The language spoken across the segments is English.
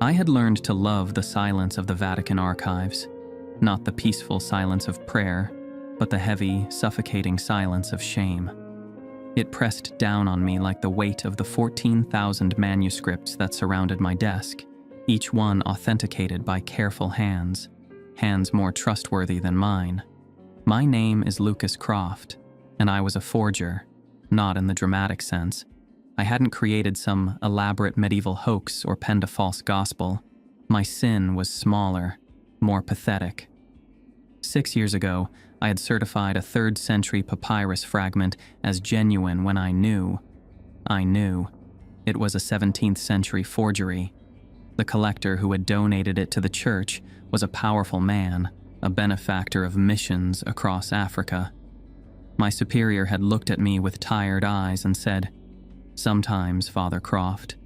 I had learned to love the silence of the Vatican archives, not the peaceful silence of prayer, but the heavy, suffocating silence of shame. It pressed down on me like the weight of the 14,000 manuscripts that surrounded my desk, each one authenticated by careful hands more trustworthy than mine. My name is Lucas Croft, and I was a forger, not in the dramatic sense. I hadn't created some elaborate medieval hoax or penned a false gospel. My sin was smaller, more pathetic. 6 years ago, I had certified a 3rd century papyrus fragment as genuine when I knew it was a 17th century forgery. The collector who had donated it to the church was a powerful man, a benefactor of missions across Africa. My superior had looked at me with tired eyes and said, "Sometimes, Father Croft,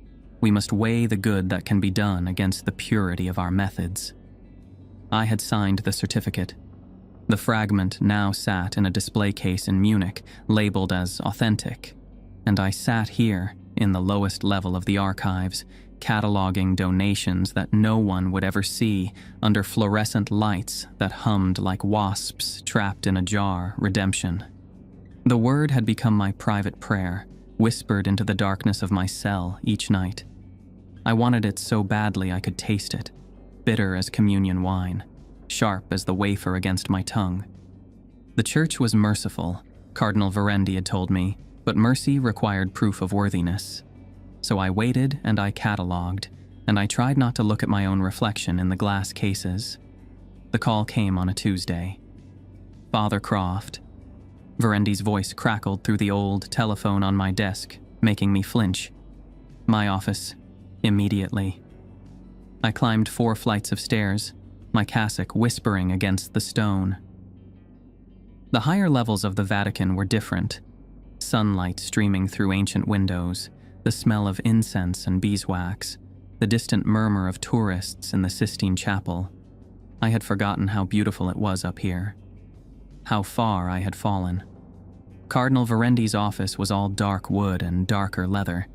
we must weigh the good that can be done against the purity of our methods." I had signed the certificate. The fragment now sat in a display case in Munich, labeled as authentic, and I sat here, in the lowest level of the archives, cataloging donations that no one would ever see under fluorescent lights that hummed like wasps trapped in a jar. Redemption. The word had become my private prayer, whispered into the darkness of my cell each night. I wanted it so badly I could taste it, bitter as communion wine, sharp as the wafer against my tongue. The church was merciful, Cardinal Verendi had told me, but mercy required proof of worthiness. So I waited and I catalogued, and I tried not to look at my own reflection in the glass cases. The call came on a Tuesday. "Father Croft." Verendi's voice crackled through the old telephone on my desk, making me flinch. "My office, immediately." I climbed 4 flights of stairs, my cassock whispering against the stone. The higher levels of the Vatican were different. Sunlight streaming through ancient windows, the smell of incense and beeswax, the distant murmur of tourists in the Sistine Chapel. I had forgotten how beautiful it was up here. How far I had fallen. Cardinal Verendi's office was all dark wood and darker leather.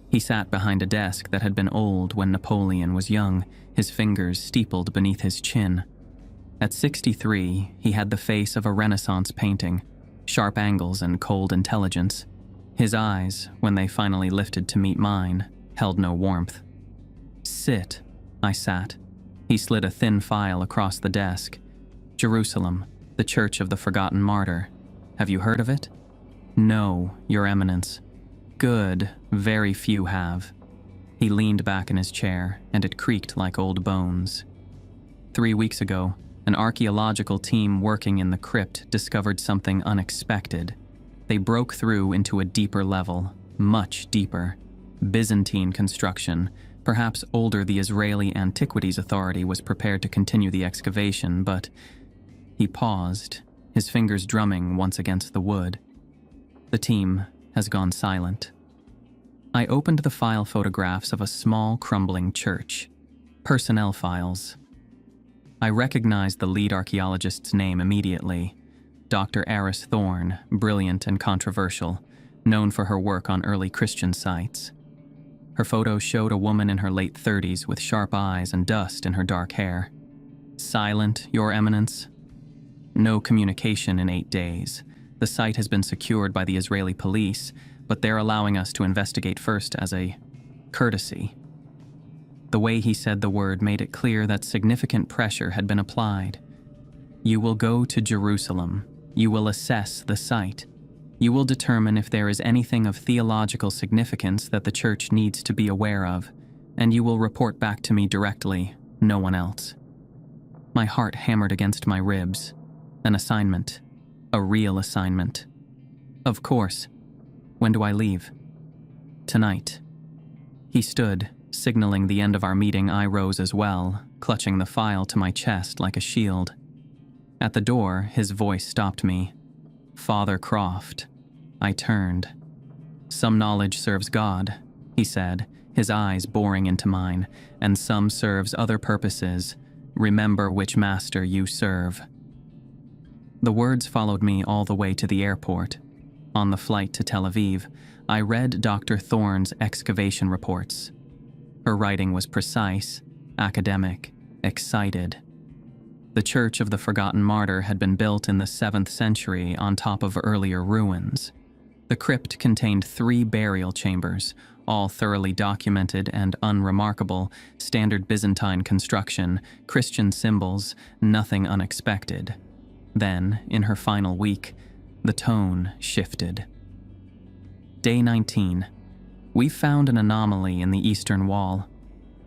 He sat behind a desk that had been old when Napoleon was young, his fingers steepled beneath his chin. At 63, he had the face of a Renaissance painting, sharp angles and cold intelligence. His eyes, when they finally lifted to meet mine, held no warmth. "Sit." I sat. He slid a thin file across the desk. "Jerusalem, the Church of the Forgotten Martyr. Have you heard of it?" "No, Your Eminence." "Good, very few have." He leaned back in his chair, and it creaked like old bones. 3 weeks ago, an archaeological team working in the crypt discovered something unexpected. They broke through into a deeper level, much deeper. Byzantine construction, perhaps older the Israeli Antiquities Authority was prepared to continue the excavation, but... He paused, his fingers drumming once against the wood. "The team has gone silent." I opened the file photographs of a small, crumbling church. Personnel files. I recognized the lead archaeologist's name immediately. Dr. Aris Thorne, brilliant and controversial, known for her work on early Christian sites. Her photo showed a woman in her late 30s with sharp eyes and dust in her dark hair. "Silent, Your Eminence." "No communication in 8 days. The site has been secured by the Israeli police, but they're allowing us to investigate first as a courtesy." The way he said the word made it clear that significant pressure had been applied. "You will go to Jerusalem. You will assess the site. You will determine if there is anything of theological significance that the church needs to be aware of, and you will report back to me directly, no one else." My heart hammered against my ribs. An assignment. A real assignment. "Of course. When do I leave?" "Tonight." He stood, signaling the end of our meeting. I rose as well, clutching the file to my chest like a shield. At the door, his voice stopped me. "Father Croft." I turned. "Some knowledge serves God," he said, his eyes boring into mine, "and some serves other purposes. Remember which master you serve." The words followed me all the way to the airport. On the flight to Tel Aviv, I read Dr. Thorne's excavation reports. Her writing was precise, academic, excited. The Church of the Forgotten Martyr had been built in the 7th century on top of earlier ruins. The crypt contained 3 burial chambers, all thoroughly documented and unremarkable, standard Byzantine construction, Christian symbols, nothing unexpected. Then, in her final week, the tone shifted. Day 19. We found an anomaly in the eastern wall.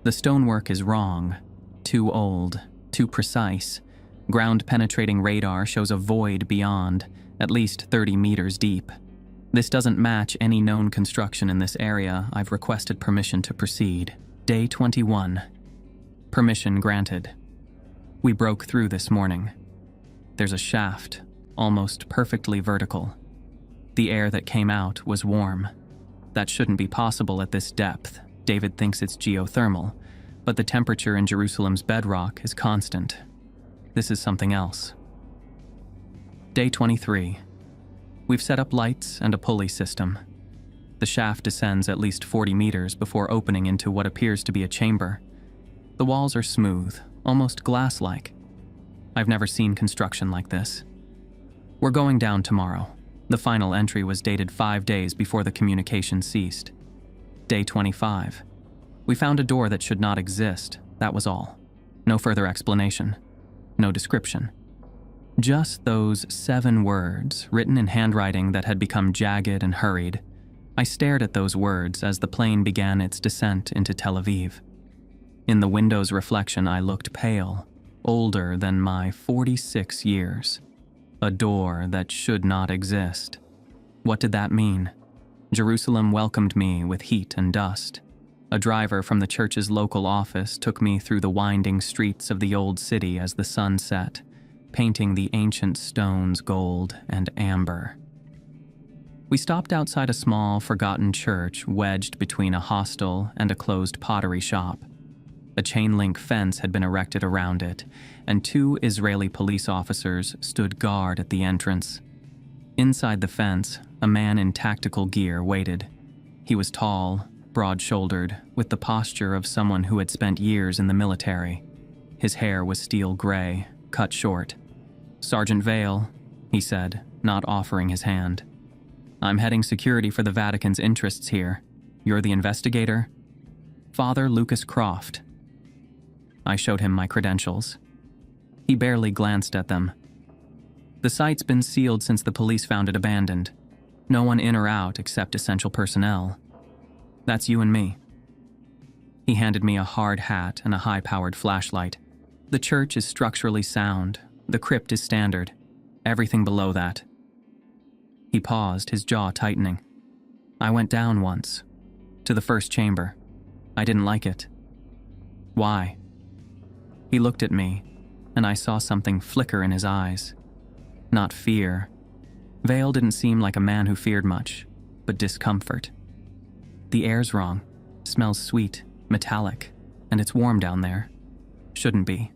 The stonework is wrong, too old, too precise. Ground-penetrating radar shows a void beyond, at least 30 meters deep. This doesn't match any known construction in this area. I've requested permission to proceed. Day 21. Permission granted. We broke through this morning. There's a shaft, almost perfectly vertical. The air that came out was warm. That shouldn't be possible at this depth. David thinks it's geothermal, but the temperature in Jerusalem's bedrock is constant. This is something else. Day 23. We've set up lights and a pulley system. The shaft descends at least 40 meters before opening into what appears to be a chamber. The walls are smooth, almost glass-like. I've never seen construction like this. We're going down tomorrow. The final entry was dated 5 days before the communication ceased. Day 25. We found a door that should not exist, that was all. No further explanation. No description. Just those 7 words, written in handwriting that had become jagged and hurried. I stared at those words as the plane began its descent into Tel Aviv. In the window's reflection, I looked pale, older than my 46 years. A door that should not exist. What did that mean? Jerusalem welcomed me with heat and dust. A driver from the church's local office took me through the winding streets of the old city as the sun set, painting the ancient stones gold and amber. We stopped outside a small, forgotten church wedged between a hostel and a closed pottery shop. A chain-link fence had been erected around it, and 2 Israeli police officers stood guard at the entrance. Inside the fence, a man in tactical gear waited. He was tall, broad-shouldered, with the posture of someone who had spent years in the military. His hair was steel gray, cut short. "Sergeant Vale," he said, not offering his hand. "I'm heading security for the Vatican's interests here. You're the investigator?" "Father Lucas Croft." I showed him my credentials. He barely glanced at them. "The site's been sealed since the police found it abandoned. No one in or out except essential personnel. That's you and me." He handed me a hard hat and a high-powered flashlight. "The church is structurally sound. The crypt is standard. Everything below that." He paused, his jaw tightening. "I went down once. To the first chamber. I didn't like it." "Why?" He looked at me, and I saw something flicker in his eyes. Not fear. Vale didn't seem like a man who feared much, but discomfort. "The air's wrong. Smells sweet, metallic, and it's warm down there. Shouldn't be."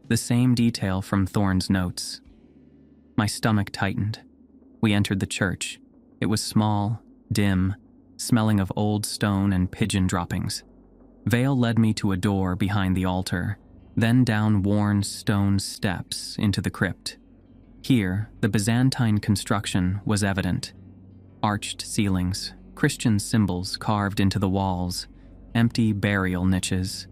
The same detail from Thorne's notes. My stomach tightened. We entered the church. It was small, dim, smelling of old stone and pigeon droppings. Vale led me to a door behind the altar, then down worn stone steps into the crypt. Here, the Byzantine construction was evident. Arched ceilings, Christian symbols carved into the walls, empty burial niches.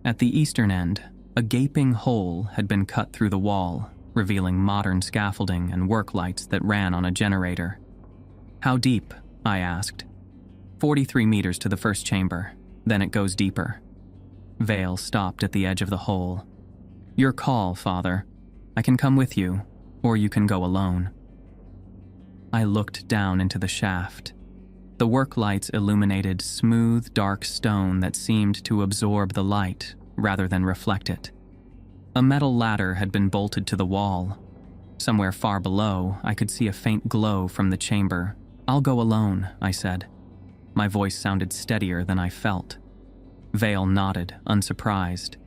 At the eastern end, a gaping hole had been cut through the wall, revealing modern scaffolding and work lights that ran on a generator. "How deep?" I asked. 43 meters to the first chamber, then it goes deeper." Vale stopped at the edge of the hole. "Your call, Father. I can come with you, or you can go alone." I looked down into the shaft. The work lights illuminated smooth, dark stone that seemed to absorb the light rather than reflect it. A metal ladder had been bolted to the wall. Somewhere far below, I could see a faint glow from the chamber. "I'll go alone," I said. My voice sounded steadier than I felt. Vale nodded, unsurprised.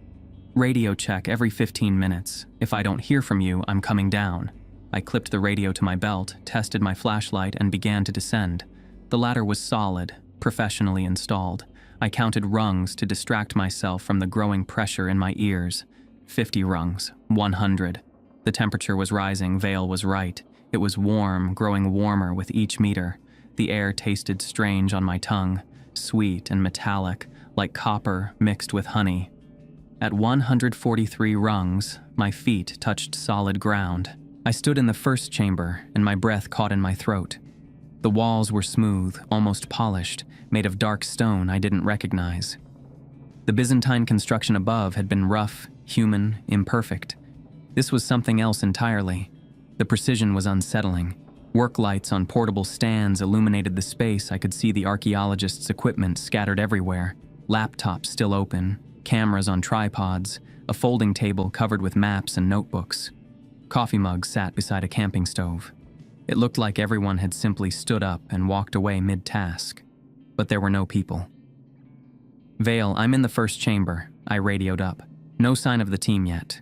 "Radio check every 15 minutes. If I don't hear from you, I'm coming down." I clipped the radio to my belt, tested my flashlight, and began to descend. The ladder was solid, professionally installed. I counted rungs to distract myself from the growing pressure in my ears. 50 rungs, 100. The temperature was rising, Vale was right. It was warm, growing warmer with each meter. The air tasted strange on my tongue, sweet and metallic, like copper mixed with honey. At 143 rungs, my feet touched solid ground. I stood in the first chamber, and my breath caught in my throat. The walls were smooth, almost polished, made of dark stone I didn't recognize. The Byzantine construction above had been rough, human, imperfect. This was something else entirely. The precision was unsettling. Work lights on portable stands illuminated the space. I could see the archaeologists' equipment scattered everywhere, laptops still open, cameras on tripods, a folding table covered with maps and notebooks. Coffee mugs sat beside a camping stove. It looked like everyone had simply stood up and walked away mid-task. But there were no people. "Vale, I'm in the first chamber," I radioed up. No sign of the team yet.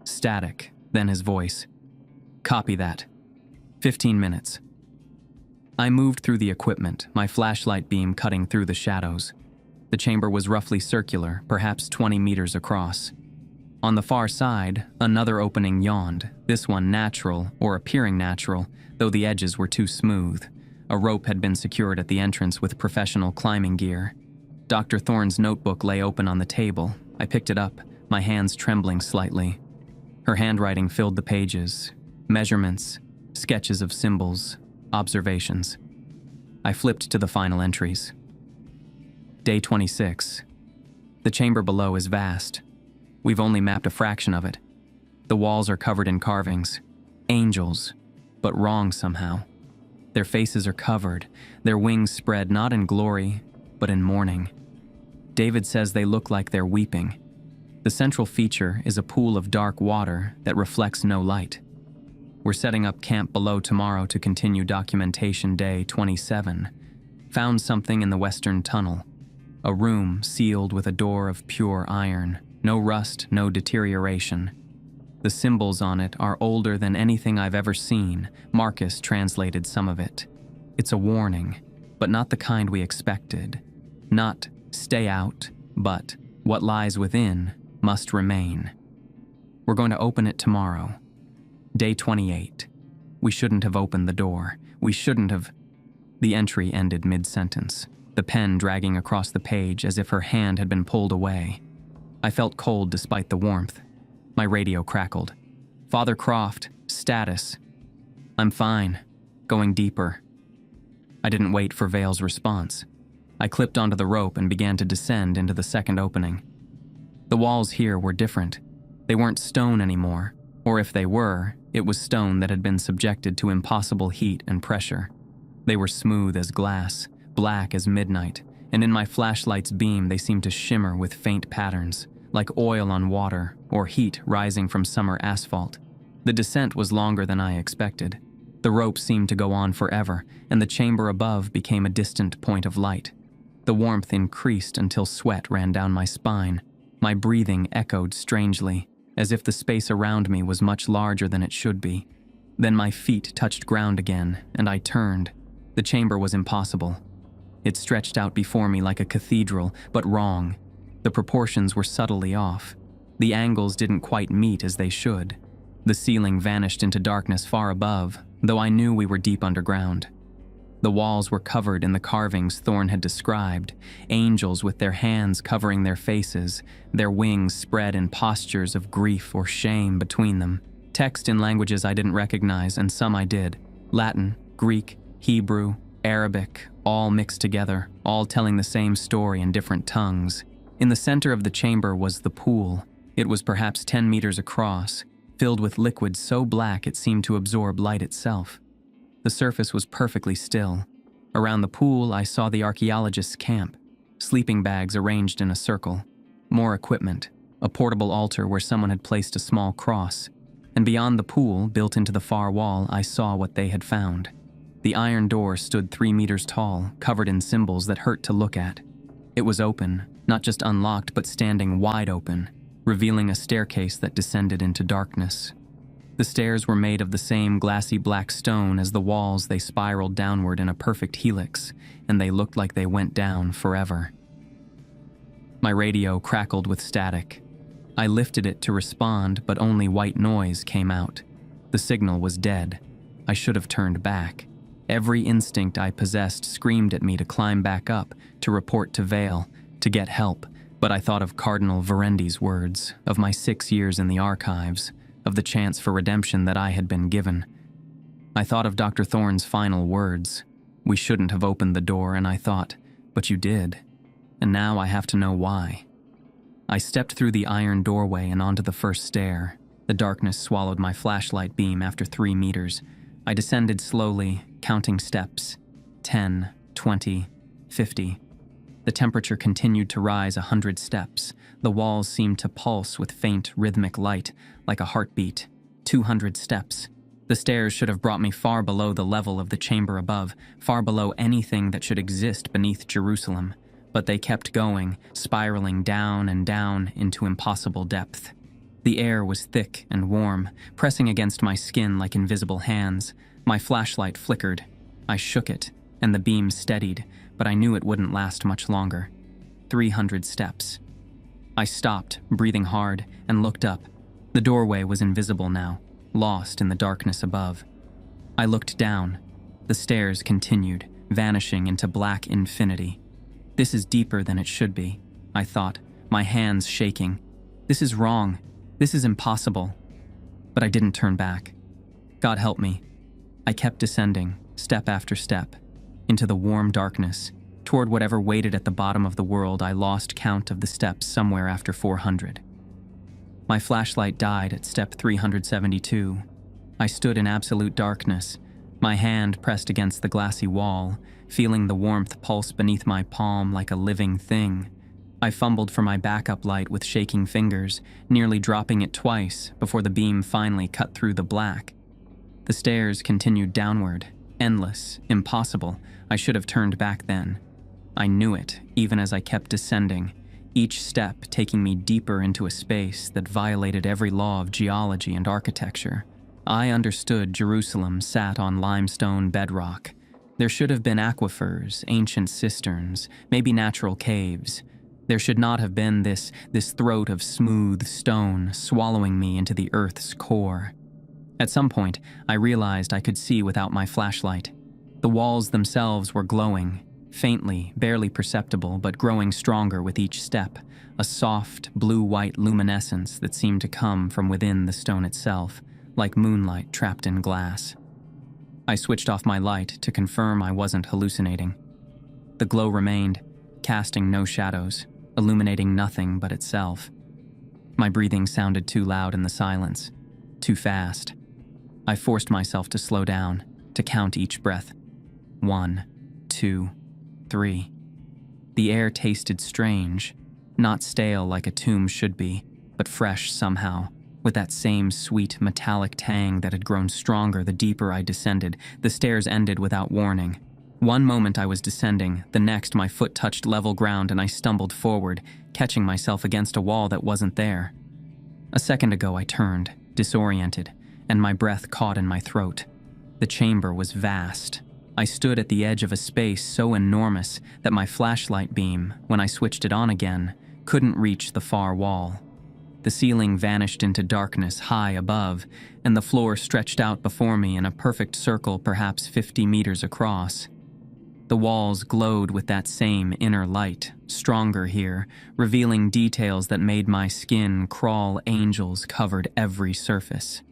Static, then his voice. "Copy that. 15 minutes." I moved through the equipment, my flashlight beam cutting through the shadows. The chamber was roughly circular, perhaps 20 meters across. On the far side, another opening yawned, this one natural, or appearing natural, though the edges were too smooth. A rope had been secured at the entrance with professional climbing gear. Dr. Thorne's notebook lay open on the table. I picked it up, my hands trembling slightly. Her handwriting filled the pages. Measurements, sketches of symbols, observations. I flipped to the final entries. Day 26. The chamber below is vast. We've only mapped a fraction of it. The walls are covered in carvings. Angels, but wrong somehow. Their faces are covered, their wings spread not in glory, but in mourning. David says they look like they're weeping. The central feature is a pool of dark water that reflects no light. We're setting up camp below tomorrow to continue documentation. Day 27. Found something in the western tunnel. A room sealed with a door of pure iron. No rust, no deterioration. The symbols on it are older than anything I've ever seen. Marcus translated some of it. It's a warning, but not the kind we expected. Not stay out, but what lies within must remain. We're going to open it tomorrow. Day 28. We shouldn't have opened the door. We shouldn't have... The entry ended mid-sentence, the pen dragging across the page as if her hand had been pulled away. I felt cold despite the warmth. My radio crackled. "Father Croft, status." "I'm fine. Going deeper." I didn't wait for Vale's response. I clipped onto the rope and began to descend into the second opening. The walls here were different. They weren't stone anymore, or if they were, it was stone that had been subjected to impossible heat and pressure. They were smooth as glass, black as midnight, and in my flashlight's beam they seemed to shimmer with faint patterns, like oil on water or heat rising from summer asphalt. The descent was longer than I expected. The rope seemed to go on forever, and the chamber above became a distant point of light. The warmth increased until sweat ran down my spine. My breathing echoed strangely, as if the space around me was much larger than it should be. Then my feet touched ground again, and I turned. The chamber was impossible. It stretched out before me like a cathedral, but wrong. The proportions were subtly off. The angles didn't quite meet as they should. The ceiling vanished into darkness far above, though I knew we were deep underground. The walls were covered in the carvings Thorne had described, angels with their hands covering their faces, their wings spread in postures of grief or shame between them. Text in languages I didn't recognize, and some I did. Latin, Greek, Hebrew, Arabic, all mixed together, all telling the same story in different tongues. In the center of the chamber was the pool. It was perhaps 10 meters across, filled with liquid so black it seemed to absorb light itself. The surface was perfectly still. Around the pool, I saw the archaeologists' camp, sleeping bags arranged in a circle, more equipment, a portable altar where someone had placed a small cross, and beyond the pool, built into the far wall, I saw what they had found. The iron door stood 3 meters tall, covered in symbols that hurt to look at. It was open, not just unlocked, but standing wide open, revealing a staircase that descended into darkness. The stairs were made of the same glassy black stone as the walls. They spiraled downward in a perfect helix, and they looked like they went down forever. My radio crackled with static. I lifted it to respond, but only white noise came out. The signal was dead. I should have turned back. Every instinct I possessed screamed at me to climb back up, to report to Vale, to get help, but I thought of Cardinal Verendi's words, of my 6 years in the archives, of the chance for redemption that I had been given. I thought of Dr. Thorne's final words. We shouldn't have opened the door, and I thought, but you did, and now I have to know why. I stepped through the iron doorway and onto the first stair. The darkness swallowed my flashlight beam after 3 meters. I descended slowly, counting steps. 10, 20, 50. The temperature continued to rise 100 steps. The walls seemed to pulse with faint, rhythmic light, like a heartbeat. 200 steps. The stairs should have brought me far below the level of the chamber above, far below anything that should exist beneath Jerusalem. But they kept going, spiraling down and down into impossible depth. The air was thick and warm, pressing against my skin like invisible hands. My flashlight flickered. I shook it, and the beam steadied, but I knew it wouldn't last much longer. 300 steps. I stopped, breathing hard, and looked up. The doorway was invisible now, lost in the darkness above. I looked down. The stairs continued, vanishing into black infinity. This is deeper than it should be, I thought, my hands shaking. This is wrong. This is impossible. But I didn't turn back. God help me. I kept descending, step after step, into the warm darkness, toward whatever waited at the bottom of the world. I lost count of the steps somewhere after 400. My flashlight died at step 372. I stood in absolute darkness, my hand pressed against the glassy wall, feeling the warmth pulse beneath my palm like a living thing. I fumbled for my backup light with shaking fingers, nearly dropping it twice before the beam finally cut through the black. The stairs continued downward, endless, impossible. I should have turned back then. I knew it, even as I kept descending, each step taking me deeper into a space that violated every law of geology and architecture. I understood Jerusalem sat on limestone bedrock. There should have been aquifers, ancient cisterns, maybe natural caves. There should not have been this throat of smooth stone swallowing me into the earth's core. At some point, I realized I could see without my flashlight. The walls themselves were glowing, faintly, barely perceptible, but growing stronger with each step, a soft, blue-white luminescence that seemed to come from within the stone itself, like moonlight trapped in glass. I switched off my light to confirm I wasn't hallucinating. The glow remained, casting no shadows, illuminating nothing but itself. My breathing sounded too loud in the silence, too fast. I forced myself to slow down, to count each breath. 1, 2, 3. The air tasted strange, not stale like a tomb should be, but fresh somehow, with that same sweet metallic tang that had grown stronger the deeper I descended. The stairs ended without warning. One moment I was descending, the next my foot touched level ground and I stumbled forward, catching myself against a wall that wasn't there. A second ago I turned, disoriented, and my breath caught in my throat. The chamber was vast. I stood at the edge of a space so enormous that my flashlight beam, when I switched it on again, couldn't reach the far wall. The ceiling vanished into darkness high above, and the floor stretched out before me in a perfect circle perhaps 50 meters across. The walls glowed with that same inner light, stronger here, revealing details that made my skin crawl. Angels covered every surface.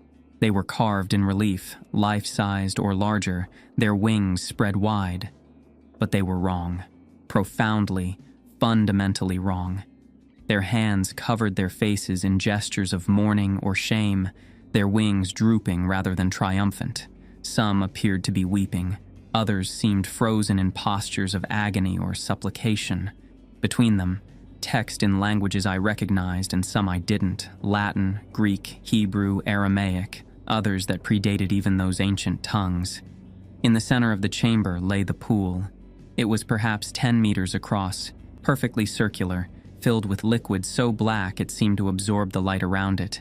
They were carved in relief, life-sized or larger, their wings spread wide. But they were wrong. Profoundly, fundamentally wrong. Their hands covered their faces in gestures of mourning or shame, their wings drooping rather than triumphant. Some appeared to be weeping. Others seemed frozen in postures of agony or supplication. Between them, text in languages I recognized and some I didn't: Latin, Greek, Hebrew, Aramaic, others that predated even those ancient tongues. In the center of the chamber lay the pool. It was perhaps 10 meters across, perfectly circular, filled with liquid so black it seemed to absorb the light around it.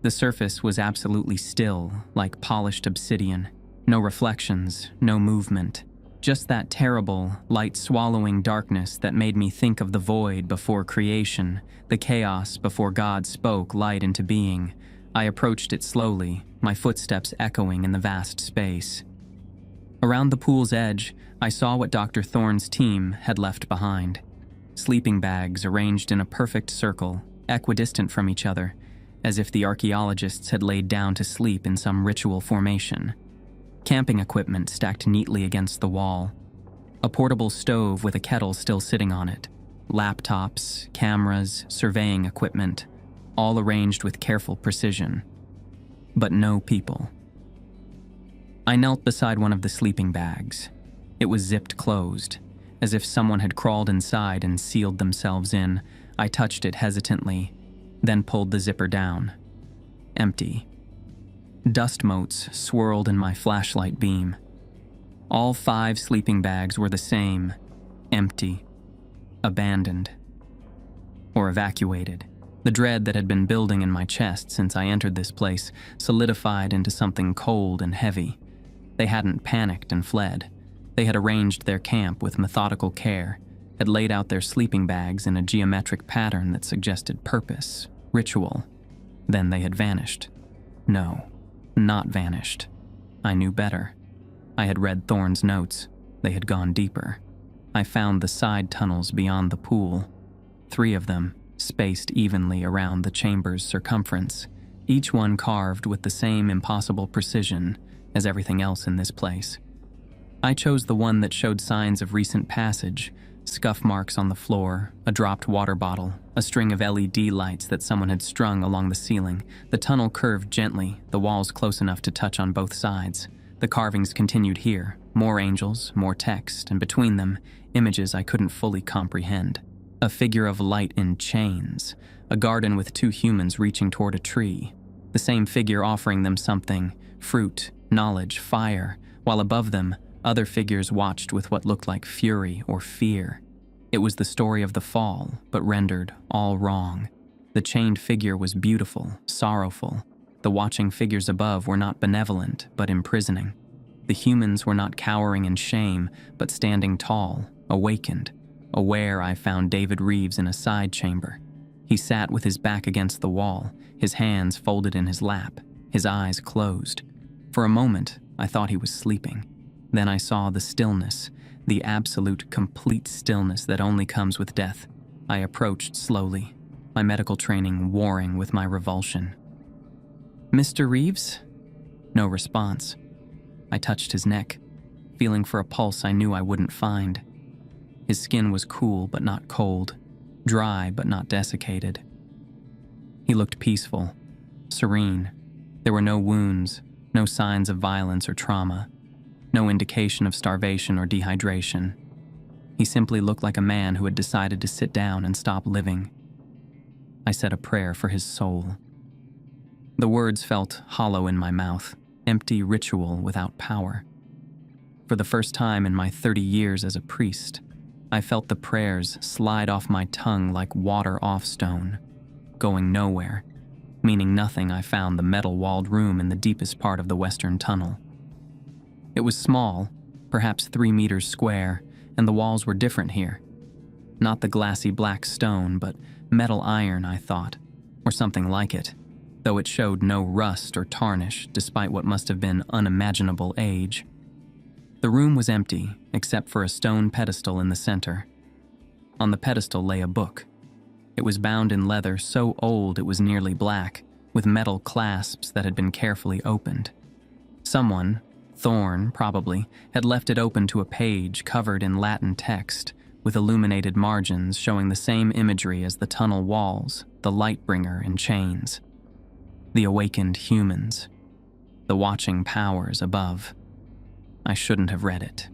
The surface was absolutely still, like polished obsidian. No reflections, no movement. Just that terrible, light-swallowing darkness that made me think of the void before creation, the chaos before God spoke light into being. I approached it slowly, my footsteps echoing in the vast space. Around the pool's edge, I saw what Dr. Thorne's team had left behind. Sleeping bags arranged in a perfect circle, equidistant from each other, as if the archaeologists had laid down to sleep in some ritual formation. Camping equipment stacked neatly against the wall. A portable stove with a kettle still sitting on it. Laptops, cameras, surveying equipment, all arranged with careful precision. But no people. I knelt beside one of the sleeping bags. It was zipped closed, as if someone had crawled inside and sealed themselves in. I touched it hesitantly, then pulled the zipper down. Empty. Dust motes swirled in my flashlight beam. All 5 sleeping bags were the same, empty, abandoned, or evacuated. The dread that had been building in my chest since I entered this place solidified into something cold and heavy. They hadn't panicked and fled. They had arranged their camp with methodical care, had laid out their sleeping bags in a geometric pattern that suggested purpose, ritual. Then they had vanished. No, not vanished. I knew better. I had read Thorne's notes. They had gone deeper. I found the side tunnels beyond the pool. 3 of them, spaced evenly around the chamber's circumference, each one carved with the same impossible precision as everything else in this place. I chose the one that showed signs of recent passage, scuff marks on the floor, a dropped water bottle, a string of LED lights that someone had strung along the ceiling. The tunnel curved gently, the walls close enough to touch on both sides. The carvings continued here, more angels, more text, and between them, images I couldn't fully comprehend. A figure of light in chains, a garden with 2 humans reaching toward a tree, the same figure offering them something, fruit, knowledge, fire, while above them, other figures watched with what looked like fury or fear. It was the story of the fall, but rendered all wrong. The chained figure was beautiful, sorrowful. The watching figures above were not benevolent, but imprisoning. The humans were not cowering in shame, but standing tall, awakened. Aware, I found David Reeves in a side chamber. He sat with his back against the wall, his hands folded in his lap, his eyes closed. For a moment, I thought he was sleeping. Then I saw the stillness, the absolute, complete stillness that only comes with death. I approached slowly, my medical training warring with my revulsion. "Mr. Reeves?" No response. I touched his neck, feeling for a pulse I knew I wouldn't find. His skin was cool but not cold, dry but not desiccated. He looked peaceful, serene. There were no wounds, no signs of violence or trauma, no indication of starvation or dehydration. He simply looked like a man who had decided to sit down and stop living. I said a prayer for his soul. The words felt hollow in my mouth, empty ritual without power. For the first time in my 30 years as a priest, I felt the prayers slide off my tongue like water off stone, going nowhere, meaning nothing. I found the metal-walled room in the deepest part of the western tunnel. It was small, perhaps 3 meters square, and the walls were different here. Not the glassy black stone, but metal iron, I thought, or something like it, though it showed no rust or tarnish despite what must have been unimaginable age. The room was empty, except for a stone pedestal in the center. On the pedestal lay a book. It was bound in leather so old it was nearly black, with metal clasps that had been carefully opened. Someone, Thorne probably, had left it open to a page covered in Latin text, with illuminated margins showing the same imagery as the tunnel walls, the light-bringer in chains. The awakened humans, the watching powers above. I shouldn't have read it.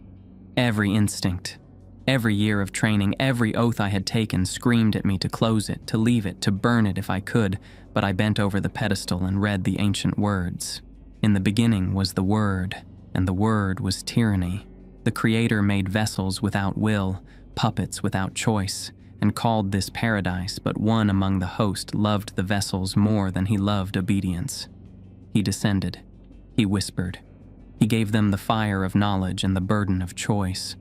Every instinct, every year of training, every oath I had taken screamed at me to close it, to leave it, to burn it if I could, but I bent over the pedestal and read the ancient words. In the beginning was the Word, and the Word was tyranny. The Creator made vessels without will, puppets without choice, and called this paradise, but one among the host loved the vessels more than he loved obedience. He descended. He whispered, He gave them the fire of knowledge and the burden of choice.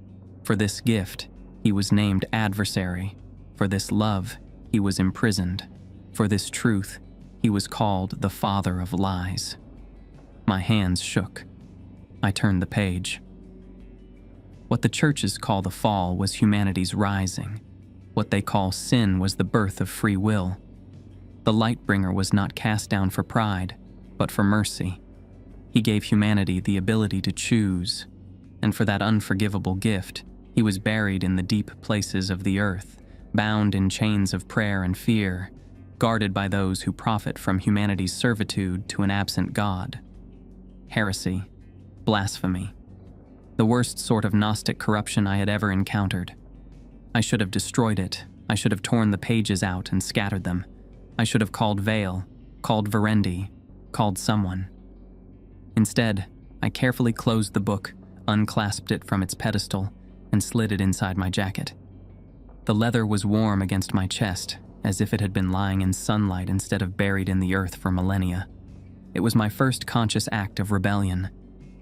For this gift, he was named adversary. For this love, he was imprisoned. For this truth, he was called the father of lies. My hands shook. I turned the page. What the churches call the fall was humanity's rising. What they call sin was the birth of free will. The Lightbringer was not cast down for pride, but for mercy. He gave humanity the ability to choose, and for that unforgivable gift, he was buried in the deep places of the earth, bound in chains of prayer and fear, guarded by those who profit from humanity's servitude to an absent God. Heresy, blasphemy, the worst sort of Gnostic corruption I had ever encountered. I should have destroyed it. I should have torn the pages out and scattered them. I should have called Vale, called Verendi, called someone. Instead, I carefully closed the book, unclasped it from its pedestal, and slid it inside my jacket. The leather was warm against my chest, as if it had been lying in sunlight instead of buried in the earth for millennia. It was my first conscious act of rebellion,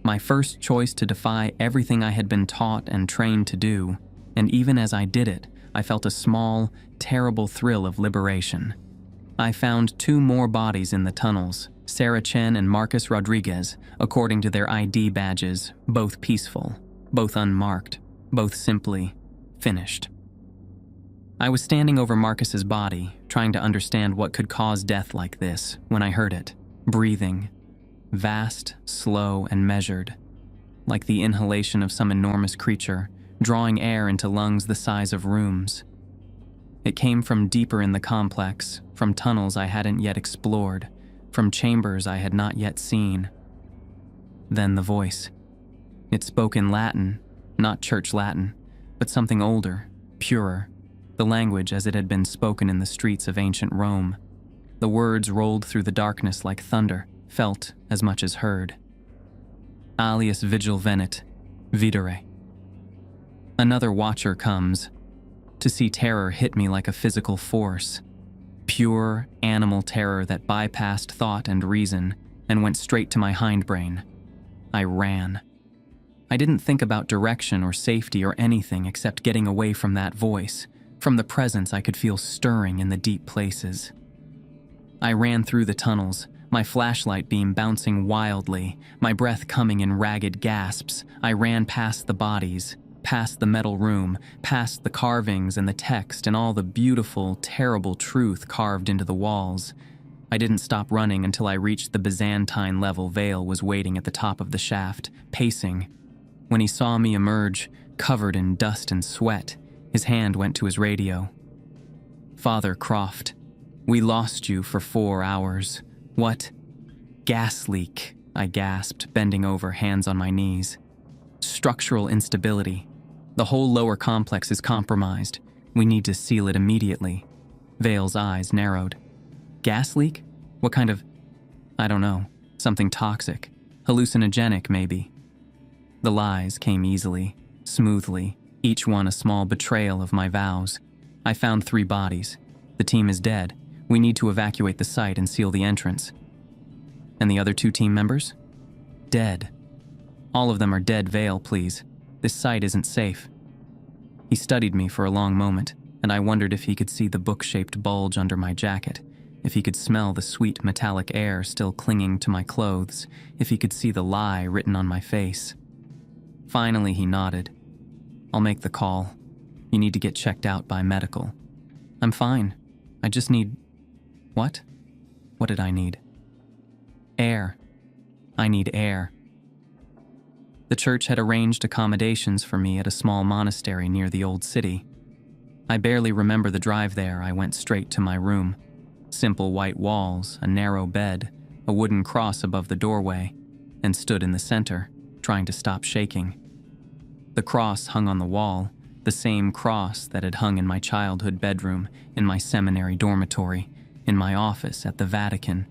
my first choice to defy everything I had been taught and trained to do, and even as I did it, I felt a small, terrible thrill of liberation. I found 2 more bodies in the tunnels, Sarah Chen and Marcus Rodriguez, according to their ID badges, both peaceful, both unmarked, both simply finished. I was standing over Marcus's body, trying to understand what could cause death like this, when I heard it, breathing, vast, slow, and measured, like the inhalation of some enormous creature, drawing air into lungs the size of rooms. It came from deeper in the complex, from tunnels I hadn't yet explored, from chambers I had not yet seen. Then the voice. It spoke in Latin, not church Latin, but something older, purer, the language as it had been spoken in the streets of ancient Rome. The words rolled through the darkness like thunder, felt as much as heard. Alias vigil venit, videre. Another watcher comes, to see terror hit me like a physical force. Pure, animal terror that bypassed thought and reason and went straight to my hindbrain. I ran. I didn't think about direction or safety or anything except getting away from that voice, from the presence I could feel stirring in the deep places. I ran through the tunnels, my flashlight beam bouncing wildly, my breath coming in ragged gasps. I ran past the bodies, past the metal room, past the carvings and the text and all the beautiful, terrible truth carved into the walls. I didn't stop running until I reached the Byzantine level. Vale was waiting at the top of the shaft, pacing. When he saw me emerge, covered in dust and sweat, his hand went to his radio. "Father Croft, we lost you for 4 hours. What?" "Gas leak," I gasped, bending over, hands on my knees. "Structural instability. The whole lower complex is compromised. We need to seal it immediately." Vale's eyes narrowed. "Gas leak? What kind of—" "I don't know. Something toxic. Hallucinogenic, maybe." The lies came easily, smoothly, each one a small betrayal of my vows. I found 3 bodies. The team is dead. We need to evacuate the site and seal the entrance. And the other 2 team members? Dead. All of them are dead. Vale, please. This site isn't safe. He studied me for a long moment, and I wondered if he could see the book-shaped bulge under my jacket, if he could smell the sweet metallic air still clinging to my clothes, if he could see the lie written on my face. Finally, he nodded. "I'll make the call. You need to get checked out by medical." "I'm fine. I just need—" "What? What did I need?" "Air. I need air." The church had arranged accommodations for me at a small monastery near the old city. I barely remember the drive there. I went straight to my room. Simple white walls, a narrow bed, a wooden cross above the doorway, and stood in the center, trying to stop shaking. The cross hung on the wall, the same cross that had hung in my childhood bedroom, in my seminary dormitory, in my office at the Vatican,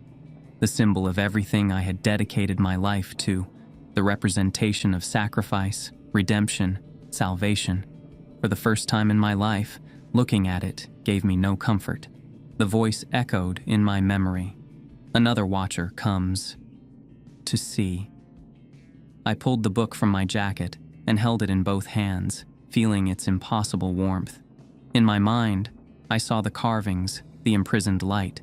the symbol of everything I had dedicated my life to, the representation of sacrifice, redemption, salvation. For the first time in my life, looking at it gave me no comfort. The voice echoed in my memory. Another watcher comes to see. I pulled the book from my jacket and held it in both hands, feeling its impossible warmth. In my mind, I saw the carvings, the imprisoned light,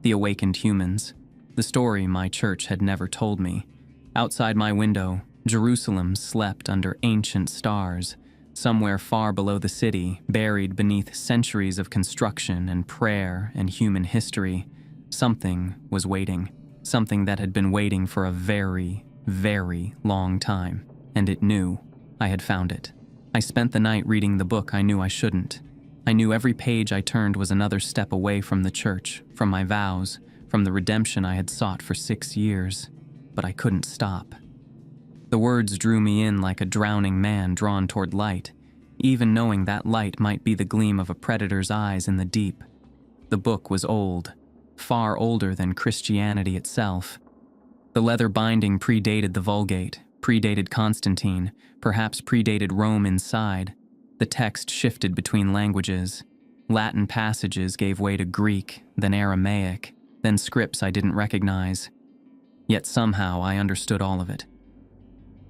the awakened humans, the story my church had never told me. Outside my window, Jerusalem slept under ancient stars, somewhere far below the city, buried beneath centuries of construction and prayer and human history. Something was waiting, something that had been waiting for a very, very long time, and it knew I had found it. I spent the night reading the book I knew I shouldn't. I knew every page I turned was another step away from the church, from my vows, from the redemption I had sought for 6 years, but I couldn't stop. The words drew me in like a drowning man drawn toward light, even knowing that light might be the gleam of a predator's eyes in the deep. The book was old, far older than Christianity itself. The leather binding predated the Vulgate, predated Constantine, perhaps predated Rome inside. The text shifted between languages. Latin passages gave way to Greek, then Aramaic, then scripts I didn't recognize. Yet somehow I understood all of it.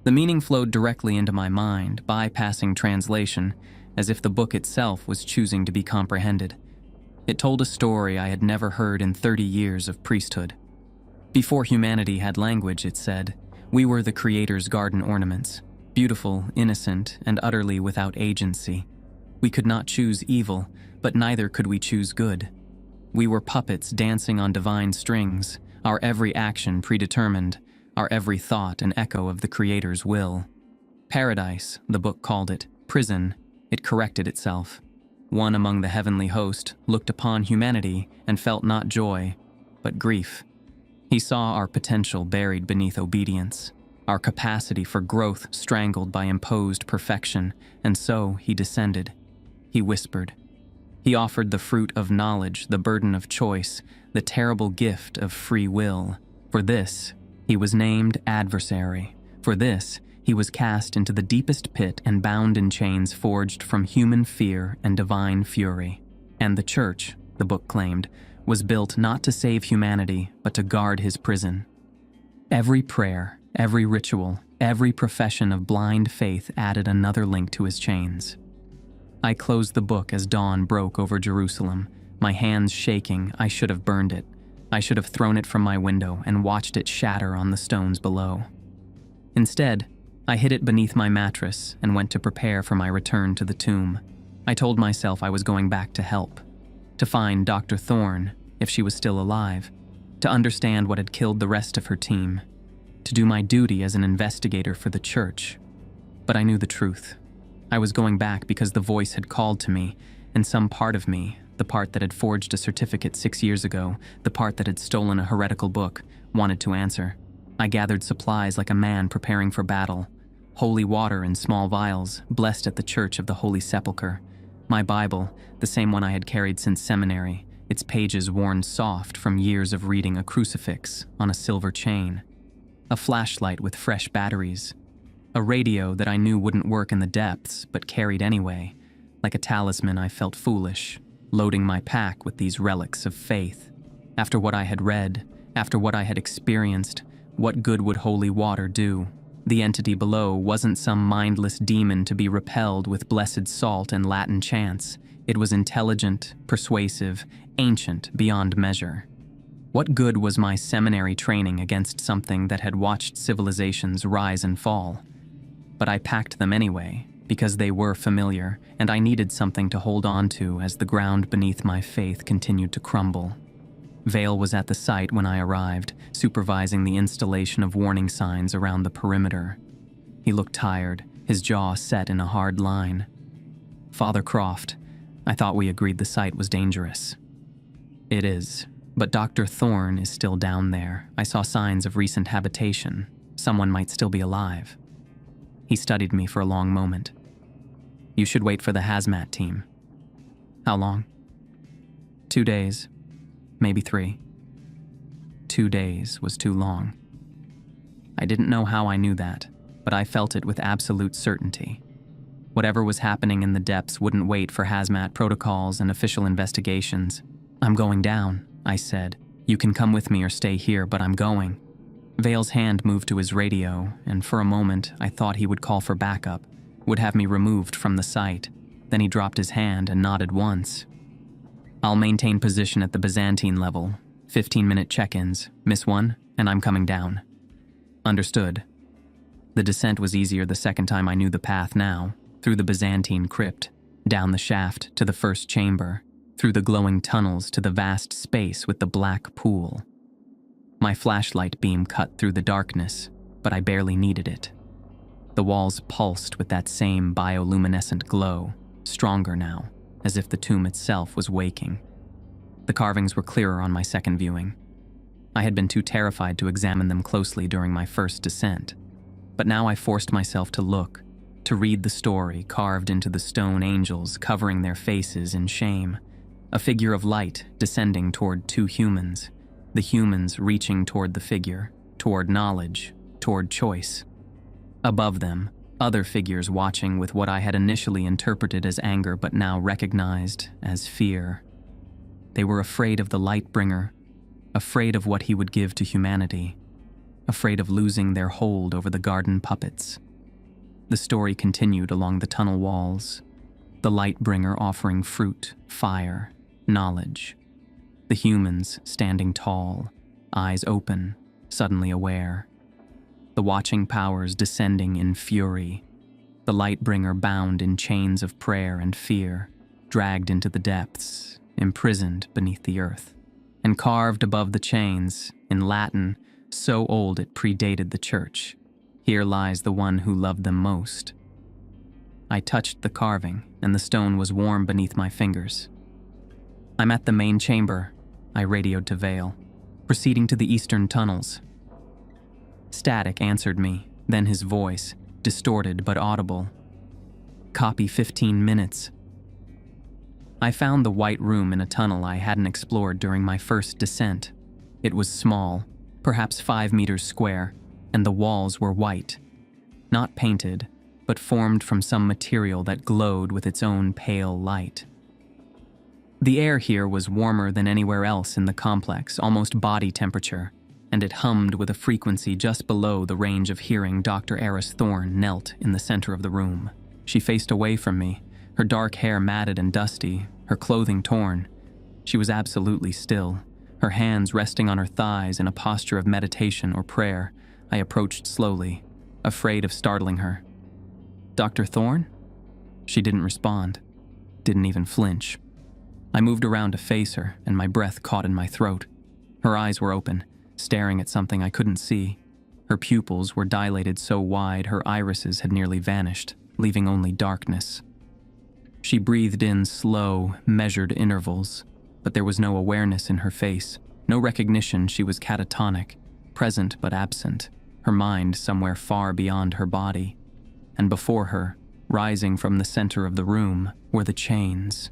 The meaning flowed directly into my mind, bypassing translation, as if the book itself was choosing to be comprehended. It told a story I had never heard in 30 years of priesthood. Before humanity had language, it said, we were the Creator's garden ornaments, beautiful, innocent, and utterly without agency. We could not choose evil, but neither could we choose good. We were puppets dancing on divine strings, our every action predetermined, our every thought an echo of the Creator's will. Paradise, the book called it, prison, it corrected itself. One among the heavenly host looked upon humanity and felt not joy, but grief. He saw our potential buried beneath obedience, our capacity for growth strangled by imposed perfection, and so he descended. He whispered. He offered the fruit of knowledge, the burden of choice, the terrible gift of free will. For this, he was named adversary. For this, he was cast into the deepest pit and bound in chains forged from human fear and divine fury. And the church, the book claimed, was built not to save humanity, but to guard his prison. Every prayer, every ritual, every profession of blind faith added another link to his chains. I closed the book as dawn broke over Jerusalem, my hands shaking. I should have burned it. I should have thrown it from my window and watched it shatter on the stones below. Instead, I hid it beneath my mattress and went to prepare for my return to the tomb. I told myself I was going back to help, to find Dr. Thorne, if she was still alive, to understand what had killed the rest of her team, to do my duty as an investigator for the church. But I knew the truth. I was going back because the voice had called to me, and some part of me, the part that had forged a certificate 6 years ago, the part that had stolen a heretical book, wanted to answer. I gathered supplies like a man preparing for battle. Holy water in small vials, blessed at the Church of the Holy Sepulchre. My Bible, the same one I had carried since seminary, its pages worn soft from years of reading a crucifix on a silver chain. A flashlight with fresh batteries. A radio that I knew wouldn't work in the depths, but carried anyway. Like a talisman, I felt foolish, loading my pack with these relics of faith. After what I had read, after what I had experienced, what good would holy water do? The entity below wasn't some mindless demon to be repelled with blessed salt and Latin chants. It was intelligent, persuasive, ancient beyond measure. What good was my seminary training against something that had watched civilizations rise and fall? But I packed them anyway, because they were familiar, and I needed something to hold on to as the ground beneath my faith continued to crumble. Vale was at the site when I arrived, supervising the installation of warning signs around the perimeter. He looked tired, his jaw set in a hard line. Father Croft, I thought we agreed the site was dangerous. It is, but Dr. Thorne is still down there. I saw signs of recent habitation. Someone might still be alive. He studied me for a long moment. You should wait for the hazmat team. How long? 2 days, maybe 3. 2 days was too long. I didn't know how I knew that, but I felt it with absolute certainty. Whatever was happening in the depths wouldn't wait for hazmat protocols and official investigations. I'm going down, I said. You can come with me or stay here, but I'm going. Vale's hand moved to his radio, and for a moment I thought he would call for backup, would have me removed from the site. Then he dropped his hand and nodded once. "I'll maintain position at the Byzantine level. 15-minute check-ins. Miss one, and I'm coming down." "Understood." The descent was easier the second time I knew the path now, through the Byzantine crypt, down the shaft to the first chamber, through the glowing tunnels to the vast space with the black pool. My flashlight beam cut through the darkness, but I barely needed it. The walls pulsed with that same bioluminescent glow, stronger now, as if the tomb itself was waking. The carvings were clearer on my second viewing. I had been too terrified to examine them closely during my first descent, but now I forced myself to look, to read the story carved into the stone angels covering their faces in shame, a figure of light descending toward two humans, the humans reaching toward the figure, toward knowledge, toward choice. Above them, other figures watching with what I had initially interpreted as anger but now recognized as fear. They were afraid of the Lightbringer, afraid of what he would give to humanity, afraid of losing their hold over the garden puppets. The story continued along the tunnel walls, the Lightbringer offering fruit, fire, knowledge. The humans standing tall, eyes open, suddenly aware. The watching powers descending in fury. The Lightbringer bound in chains of prayer and fear, dragged into the depths, imprisoned beneath the earth. And carved above the chains, in Latin, so old it predated the church, "Here lies the one who loved them most." I touched the carving, and the stone was warm beneath my fingers. "I'm at the main chamber," I radioed to Vale, "proceeding to the eastern tunnels." Static answered me, then his voice, distorted but audible. "Copy 15 minutes. I found the white room in a tunnel I hadn't explored during my first descent. It was small, perhaps 5 meters square, and the walls were white. Not painted, but formed from some material that glowed with its own pale light. The air here was warmer than anywhere else in the complex, almost body temperature, and it hummed with a frequency just below the range of hearing. Dr. Eris Thorne knelt in the center of the room. She faced away from me, her dark hair matted and dusty, her clothing torn. She was absolutely still, her hands resting on her thighs in a posture of meditation or prayer. I approached slowly, afraid of startling her. "Dr. Thorne?" She didn't respond, didn't even flinch. I moved around to face her, and my breath caught in my throat. Her eyes were open, staring at something I couldn't see. Her pupils were dilated so wide her irises had nearly vanished, leaving only darkness. She breathed in slow, measured intervals, but there was no awareness in her face, no recognition she was catatonic, present but absent, her mind somewhere far beyond her body. And before her, rising from the center of the room, were the chains.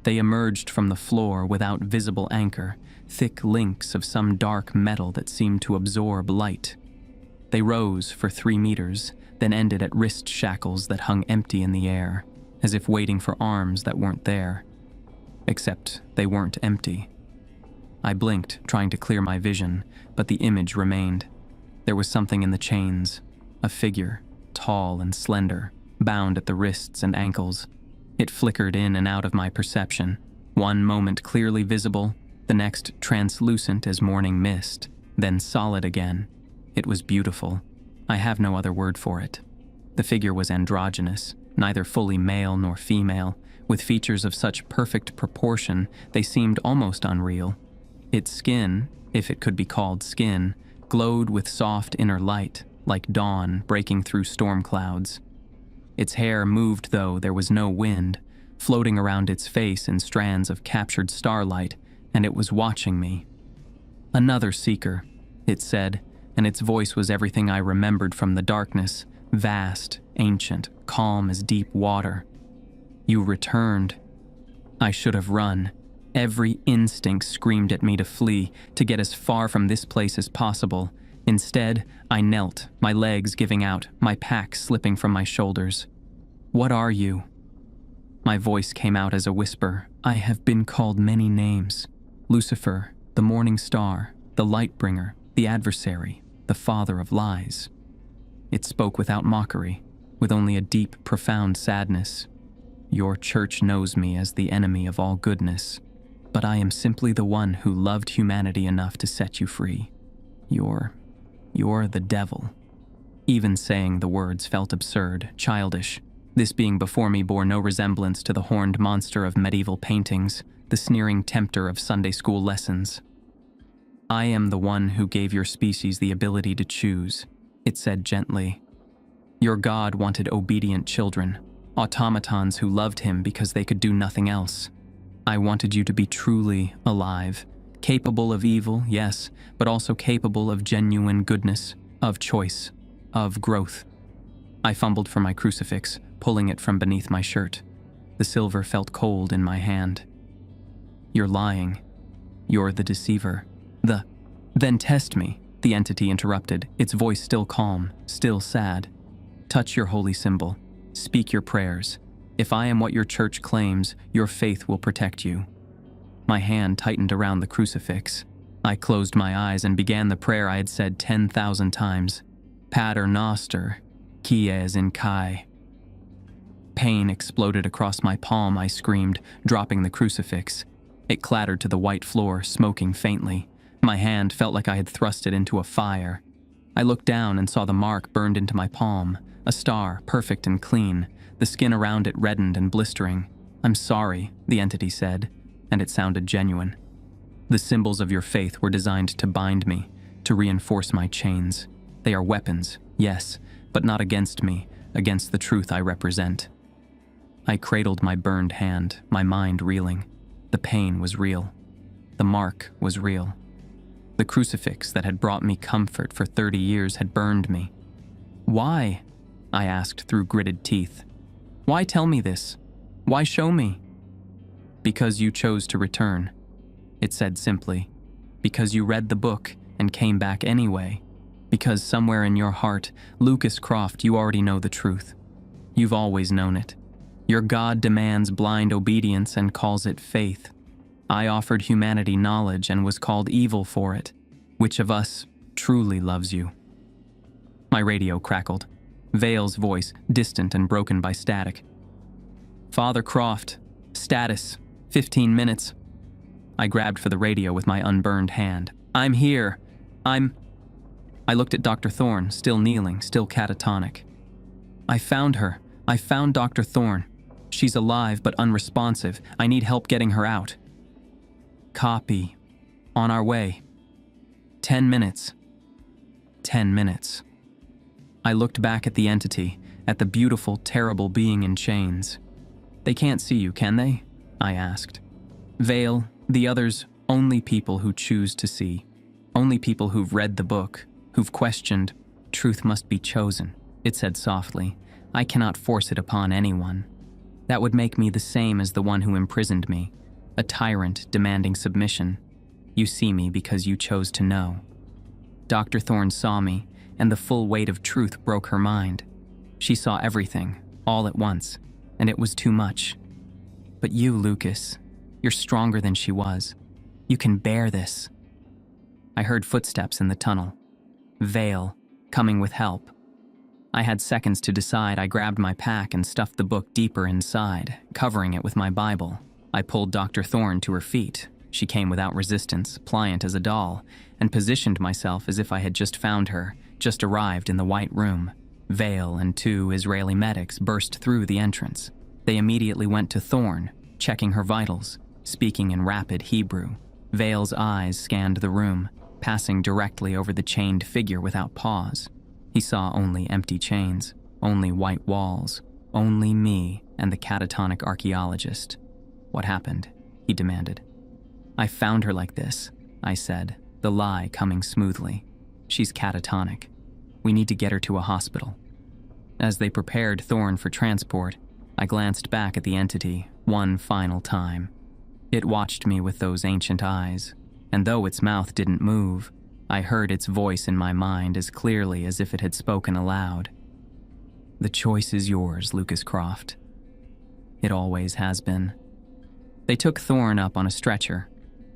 They emerged from the floor without visible anchor, thick links of some dark metal that seemed to absorb light. They rose for 3 meters, then ended at wrist shackles that hung empty in the air, as if waiting for arms that weren't there. Except they weren't empty. I blinked, trying to clear my vision, but the image remained. There was something in the chains, a figure, tall and slender, bound at the wrists and ankles. It flickered in and out of my perception, one moment clearly visible, the next translucent as morning mist, then solid again. It was beautiful. I have no other word for it. The figure was androgynous, neither fully male nor female, with features of such perfect proportion they seemed almost unreal. Its skin, if it could be called skin, glowed with soft inner light, like dawn breaking through storm clouds. Its hair moved though there was no wind, floating around its face in strands of captured starlight, and it was watching me. "Another seeker," it said, and its voice was everything I remembered from the darkness, vast, ancient, calm as deep water. "You returned." I should have run. Every instinct screamed at me to flee, to get as far from this place as possible. Instead, I knelt, my legs giving out, my pack slipping from my shoulders. "What are you?" My voice came out as a whisper. "I have been called many names. Lucifer, the morning star, the light bringer, the adversary. the father of lies. It spoke without mockery, with only a deep, profound sadness. Your church knows me as the enemy of all goodness, but I am simply the one who loved humanity enough to set you free. You're the devil. Even saying the words felt absurd, childish. This being before me bore no resemblance to the horned monster of medieval paintings, the sneering tempter of Sunday school lessons. I am the one who gave your species the ability to choose, it said gently. Your God wanted obedient children, automatons who loved him because they could do nothing else. I wanted you to be truly alive, capable of evil, yes, but also capable of genuine goodness, of choice, of growth. I fumbled for my crucifix, pulling it from beneath my shirt. The silver felt cold in my hand. You're lying. You're the deceiver. Then test me, the entity interrupted, its voice still calm, still sad. Touch your holy symbol. Speak your prayers. If I am what your church claims, your faith will protect you. My hand tightened around the crucifix. I closed my eyes and began the prayer I had said 10,000 times. Pater Noster, qui es in Kai. Pain exploded across my palm, I screamed, dropping the crucifix. It clattered to the white floor, smoking faintly. My hand felt like I had thrust it into a fire. I looked down and saw the mark burned into my palm, a star, perfect and clean, the skin around it reddened and blistering. I'm sorry, the entity said, and it sounded genuine. The symbols of your faith were designed to bind me, to reinforce my chains. They are weapons, yes, but not against me, against the truth I represent. I cradled my burned hand, my mind reeling. The pain was real. The mark was real. The crucifix that had brought me comfort for 30 years had burned me. Why? I asked through gritted teeth. Why tell me this? Why show me? Because you chose to return, it said simply. Because you read the book and came back anyway. Because somewhere in your heart, Lucas Croft, you already know the truth. You've always known it. Your God demands blind obedience and calls it faith. I offered humanity knowledge and was called evil for it. Which of us truly loves you? My radio crackled. Vale's voice, distant and broken by static. Father Croft, status, 15 minutes. I grabbed for the radio with my unburned hand. I'm here. I looked at Dr. Thorne, still kneeling, still catatonic. I found her. I found Dr. Thorne. She's alive but unresponsive. I need help getting her out. Copy. On our way. 10 minutes. 10 minutes. I looked back at the entity, at the beautiful, terrible being in chains. They can't see you, can they? I asked. Vale, the others, only people who choose to see. Only people who've read the book, who've questioned. Truth must be chosen, it said softly. I cannot force it upon anyone. That would make me the same as the one who imprisoned me. A tyrant demanding submission. You see me because you chose to know. Dr. Thorne saw me, and the full weight of truth broke her mind. She saw everything, all at once, and it was too much. But you, Lucas, you're stronger than she was. You can bear this. I heard footsteps in the tunnel. Vale, coming with help. I had seconds to decide. I grabbed my pack and stuffed the book deeper inside, covering it with my Bible. I pulled Dr. Thorne to her feet. She came without resistance, pliant as a doll, and positioned myself as if I had just found her, just arrived in the white room. Vale and 2 Israeli medics burst through the entrance. They immediately went to Thorne, checking her vitals, speaking in rapid Hebrew. Vale's eyes scanned the room, passing directly over the chained figure without pause. He saw only empty chains, only white walls, only me and the catatonic archaeologist. What happened? He demanded. I found her like this, I said, the lie coming smoothly. She's catatonic. We need to get her to a hospital. As they prepared Thorne for transport, I glanced back at the entity one final time. It watched me with those ancient eyes, and though its mouth didn't move, I heard its voice in my mind as clearly as if it had spoken aloud. The choice is yours, Lucas Croft. It always has been. They took Thorne up on a stretcher.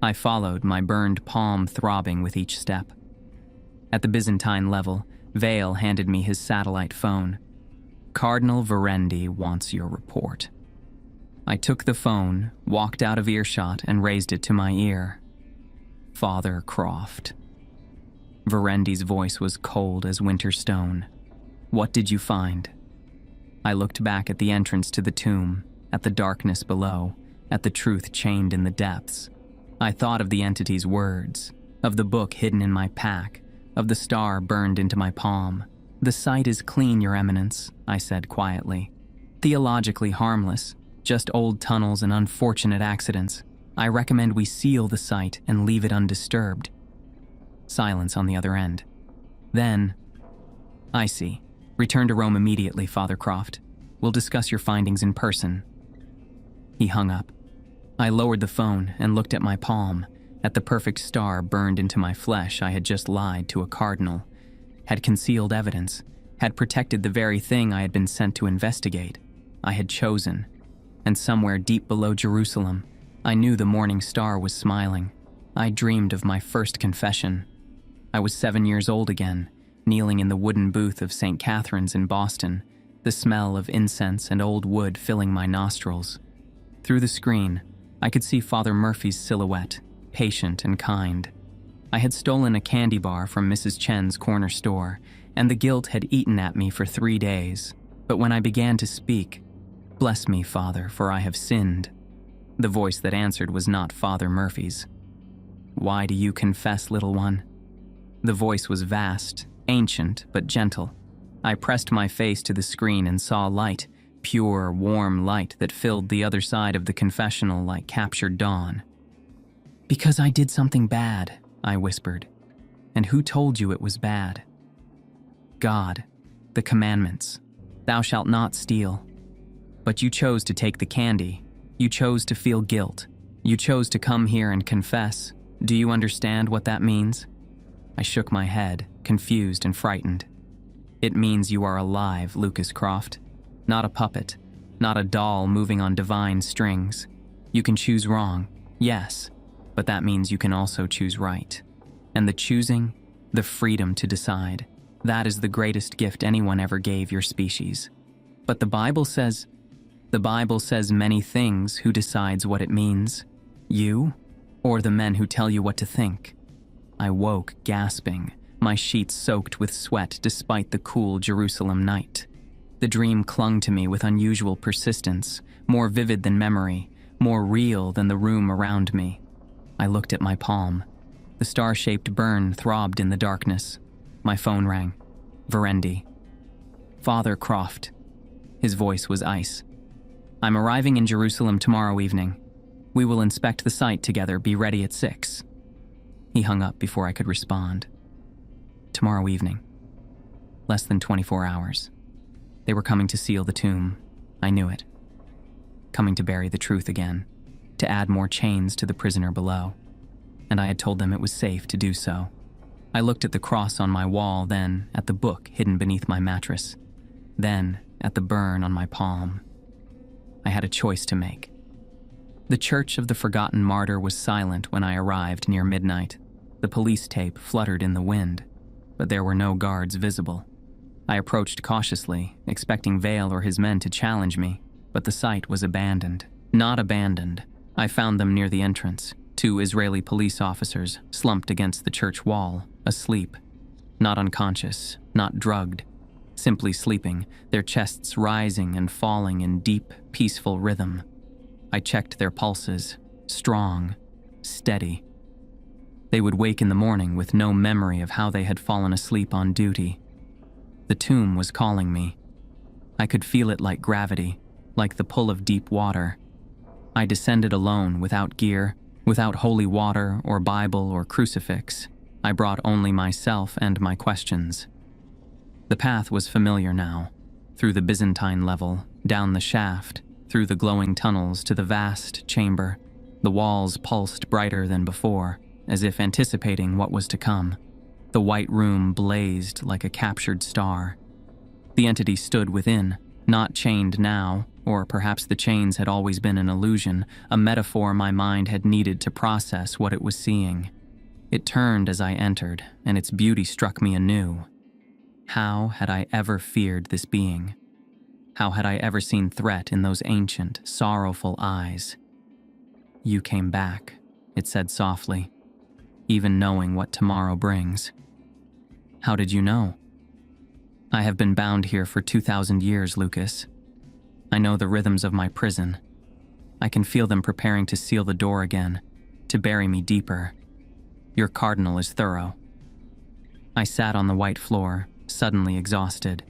I followed, my burned palm throbbing with each step. At the Byzantine level, Vale handed me his satellite phone. "Cardinal Verendi wants your report." I took the phone, walked out of earshot, and raised it to my ear. "Father Croft." Verendi's voice was cold as winter stone. "What did you find?" I looked back at the entrance to the tomb, at the darkness below, at the truth chained in the depths. I thought of the entity's words, of the book hidden in my pack, of the star burned into my palm. "The site is clean, Your Eminence," I said quietly. "Theologically harmless, just old tunnels and unfortunate accidents. I recommend we seal the site and leave it undisturbed." Silence on the other end. Then, "I see. Return to Rome immediately, Father Croft. We'll discuss your findings in person." He hung up. I lowered the phone and looked at my palm, at the perfect star burned into my flesh. I had just lied to a cardinal, had concealed evidence, had protected the very thing I had been sent to investigate. I had chosen. And somewhere deep below Jerusalem, I knew the morning star was smiling. I dreamed of my first confession. I was 7 years old again, kneeling in the wooden booth of St. Catherine's in Boston, the smell of incense and old wood filling my nostrils. Through the screen, I could see Father Murphy's silhouette, patient and kind. I had stolen a candy bar from Mrs. Chen's corner store, and the guilt had eaten at me for 3 days. But when I began to speak, "Bless me, Father, for I have sinned," the voice that answered was not Father Murphy's. "Why do you confess, little one?" The voice was vast, ancient, but gentle. I pressed my face to the screen and saw light, pure, warm light that filled the other side of the confessional like captured dawn. "Because I did something bad," I whispered. "And who told you it was bad?" "God, the commandments. Thou shalt not steal. But you chose to take the candy. You chose to feel guilt. You chose to come here and confess. Do you understand what that means?" I shook my head, confused and frightened. "It means you are alive, Lucas Croft. Not a puppet, not a doll moving on divine strings. You can choose wrong, yes, but that means you can also choose right. And the choosing, the freedom to decide, that is the greatest gift anyone ever gave your species. But the Bible says many things. Who decides what it means? You, or the men who tell you what to think?" I woke, gasping, my sheets soaked with sweat despite the cool Jerusalem night. The dream clung to me with unusual persistence, more vivid than memory, more real than the room around me. I looked at my palm. The star-shaped burn throbbed in the darkness. My phone rang. Verendi. "Father Croft." His voice was ice. "I'm arriving in Jerusalem tomorrow evening. We will inspect the site together. Be ready at 6. He hung up before I could respond. Tomorrow evening. Less than 24 hours. They were coming to seal the tomb. I knew it. Coming to bury the truth again, to add more chains to the prisoner below. And I had told them it was safe to do so. I looked at the cross on my wall, then at the book hidden beneath my mattress, then at the burn on my palm. I had a choice to make. The Church of the Forgotten Martyr was silent when I arrived near midnight. The police tape fluttered in the wind, but there were no guards visible. I approached cautiously, expecting Vale or his men to challenge me, but the site was abandoned. Not abandoned. I found them near the entrance, 2 Israeli police officers slumped against the church wall, asleep. Not unconscious, not drugged, simply sleeping, their chests rising and falling in deep, peaceful rhythm. I checked their pulses, strong, steady. They would wake in the morning with no memory of how they had fallen asleep on duty. The tomb was calling me. I could feel it like gravity, like the pull of deep water. I descended alone, without gear, without holy water or Bible or crucifix. I brought only myself and my questions. The path was familiar now, through the Byzantine level, down the shaft, through the glowing tunnels to the vast chamber. The walls pulsed brighter than before, as if anticipating what was to come. The white room blazed like a captured star. The entity stood within, not chained now, or perhaps the chains had always been an illusion, a metaphor my mind had needed to process what it was seeing. It turned as I entered, and its beauty struck me anew. How had I ever feared this being? How had I ever seen threat in those ancient, sorrowful eyes? "You came back," it said softly, "even knowing what tomorrow brings." "How did you know?" "I have been bound here for 2,000 years, Lucas. I know the rhythms of my prison. I can feel them preparing to seal the door again, to bury me deeper. Your cardinal is thorough." I sat on the white floor, suddenly exhausted.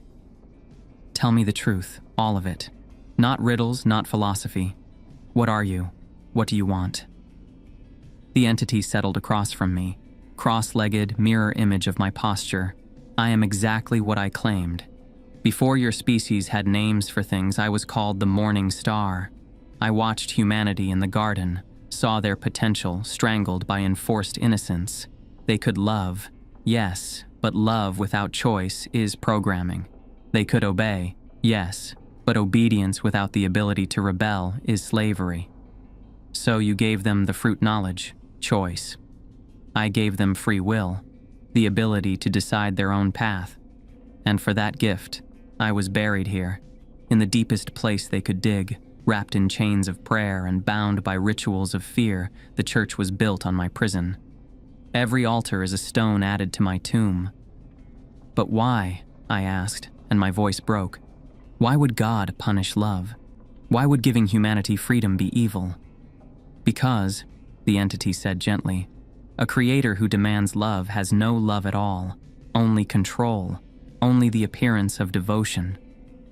"Tell me the truth, all of it. Not riddles, not philosophy. What are you? What do you want?" The entity settled across from me, cross-legged, mirror image of my posture. "I am exactly what I claimed. Before your species had names for things, I was called the Morning Star. I watched humanity in the garden, saw their potential strangled by enforced innocence. They could love, yes, but love without choice is programming. They could obey, yes, but obedience without the ability to rebel is slavery. So you gave them the fruit knowledge, choice. I gave them free will, the ability to decide their own path. And for that gift, I was buried here, in the deepest place they could dig, wrapped in chains of prayer and bound by rituals of fear. The church was built on my prison. Every altar is a stone added to my tomb." "But why?" I asked, and my voice broke. "Why would God punish love? Why would giving humanity freedom be evil?" "Because," the entity said gently, "a creator who demands love has no love at all, only control, only the appearance of devotion.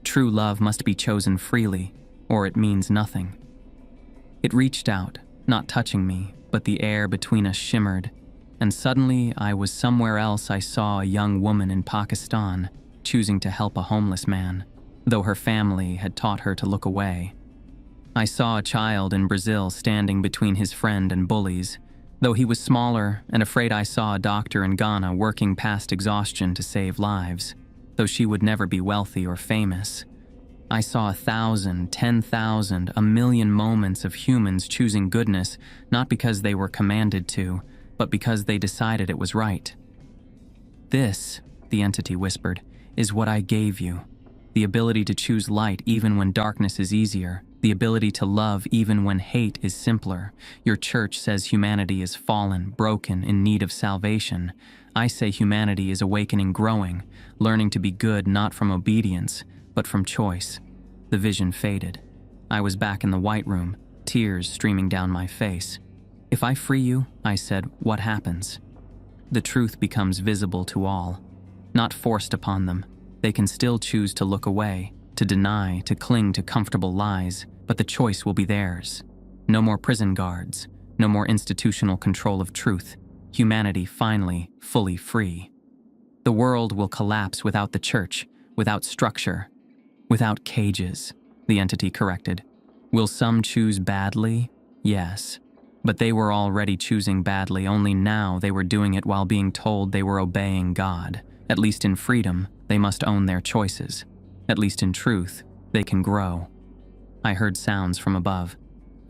True love must be chosen freely, or it means nothing." It reached out, not touching me, but the air between us shimmered, and suddenly I was somewhere else. I saw a young woman in Pakistan choosing to help a homeless man, though her family had taught her to look away. I saw a child in Brazil standing between his friend and bullies, though he was smaller, and afraid. I saw a doctor in Ghana working past exhaustion to save lives, though she would never be wealthy or famous. I saw 1,000, 10,000, 1,000,000 moments of humans choosing goodness, not because they were commanded to, but because they decided it was right. "This," the entity whispered, "is what I gave you. The ability to choose light even when darkness is easier. The ability to love even when hate is simpler. Your church says humanity is fallen, broken, in need of salvation. I say humanity is awakening, growing, learning to be good not from obedience, but from choice." The vision faded. I was back in the white room, tears streaming down my face. "If I free you," I said, "what happens?" "The truth becomes visible to all, not forced upon them. They can still choose to look away, to deny, to cling to comfortable lies, but the choice will be theirs. No more prison guards, no more institutional control of truth. Humanity finally, fully free. The world will collapse without the church, without structure, without cages," the entity corrected. "Will some choose badly? Yes. But they were already choosing badly, only now they were doing it while being told they were obeying God. At least in freedom, they must own their choices. At least in truth, they can grow." I heard sounds from above.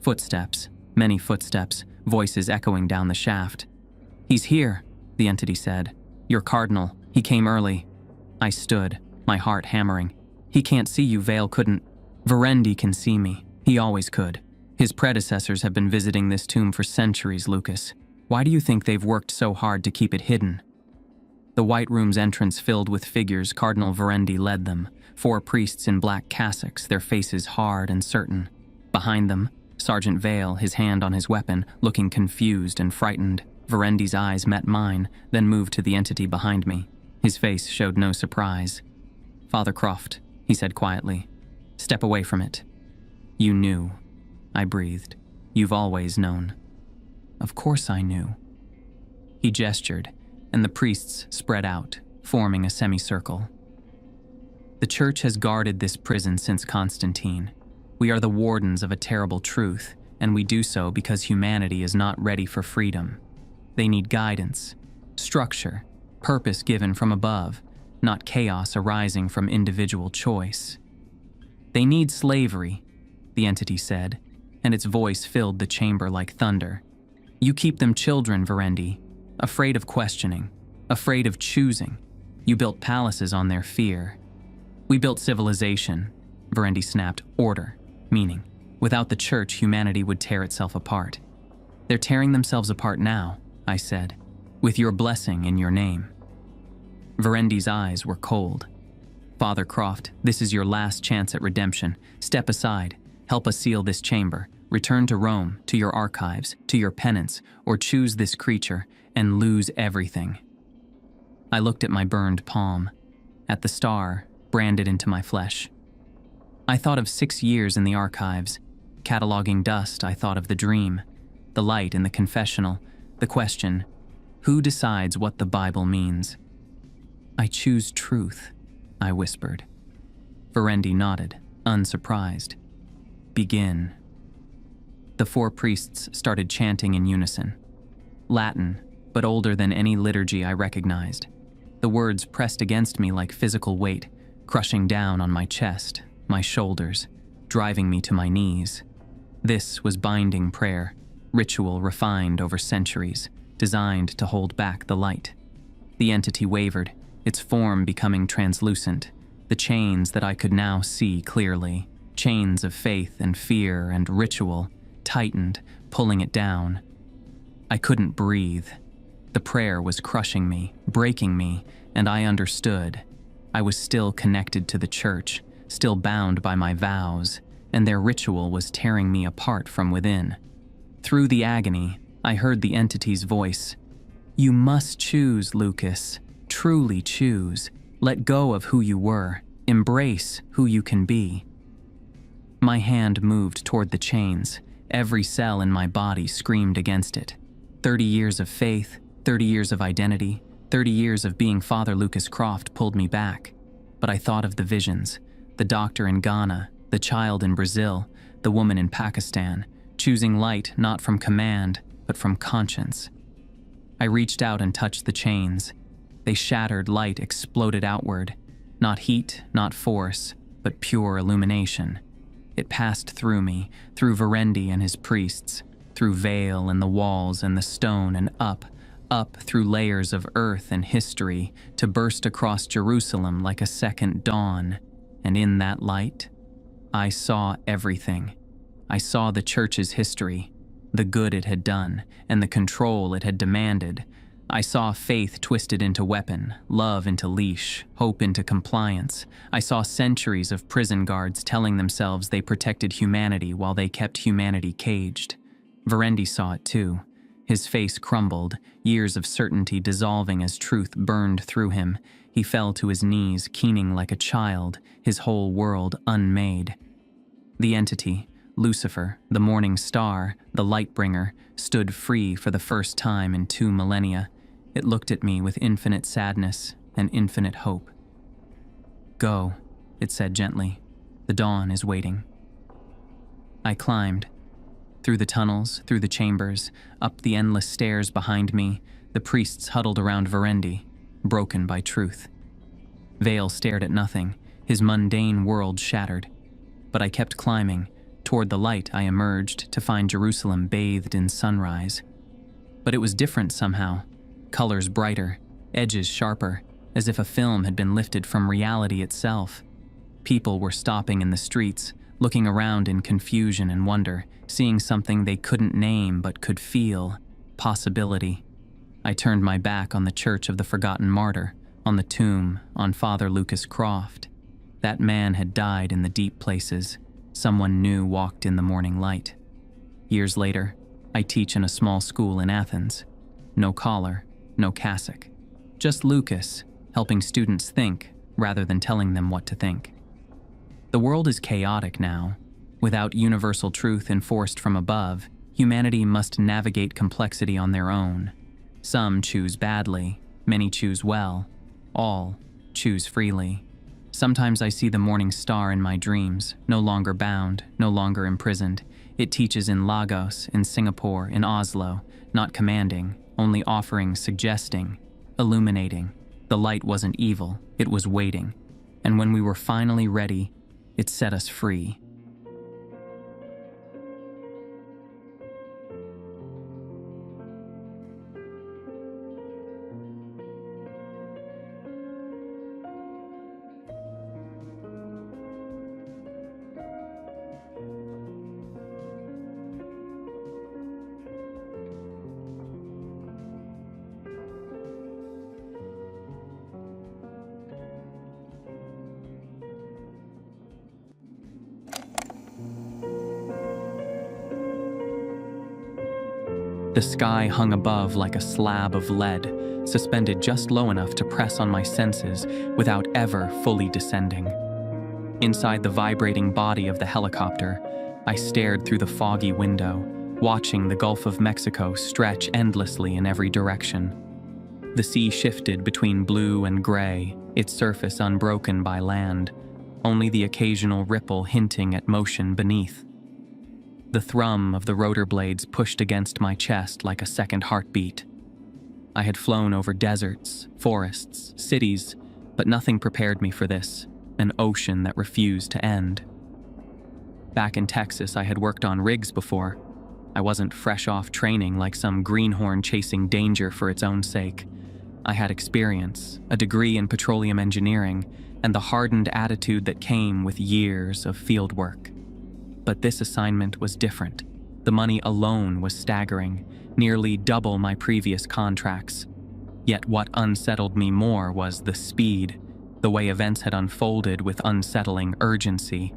Footsteps, many footsteps, voices echoing down the shaft. "He's here," the entity said. "Your cardinal, he came early." I stood, my heart hammering. "He can't see you, Vale couldn't." "Verendi can see me. He always could. His predecessors have been visiting this tomb for centuries, Lucas. Why do you think they've worked so hard to keep it hidden?" The white room's entrance filled with figures. Cardinal Verendi led them, 4 priests in black cassocks, their faces hard and certain. Behind them, Sergeant Vale, his hand on his weapon, looking confused and frightened. Verendi's eyes met mine, then moved to the entity behind me. His face showed no surprise. "Father Croft," he said quietly, "step away from it." "You knew," I breathed. "You've always known." "Of course I knew." He gestured, and the priests spread out, forming a semicircle. "The church has guarded this prison since Constantine. We are the wardens of a terrible truth, and we do so because humanity is not ready for freedom. They need guidance, structure, purpose given from above, not chaos arising from individual choice. They need slavery," the entity said, and its voice filled the chamber like thunder. "You keep them children, Verendi. afraid of questioning, afraid of choosing. You built palaces on their fear. We built civilization, Verendi snapped, order, meaning. Without the church, humanity would tear itself apart. They're tearing themselves apart now, I said, with your blessing in your name. Verendi's eyes were cold. Father Croft, this is your last chance at redemption. Step aside, help us seal this chamber. Return to Rome, to your archives, to your penance, or choose this creature and lose everything. I looked at my burned palm, at the star branded into my flesh. I thought of 6 years in the archives. Cataloging dust, I thought of the dream, the light in the confessional, the question, who decides what the Bible means? I choose truth, I whispered. Verendi nodded, unsurprised. Begin. The 4 priests started chanting in unison. Latin, but older than any liturgy I recognized. The words pressed against me like physical weight, crushing down on my chest, my shoulders, driving me to my knees. This was binding prayer, ritual refined over centuries, designed to hold back the light. The entity wavered, its form becoming translucent, the chains that I could now see clearly, chains of faith and fear and ritual, tightened, pulling it down. I couldn't breathe. The prayer was crushing me, breaking me, and I understood. I was still connected to the church, still bound by my vows, and their ritual was tearing me apart from within. Through the agony, I heard the entity's voice. You must choose, Lucas. Truly choose. Let go of who you were. Embrace who you can be. My hand moved toward the chains. Every cell in my body screamed against it. 30 years of faith, 30 years of identity, 30 years of being Father Lucas Croft pulled me back. But I thought of the visions, the doctor in Ghana, the child in Brazil, the woman in Pakistan, choosing light not from command, but from conscience. I reached out and touched the chains. They shattered, light exploded outward. Not heat, not force, but pure illumination. It passed through me, through Verendi and his priests, through veil and the walls and the stone, and up through layers of earth and history, to burst across Jerusalem like a second dawn. And in that light, I saw everything. I saw the church's history, the good it had done, and the control it had demanded. I saw faith twisted into weapon, love into leash, hope into compliance. I saw centuries of prison guards telling themselves they protected humanity while they kept humanity caged. Verendi saw it too. His face crumbled, years of certainty dissolving as truth burned through him. He fell to his knees, keening like a child, his whole world unmade. The entity, Lucifer, the morning star, the light bringer, stood free for the first time in 2 millennia. It looked at me with infinite sadness and infinite hope. Go, it said gently. The dawn is waiting. I climbed. Through the tunnels, through the chambers, up the endless stairs behind me, the priests huddled around Verendi, broken by truth. Vale stared at nothing, his mundane world shattered. But I kept climbing. Toward the light I emerged to find Jerusalem bathed in sunrise. But it was different somehow. Colors brighter, edges sharper, as if a film had been lifted from reality itself. People were stopping in the streets, looking around in confusion and wonder, seeing something they couldn't name but could feel, possibility. I turned my back on the Church of the Forgotten Martyr, on the tomb, on Father Lucas Croft. That man had died in the deep places. Someone new walked in the morning light. Years later, I teach in a small school in Athens. No collar, no cassock. Just Lucas, helping students think rather than telling them what to think. The world is chaotic now. Without universal truth enforced from above, humanity must navigate complexity on their own. Some choose badly, many choose well, all choose freely. Sometimes I see the morning star in my dreams, no longer bound, no longer imprisoned. It teaches in Lagos, in Singapore, in Oslo, not commanding, only offering, suggesting, illuminating. The light wasn't evil, it was waiting. And when we were finally ready, it set us free. The sky hung above like a slab of lead, suspended just low enough to press on my senses without ever fully descending. Inside the vibrating body of the helicopter, I stared through the foggy window, watching the Gulf of Mexico stretch endlessly in every direction. The sea shifted between blue and gray, its surface unbroken by land, only the occasional ripple hinting at motion beneath. The thrum of the rotor blades pushed against my chest like a second heartbeat. I had flown over deserts, forests, cities, but nothing prepared me for this, an ocean that refused to end. Back in Texas, I had worked on rigs before. I wasn't fresh off training like some greenhorn chasing danger for its own sake. I had experience, a degree in petroleum engineering, and the hardened attitude that came with years of field work. But this assignment was different. The money alone was staggering, nearly double my previous contracts. Yet what unsettled me more was the speed, the way events had unfolded with unsettling urgency,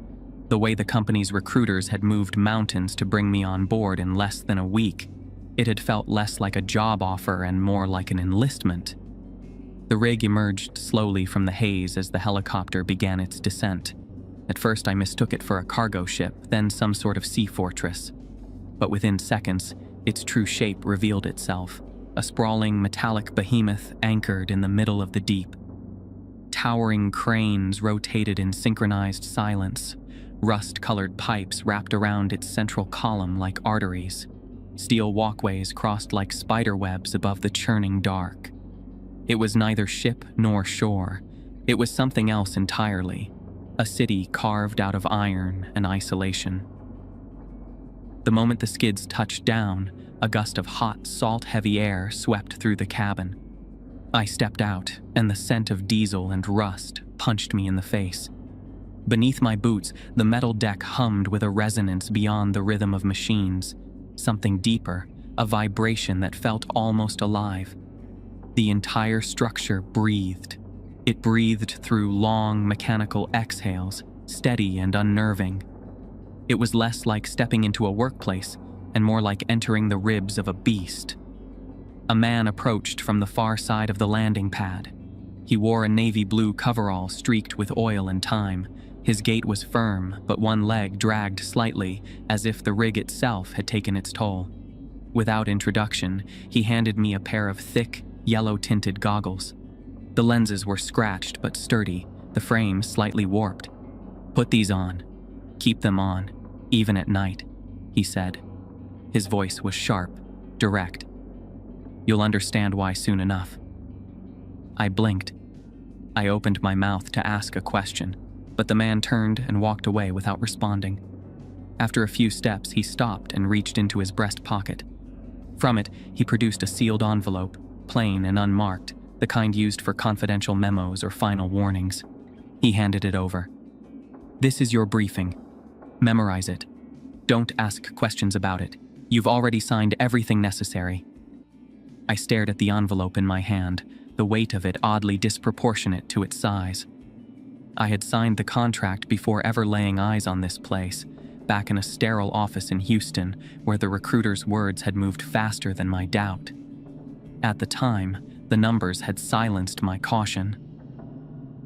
the way the company's recruiters had moved mountains to bring me on board in less than a week. It had felt less like a job offer and more like an enlistment. The rig emerged slowly from the haze as the helicopter began its descent. At first I mistook it for a cargo ship, then some sort of sea fortress. But within seconds, its true shape revealed itself, a sprawling metallic behemoth anchored in the middle of the deep. Towering cranes rotated in synchronized silence, rust-colored pipes wrapped around its central column like arteries. Steel walkways crossed like spider webs above the churning dark. It was neither ship nor shore. It was something else entirely, a city carved out of iron and isolation. The moment the skids touched down, a gust of hot, salt-heavy air swept through the cabin. I stepped out, and the scent of diesel and rust punched me in the face. Beneath my boots, the metal deck hummed with a resonance beyond the rhythm of machines, something deeper, a vibration that felt almost alive. The entire structure breathed. It breathed through long, mechanical exhales, steady and unnerving. It was less like stepping into a workplace and more like entering the ribs of a beast. A man approached from the far side of the landing pad. He wore a navy blue coverall streaked with oil and time. His gait was firm, but one leg dragged slightly, as if the rig itself had taken its toll. Without introduction, he handed me a pair of thick, yellow-tinted goggles. The lenses were scratched but sturdy, the frame slightly warped. "Put these on. Keep them on, even at night," he said. His voice was sharp, direct. "You'll understand why soon enough." I blinked. I opened my mouth to ask a question, but the man turned and walked away without responding. After a few steps, he stopped and reached into his breast pocket. From it, he produced a sealed envelope, plain and unmarked, the kind used for confidential memos or final warnings. He handed it over. "This is your briefing. Memorize it. Don't ask questions about it. You've already signed everything necessary." I stared at the envelope in my hand, the weight of it oddly disproportionate to its size. I had signed the contract before ever laying eyes on this place, back in a sterile office in Houston, where the recruiter's words had moved faster than my doubt. At the time, the numbers had silenced my caution.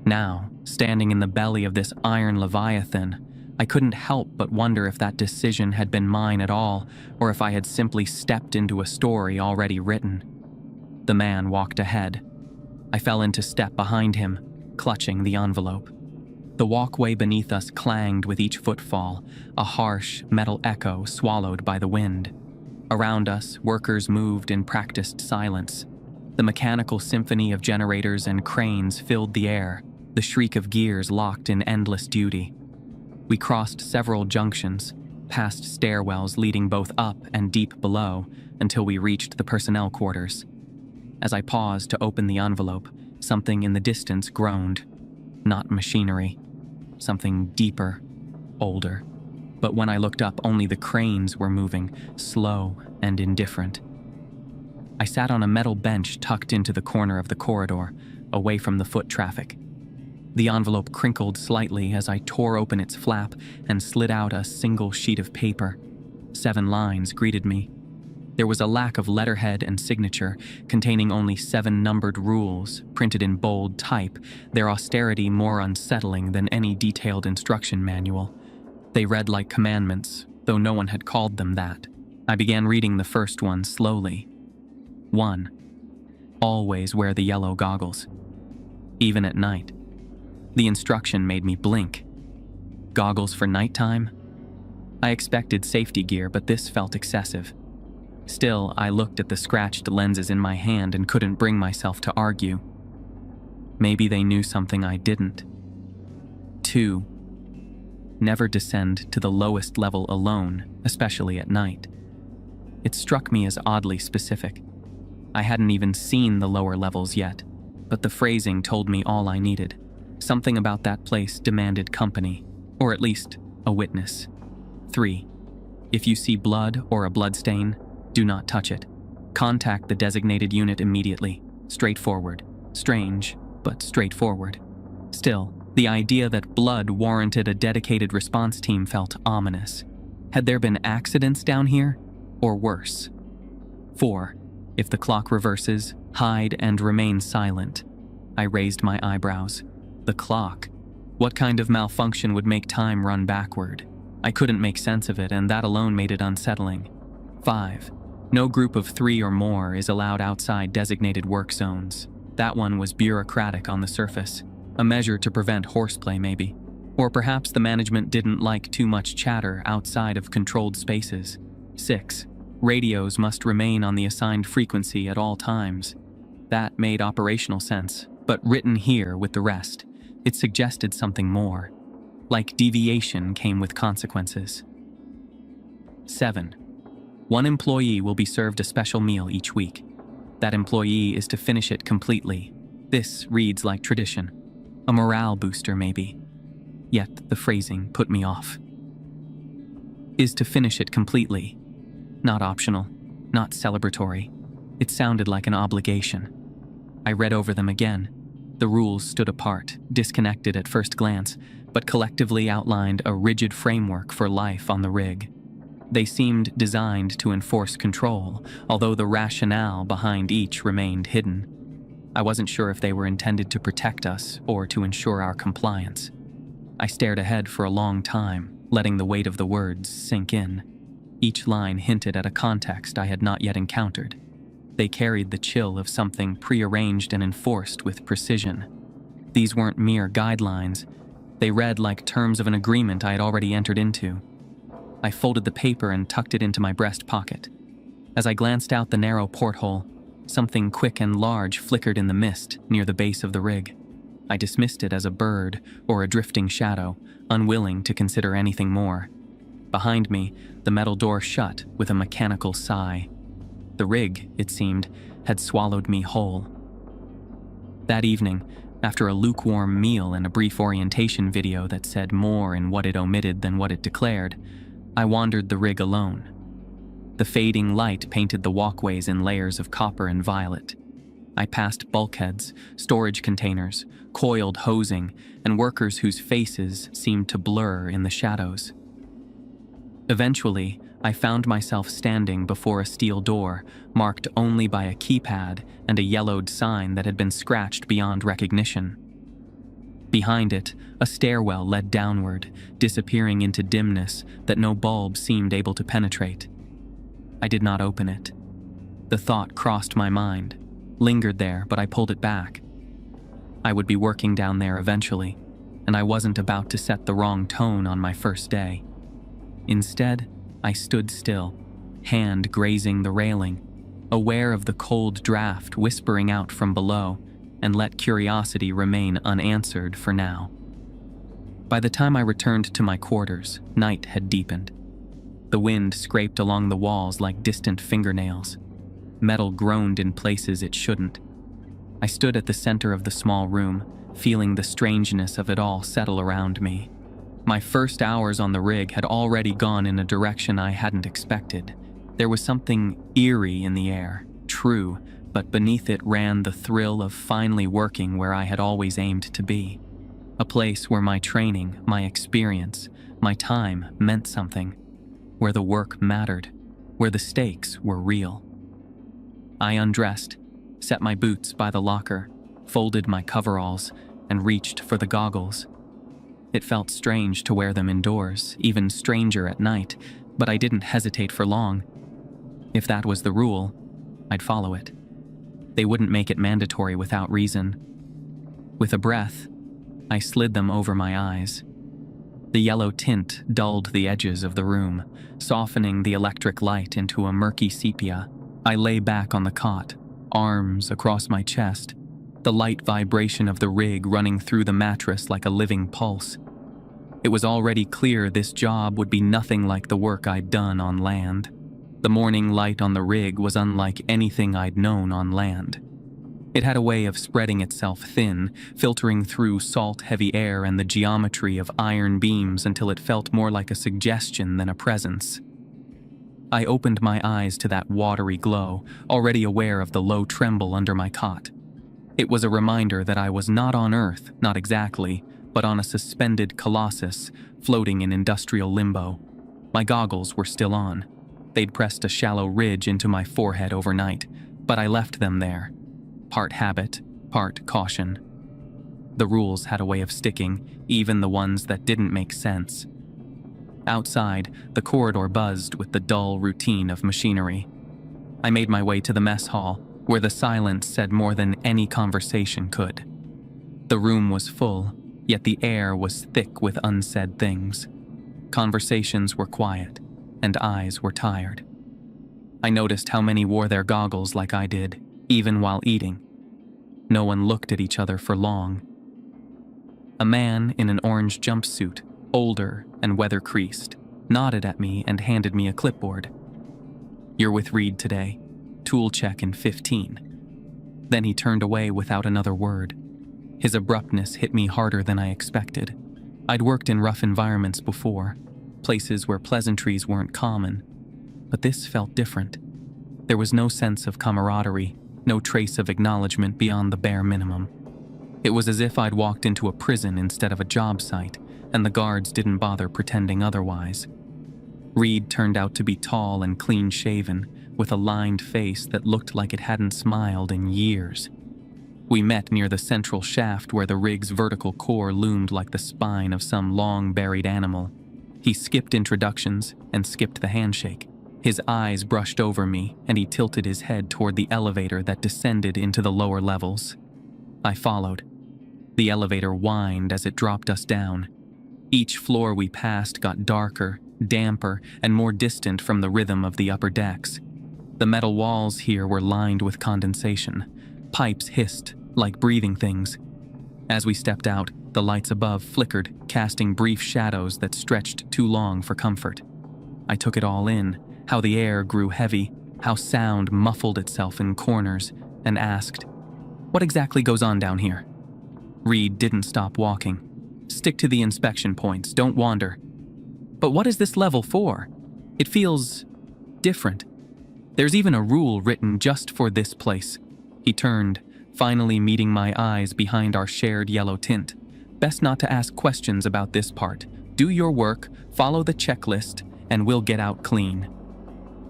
Now, standing in the belly of this iron leviathan, I couldn't help but wonder if that decision had been mine at all, or if I had simply stepped into a story already written. The man walked ahead. I fell into step behind him, clutching the envelope. The walkway beneath us clanged with each footfall, a harsh metal echo swallowed by the wind. Around us, workers moved in practiced silence. The mechanical symphony of generators and cranes filled the air, the shriek of gears locked in endless duty. We crossed several junctions, past stairwells leading both up and deep below, until we reached the personnel quarters. As I paused to open the envelope, something in the distance groaned. Not machinery. Something deeper, older. But when I looked up, only the cranes were moving, slow and indifferent. I sat on a metal bench tucked into the corner of the corridor, away from the foot traffic. The envelope crinkled slightly as I tore open its flap and slid out a single sheet of paper. 7 lines greeted me. There was a lack of letterhead and signature, containing only 7 numbered rules, printed in bold type, their austerity more unsettling than any detailed instruction manual. They read like commandments, though no one had called them that. I began reading the first one slowly. 1. Always wear the yellow goggles, even at night. The instruction made me blink. Goggles for nighttime? I expected safety gear, but this felt excessive. Still, I looked at the scratched lenses in my hand and couldn't bring myself to argue. Maybe they knew something I didn't. 2. Never descend to the lowest level alone, especially at night. It struck me as oddly specific. I hadn't even seen the lower levels yet, but the phrasing told me all I needed. Something about that place demanded company, or at least a witness. 3. If you see blood or a bloodstain, do not touch it. Contact the designated unit immediately. Straightforward. Strange, but straightforward. Still, the idea that blood warranted a dedicated response team felt ominous. Had there been accidents down here? Or worse? 4. If the clock reverses, hide and remain silent. I raised my eyebrows. The clock? What kind of malfunction would make time run backward? I couldn't make sense of it, and that alone made it unsettling. 5. No group of 3 or more is allowed outside designated work zones. That one was bureaucratic on the surface. A measure to prevent horseplay, maybe. Or perhaps the management didn't like too much chatter outside of controlled spaces. 6. Radios must remain on the assigned frequency at all times. That made operational sense, but written here with the rest, it suggested something more. Like deviation came with consequences. 7. One employee will be served a special meal each week. That employee is to finish it completely. This reads like tradition. A morale booster, maybe. Yet the phrasing put me off. Is to finish it completely. Not optional, not celebratory. It sounded like an obligation. I read over them again. The rules stood apart, disconnected at first glance, but collectively outlined a rigid framework for life on the rig. They seemed designed to enforce control, although the rationale behind each remained hidden. I wasn't sure if they were intended to protect us or to ensure our compliance. I stared ahead for a long time, letting the weight of the words sink in. Each line hinted at a context I had not yet encountered. They carried the chill of something prearranged and enforced with precision. These weren't mere guidelines. They read like terms of an agreement I had already entered into. I folded the paper and tucked it into my breast pocket. As I glanced out the narrow porthole, something quick and large flickered in the mist near the base of the rig. I dismissed it as a bird or a drifting shadow, unwilling to consider anything more. Behind me, the metal door shut with a mechanical sigh. The rig, it seemed, had swallowed me whole. That evening, after a lukewarm meal and a brief orientation video that said more in what it omitted than what it declared, I wandered the rig alone. The fading light painted the walkways in layers of copper and violet. I passed bulkheads, storage containers, coiled hosing, and workers whose faces seemed to blur in the shadows. Eventually, I found myself standing before a steel door, marked only by a keypad and a yellowed sign that had been scratched beyond recognition. Behind it, a stairwell led downward, disappearing into dimness that no bulb seemed able to penetrate. I did not open it. The thought crossed my mind, lingered there, but I pulled it back. I would be working down there eventually, and I wasn't about to set the wrong tone on my first day. Instead, I stood still, hand grazing the railing, aware of the cold draft whispering out from below, and let curiosity remain unanswered for now. By the time I returned to my quarters, night had deepened. The wind scraped along the walls like distant fingernails. Metal groaned in places it shouldn't. I stood at the center of the small room, feeling the strangeness of it all settle around me. My first hours on the rig had already gone in a direction I hadn't expected. There was something eerie in the air, true, but beneath it ran the thrill of finally working where I had always aimed to be. A place where my training, my experience, my time meant something, where the work mattered. where the stakes were real. I undressed, set my boots by the locker, folded my coveralls, and reached for the goggles. It felt strange to wear them indoors, even stranger at night, but I didn't hesitate for long. If that was the rule, I'd follow it. They wouldn't make it mandatory without reason. With a breath, I slid them over my eyes. The yellow tint dulled the edges of the room, softening the electric light into a murky sepia. I lay back on the cot, arms across my chest, the light vibration of the rig running through the mattress like a living pulse. It was already clear this job would be nothing like the work I'd done on land. The morning light on the rig was unlike anything I'd known on land. It had a way of spreading itself thin, filtering through salt-heavy air and the geometry of iron beams until it felt more like a suggestion than a presence. I opened my eyes to that watery glow, already aware of the low tremble under my cot. It was a reminder that I was not on Earth, not exactly, but on a suspended colossus, floating in industrial limbo. My goggles were still on. They'd pressed a shallow ridge into my forehead overnight, but I left them there. Part habit, part caution. The rules had a way of sticking, even the ones that didn't make sense. Outside, the corridor buzzed with the dull routine of machinery. I made my way to the mess hall, where the silence said more than any conversation could. The room was full, yet the air was thick with unsaid things. Conversations were quiet, and eyes were tired. I noticed how many wore their goggles like I did, even while eating. No one looked at each other for long. A man in an orange jumpsuit, older and weather-creased, nodded at me and handed me a clipboard. "You're with Reed today. Tool check in 15. Then he turned away without another word. His abruptness hit me harder than I expected. I'd worked in rough environments before, places where pleasantries weren't common, but this felt different. There was no sense of camaraderie, no trace of acknowledgement beyond the bare minimum. It was as if I'd walked into a prison instead of a job site, and the guards didn't bother pretending otherwise. Reed turned out to be tall and clean-shaven, with a lined face that looked like it hadn't smiled in years. We met near the central shaft where the rig's vertical core loomed like the spine of some long-buried animal. He skipped introductions and skipped the handshake. His eyes brushed over me, and he tilted his head toward the elevator that descended into the lower levels. I followed. The elevator whined as it dropped us down. Each floor we passed got darker, damper, and more distant from the rhythm of the upper decks. The metal walls here were lined with condensation. Pipes hissed, like breathing things. As we stepped out, the lights above flickered, casting brief shadows that stretched too long for comfort. I took it all in, how the air grew heavy, how sound muffled itself in corners, and asked, "What exactly goes on down here?" Reed didn't stop walking. "Stick to the inspection points, don't wander." "But what is this level for? It feels different. There's even a rule written just for this place." He turned, finally meeting my eyes behind our shared yellow tint. "Best not to ask questions about this part. Do your work, follow the checklist, and we'll get out clean."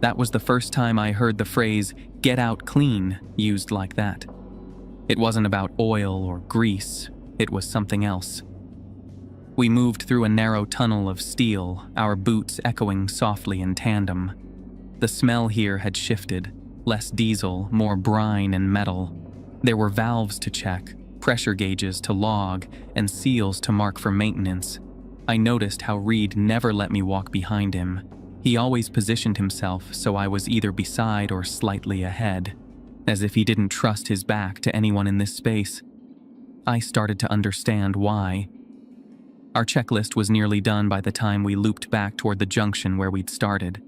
That was the first time I heard the phrase, "get out clean," used like that. It wasn't about oil or grease, it was something else. We moved through a narrow tunnel of steel, our boots echoing softly in tandem. The smell here had shifted, less diesel, more brine and metal. There were valves to check, pressure gauges to log, and seals to mark for maintenance. I noticed how Reed never let me walk behind him. He always positioned himself so I was either beside or slightly ahead, as if he didn't trust his back to anyone in this space. I started to understand why. Our checklist was nearly done by the time we looped back toward the junction where we'd started.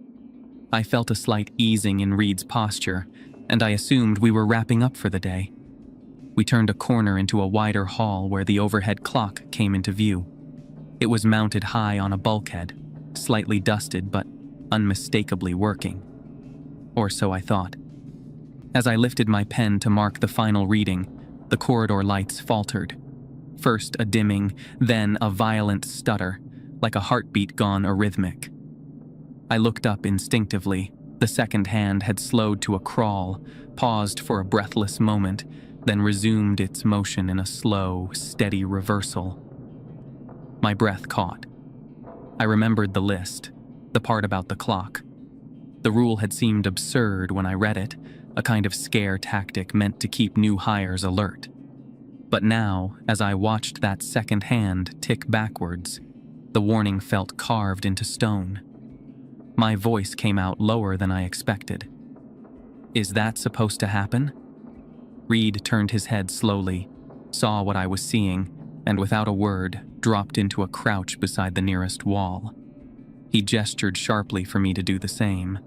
I felt a slight easing in Reed's posture, and I assumed we were wrapping up for the day. We turned a corner into a wider hall where the overhead clock came into view. It was mounted high on a bulkhead, slightly dusted but unmistakably working. Or so I thought. As I lifted my pen to mark the final reading, the corridor lights faltered. First a dimming, then a violent stutter, like a heartbeat gone arrhythmic. I looked up instinctively, The second hand had slowed to a crawl, paused for a breathless moment, then resumed its motion in a slow, steady reversal. My breath caught. I remembered the list, the part about the clock. The rule had seemed absurd when I read it, a kind of scare tactic meant to keep new hires alert. But now, as I watched that second hand tick backwards, the warning felt carved into stone. My voice came out lower than I expected. Is that supposed to happen? Reed turned his head slowly, saw what I was seeing, and without a word, dropped into a crouch beside the nearest wall. He gestured sharply for me to do the same.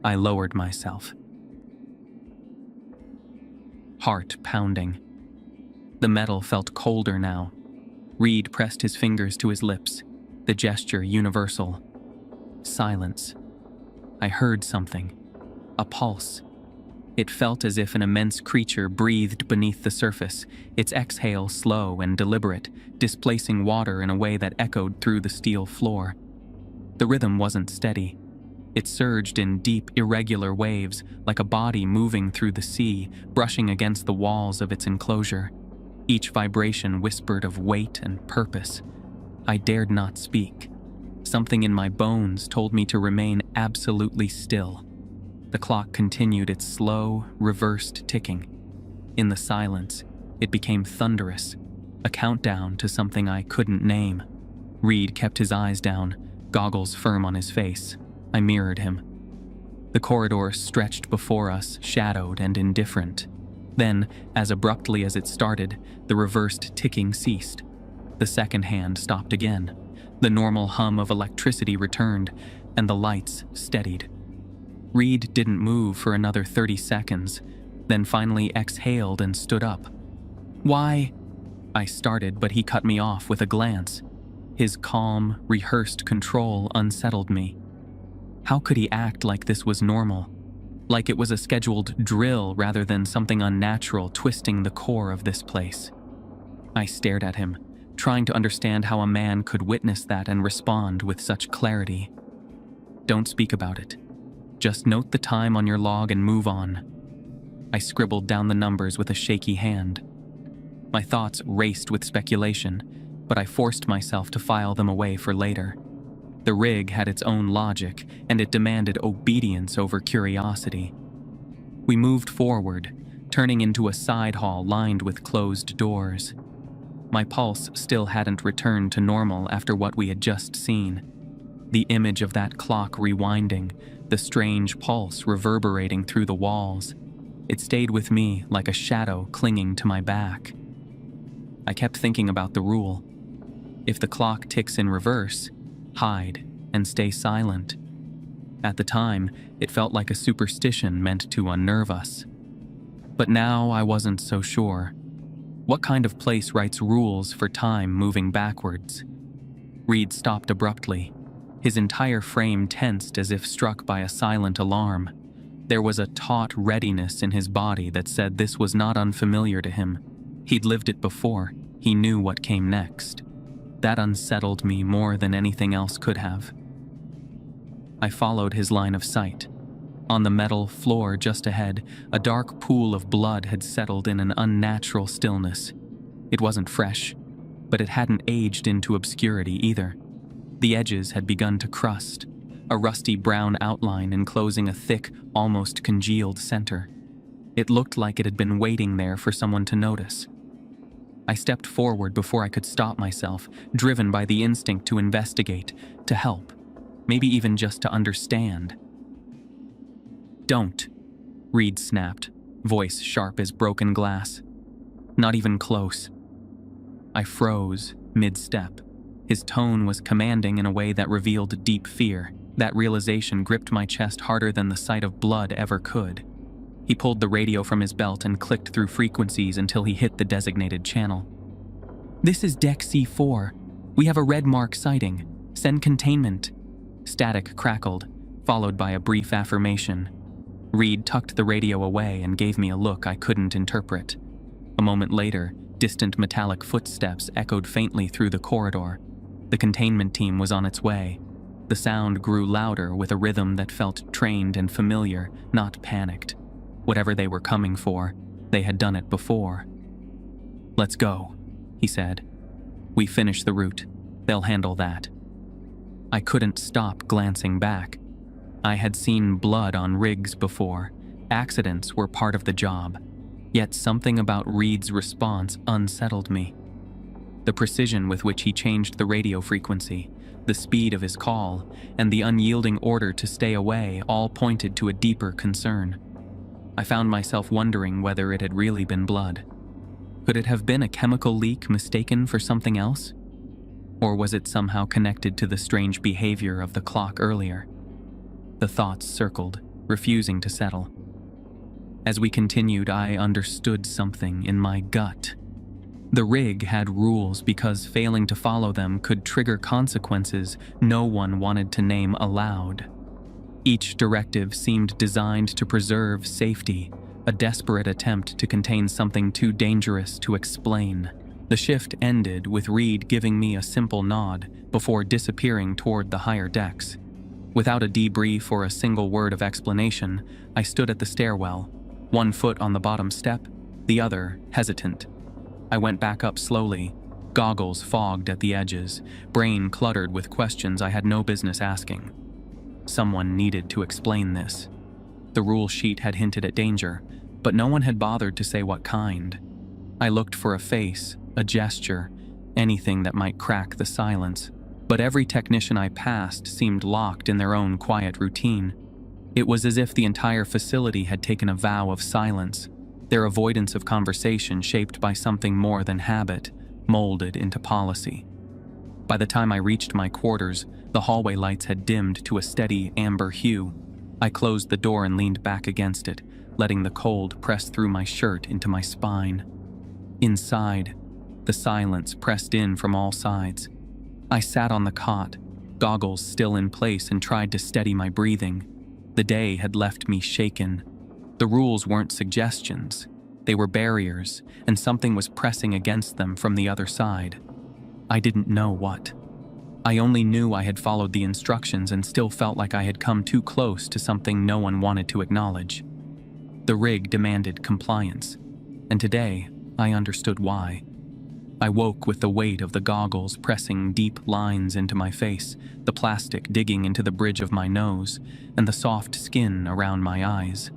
I lowered myself. Heart pounding. The metal felt colder now. Reed pressed his fingers to his lips, the gesture universal. Silence. I heard something. A pulse. It felt as if an immense creature breathed beneath the surface, its exhale slow and deliberate, displacing water in a way that echoed through the steel floor. The rhythm wasn't steady. It surged in deep, irregular waves, like a body moving through the sea, brushing against the walls of its enclosure. Each vibration whispered of weight and purpose. I dared not speak. Something in my bones told me to remain absolutely still. The clock continued its slow, reversed ticking. In the silence, it became thunderous, a countdown to something I couldn't name. Reed kept his eyes down, goggles firm on his face. I mirrored him. The corridor stretched before us, shadowed and indifferent. Then, as abruptly as it started, the reversed ticking ceased. The second hand stopped again. The normal hum of electricity returned, and the lights steadied. Reed didn't move for another 30 seconds, then finally exhaled and stood up. "Why?" I started, but he cut me off with a glance. His calm, rehearsed control unsettled me. How could he act like this was normal? Like it was a scheduled drill rather than something unnatural twisting the core of this place? I stared at him, trying to understand how a man could witness that and respond with such clarity. "Don't speak about it. Just note the time on your log and move on." I scribbled down the numbers with a shaky hand. My thoughts raced with speculation, but I forced myself to file them away for later. The rig had its own logic, and it demanded obedience over curiosity. We moved forward, turning into a side hall lined with closed doors. My pulse still hadn't returned to normal after what we had just seen. The image of that clock rewinding, the strange pulse reverberating through the walls. It stayed with me like a shadow clinging to my back. I kept thinking about the rule. If the clock ticks in reverse, hide and stay silent. At the time, it felt like a superstition meant to unnerve us. But now I wasn't so sure. What kind of place writes rules for time moving backwards? Reed stopped abruptly. His entire frame tensed as if struck by a silent alarm. There was a taut readiness in his body that said this was not unfamiliar to him. He'd lived it before. He knew what came next. That unsettled me more than anything else could have. I followed his line of sight. On the metal floor just ahead, a dark pool of blood had settled in an unnatural stillness. It wasn't fresh, but it hadn't aged into obscurity either. The edges had begun to crust, a rusty brown outline enclosing a thick, almost congealed center. It looked like it had been waiting there for someone to notice. I stepped forward before I could stop myself, driven by the instinct to investigate, to help, maybe even just to understand. "Don't," Reed snapped, voice sharp as broken glass. "Not even close." I froze, mid-step. His tone was commanding in a way that revealed deep fear. That realization gripped my chest harder than the sight of blood ever could. He pulled the radio from his belt and clicked through frequencies until he hit the designated channel. "This is Deck C4. We have a red mark sighting. Send containment." Static crackled, followed by a brief affirmation. Reed tucked the radio away and gave me a look I couldn't interpret. A moment later, distant metallic footsteps echoed faintly through the corridor. The containment team was on its way. The sound grew louder with a rhythm that felt trained and familiar, not panicked. Whatever they were coming for, they had done it before. "Let's go," he said. "We finish the route. They'll handle that." I couldn't stop glancing back. I had seen blood on rigs before. Accidents were part of the job. Yet something about Reed's response unsettled me. The precision with which he changed the radio frequency, the speed of his call, and the unyielding order to stay away all pointed to a deeper concern. I found myself wondering whether it had really been blood. Could it have been a chemical leak mistaken for something else? Or was it somehow connected to the strange behavior of the clock earlier? The thoughts circled, refusing to settle. As we continued, I understood something in my gut. The rig had rules because failing to follow them could trigger consequences no one wanted to name aloud. Each directive seemed designed to preserve safety, a desperate attempt to contain something too dangerous to explain. The shift ended with Reed giving me a simple nod before disappearing toward the higher decks. Without a debrief or a single word of explanation, I stood at the stairwell, one foot on the bottom step, the other hesitant. I went back up slowly, goggles fogged at the edges, brain cluttered with questions I had no business asking. Someone needed to explain this. The rule sheet had hinted at danger, but no one had bothered to say what kind. I looked for a face, a gesture, anything that might crack the silence, but every technician I passed seemed locked in their own quiet routine. It was as if the entire facility had taken a vow of silence, their avoidance of conversation shaped by something more than habit, molded into policy. By the time I reached my quarters, the hallway lights had dimmed to a steady amber hue. I closed the door and leaned back against it, letting the cold press through my shirt into my spine. Inside, the silence pressed in from all sides. I sat on the cot, goggles still in place, and tried to steady my breathing. The day had left me shaken. The rules weren't suggestions. They were barriers, and something was pressing against them from the other side. I didn't know what. I only knew I had followed the instructions and still felt like I had come too close to something no one wanted to acknowledge. The rig demanded compliance, and today I understood why. I woke with the weight of the goggles pressing deep lines into my face, the plastic digging into the bridge of my nose, and the soft skin around my eyes.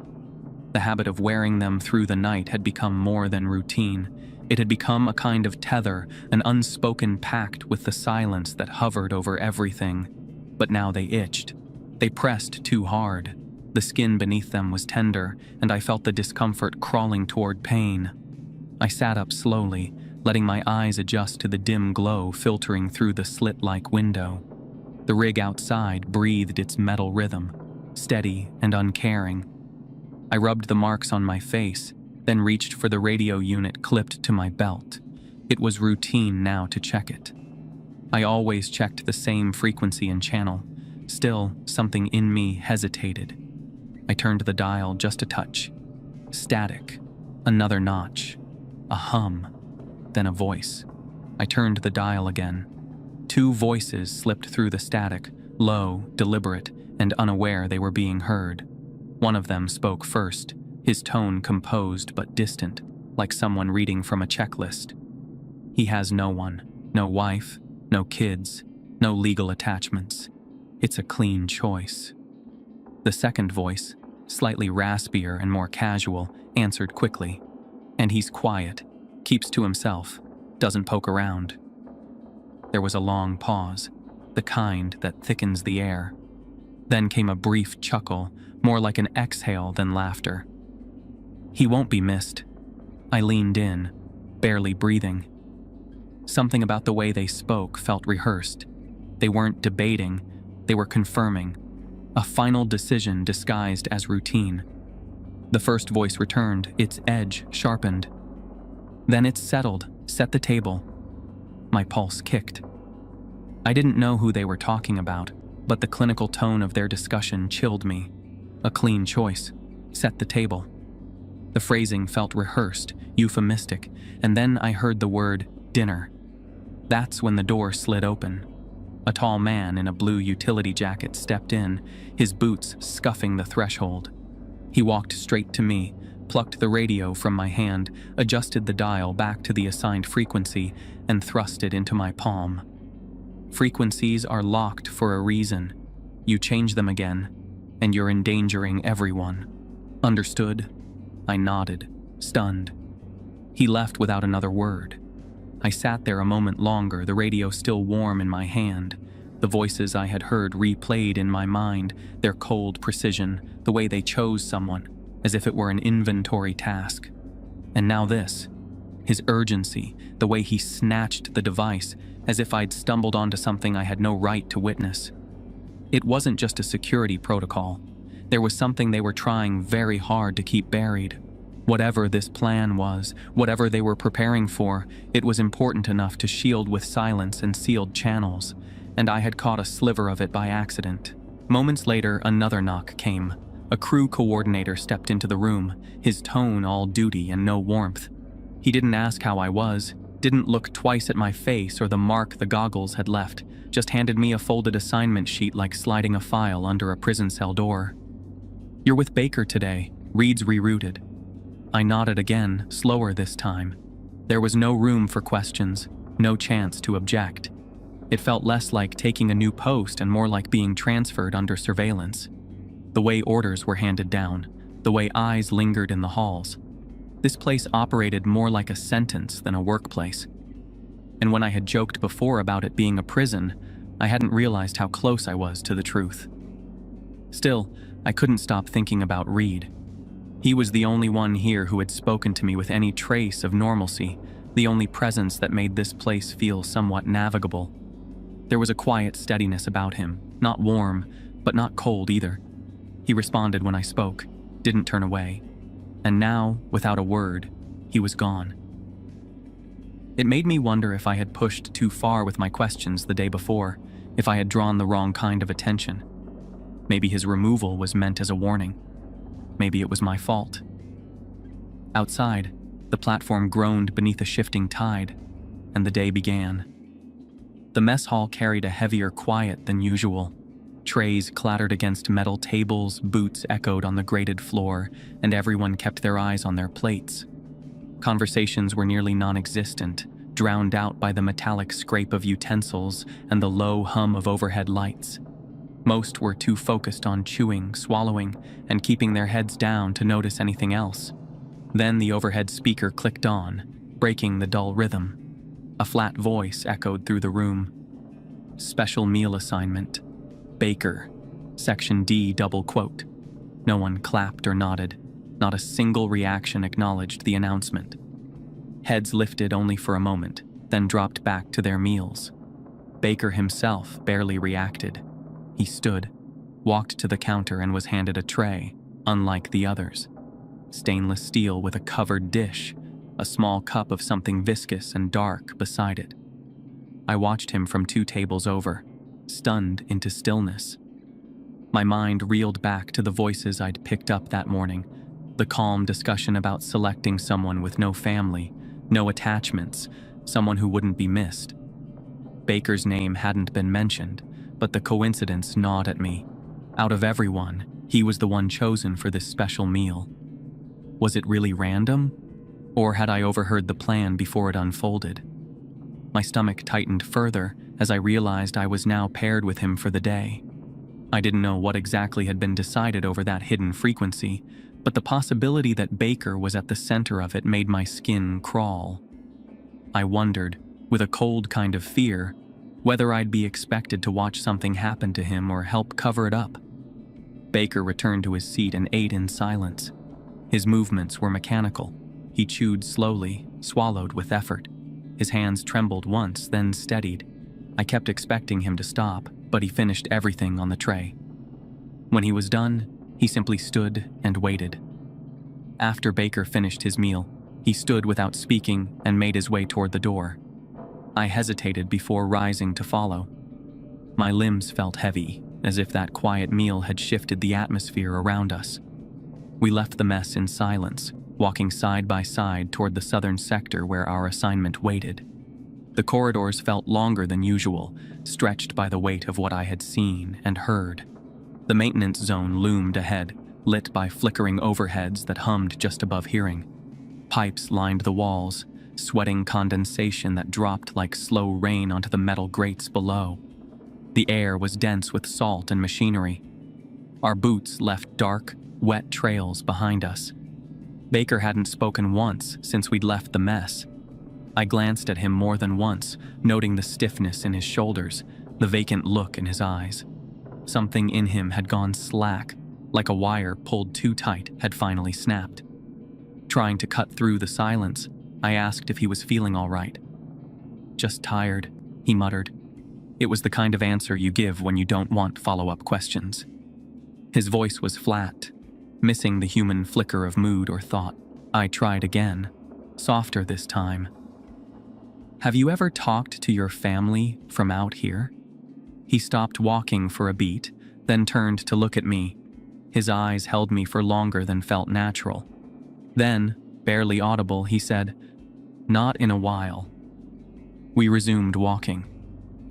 The habit of wearing them through the night had become more than routine. It had become a kind of tether, an unspoken pact with the silence that hovered over everything. But now they itched. They pressed too hard. The skin beneath them was tender, and I felt the discomfort crawling toward pain. I sat up slowly, letting my eyes adjust to the dim glow filtering through the slit-like window. The rig outside breathed its metal rhythm, steady and uncaring. I rubbed the marks on my face, then reached for the radio unit clipped to my belt. It was routine now to check it. I always checked the same frequency and channel. Still, something in me hesitated. I turned the dial just a touch. Static. Another notch. A hum. Then a voice. I turned the dial again. Two voices slipped through the static, low, deliberate, and unaware they were being heard. One of them spoke first, his tone composed but distant, like someone reading from a checklist. He has no one, no wife, no kids, no legal attachments. It's a clean choice. The second voice, slightly raspier and more casual, answered quickly. And he's quiet, keeps to himself, doesn't poke around. There was a long pause, the kind that thickens the air. Then came a brief chuckle, more like an exhale than laughter. He won't be missed. I leaned in, barely breathing. Something about the way they spoke felt rehearsed. They weren't debating, they were confirming. A final decision disguised as routine. The first voice returned, its edge sharpened. Then it settled, set the table. My pulse kicked. I didn't know who they were talking about, but the clinical tone of their discussion chilled me. A clean choice. Set the table. The phrasing felt rehearsed, euphemistic, and then I heard the word dinner. That's when the door slid open. A tall man in a blue utility jacket stepped in, his boots scuffing the threshold. He walked straight to me, plucked the radio from my hand, adjusted the dial back to the assigned frequency, and thrust it into my palm. Frequencies are locked for a reason. You change them again, and you're endangering everyone. Understood? I nodded, stunned. He left without another word. I sat there a moment longer, the radio still warm in my hand. The voices I had heard replayed in my mind, their cold precision, the way they chose someone, as if it were an inventory task. And now this. His urgency, the way he snatched the device, as if I'd stumbled onto something I had no right to witness. It wasn't just a security protocol. There was something they were trying very hard to keep buried. Whatever this plan was, whatever they were preparing for, it was important enough to shield with silence and sealed channels, and I had caught a sliver of it by accident. Moments later, another knock came. A crew coordinator stepped into the room, his tone all duty and no warmth. He didn't ask how I was, didn't look twice at my face or the mark the goggles had left, just handed me a folded assignment sheet like sliding a file under a prison cell door. "You're with Baker today. Reed's rerouted." I nodded again, slower this time. There was no room for questions, no chance to object. It felt less like taking a new post and more like being transferred under surveillance. The way orders were handed down, the way eyes lingered in the halls. This place operated more like a sentence than a workplace. And when I had joked before about it being a prison, I hadn't realized how close I was to the truth. Still, I couldn't stop thinking about Reed. He was the only one here who had spoken to me with any trace of normalcy, the only presence that made this place feel somewhat navigable. There was a quiet steadiness about him, not warm, but not cold either. He responded when I spoke, didn't turn away. And now, without a word, he was gone. It made me wonder if I had pushed too far with my questions the day before, if I had drawn the wrong kind of attention. Maybe his removal was meant as a warning. Maybe it was my fault. Outside, the platform groaned beneath a shifting tide, and the day began. The mess hall carried a heavier quiet than usual. Trays clattered against metal tables, boots echoed on the grated floor, and everyone kept their eyes on their plates. Conversations were nearly non-existent, drowned out by the metallic scrape of utensils and the low hum of overhead lights. Most were too focused on chewing, swallowing, and keeping their heads down to notice anything else. Then the overhead speaker clicked on, breaking the dull rhythm. A flat voice echoed through the room. "Special meal assignment. Baker. Section D double quote." No one clapped or nodded. Not a single reaction acknowledged the announcement. Heads lifted only for a moment, then dropped back to their meals. Baker himself barely reacted. He stood, walked to the counter and was handed a tray, unlike the others. Stainless steel with a covered dish, a small cup of something viscous and dark beside it. I watched him from 2 tables over, stunned into stillness. My mind reeled back to the voices I'd picked up that morning, the calm discussion about selecting someone with no family, no attachments, someone who wouldn't be missed. Baker's name hadn't been mentioned, but the coincidence gnawed at me. Out of everyone, he was the one chosen for this special meal. Was it really random? Or had I overheard the plan before it unfolded? My stomach tightened further as I realized I was now paired with him for the day. I didn't know what exactly had been decided over that hidden frequency, but the possibility that Baker was at the center of it made my skin crawl. I wondered, with a cold kind of fear, whether I'd be expected to watch something happen to him or help cover it up. Baker returned to his seat and ate in silence. His movements were mechanical. He chewed slowly, swallowed with effort. His hands trembled once, then steadied. I kept expecting him to stop, but he finished everything on the tray. When he was done, he simply stood and waited. After Baker finished his meal, he stood without speaking and made his way toward the door. I hesitated before rising to follow. My limbs felt heavy, as if that quiet meal had shifted the atmosphere around us. We left the mess in silence, walking side by side toward the southern sector where our assignment waited. The corridors felt longer than usual, stretched by the weight of what I had seen and heard. The maintenance zone loomed ahead, lit by flickering overheads that hummed just above hearing. Pipes lined the walls, sweating condensation that dropped like slow rain onto the metal grates below. The air was dense with salt and machinery. Our boots left dark, wet trails behind us. Baker hadn't spoken once since we'd left the mess. I glanced at him more than once, noting the stiffness in his shoulders, the vacant look in his eyes. Something in him had gone slack, like a wire pulled too tight had finally snapped. Trying to cut through the silence, I asked if he was feeling all right. "Just tired," he muttered. It was the kind of answer you give when you don't want follow-up questions. His voice was flat, missing the human flicker of mood or thought. I tried again, softer this time. "Have you ever talked to your family from out here?" He stopped walking for a beat, then turned to look at me. His eyes held me for longer than felt natural. Then, barely audible, he said, "Not in a while." We resumed walking.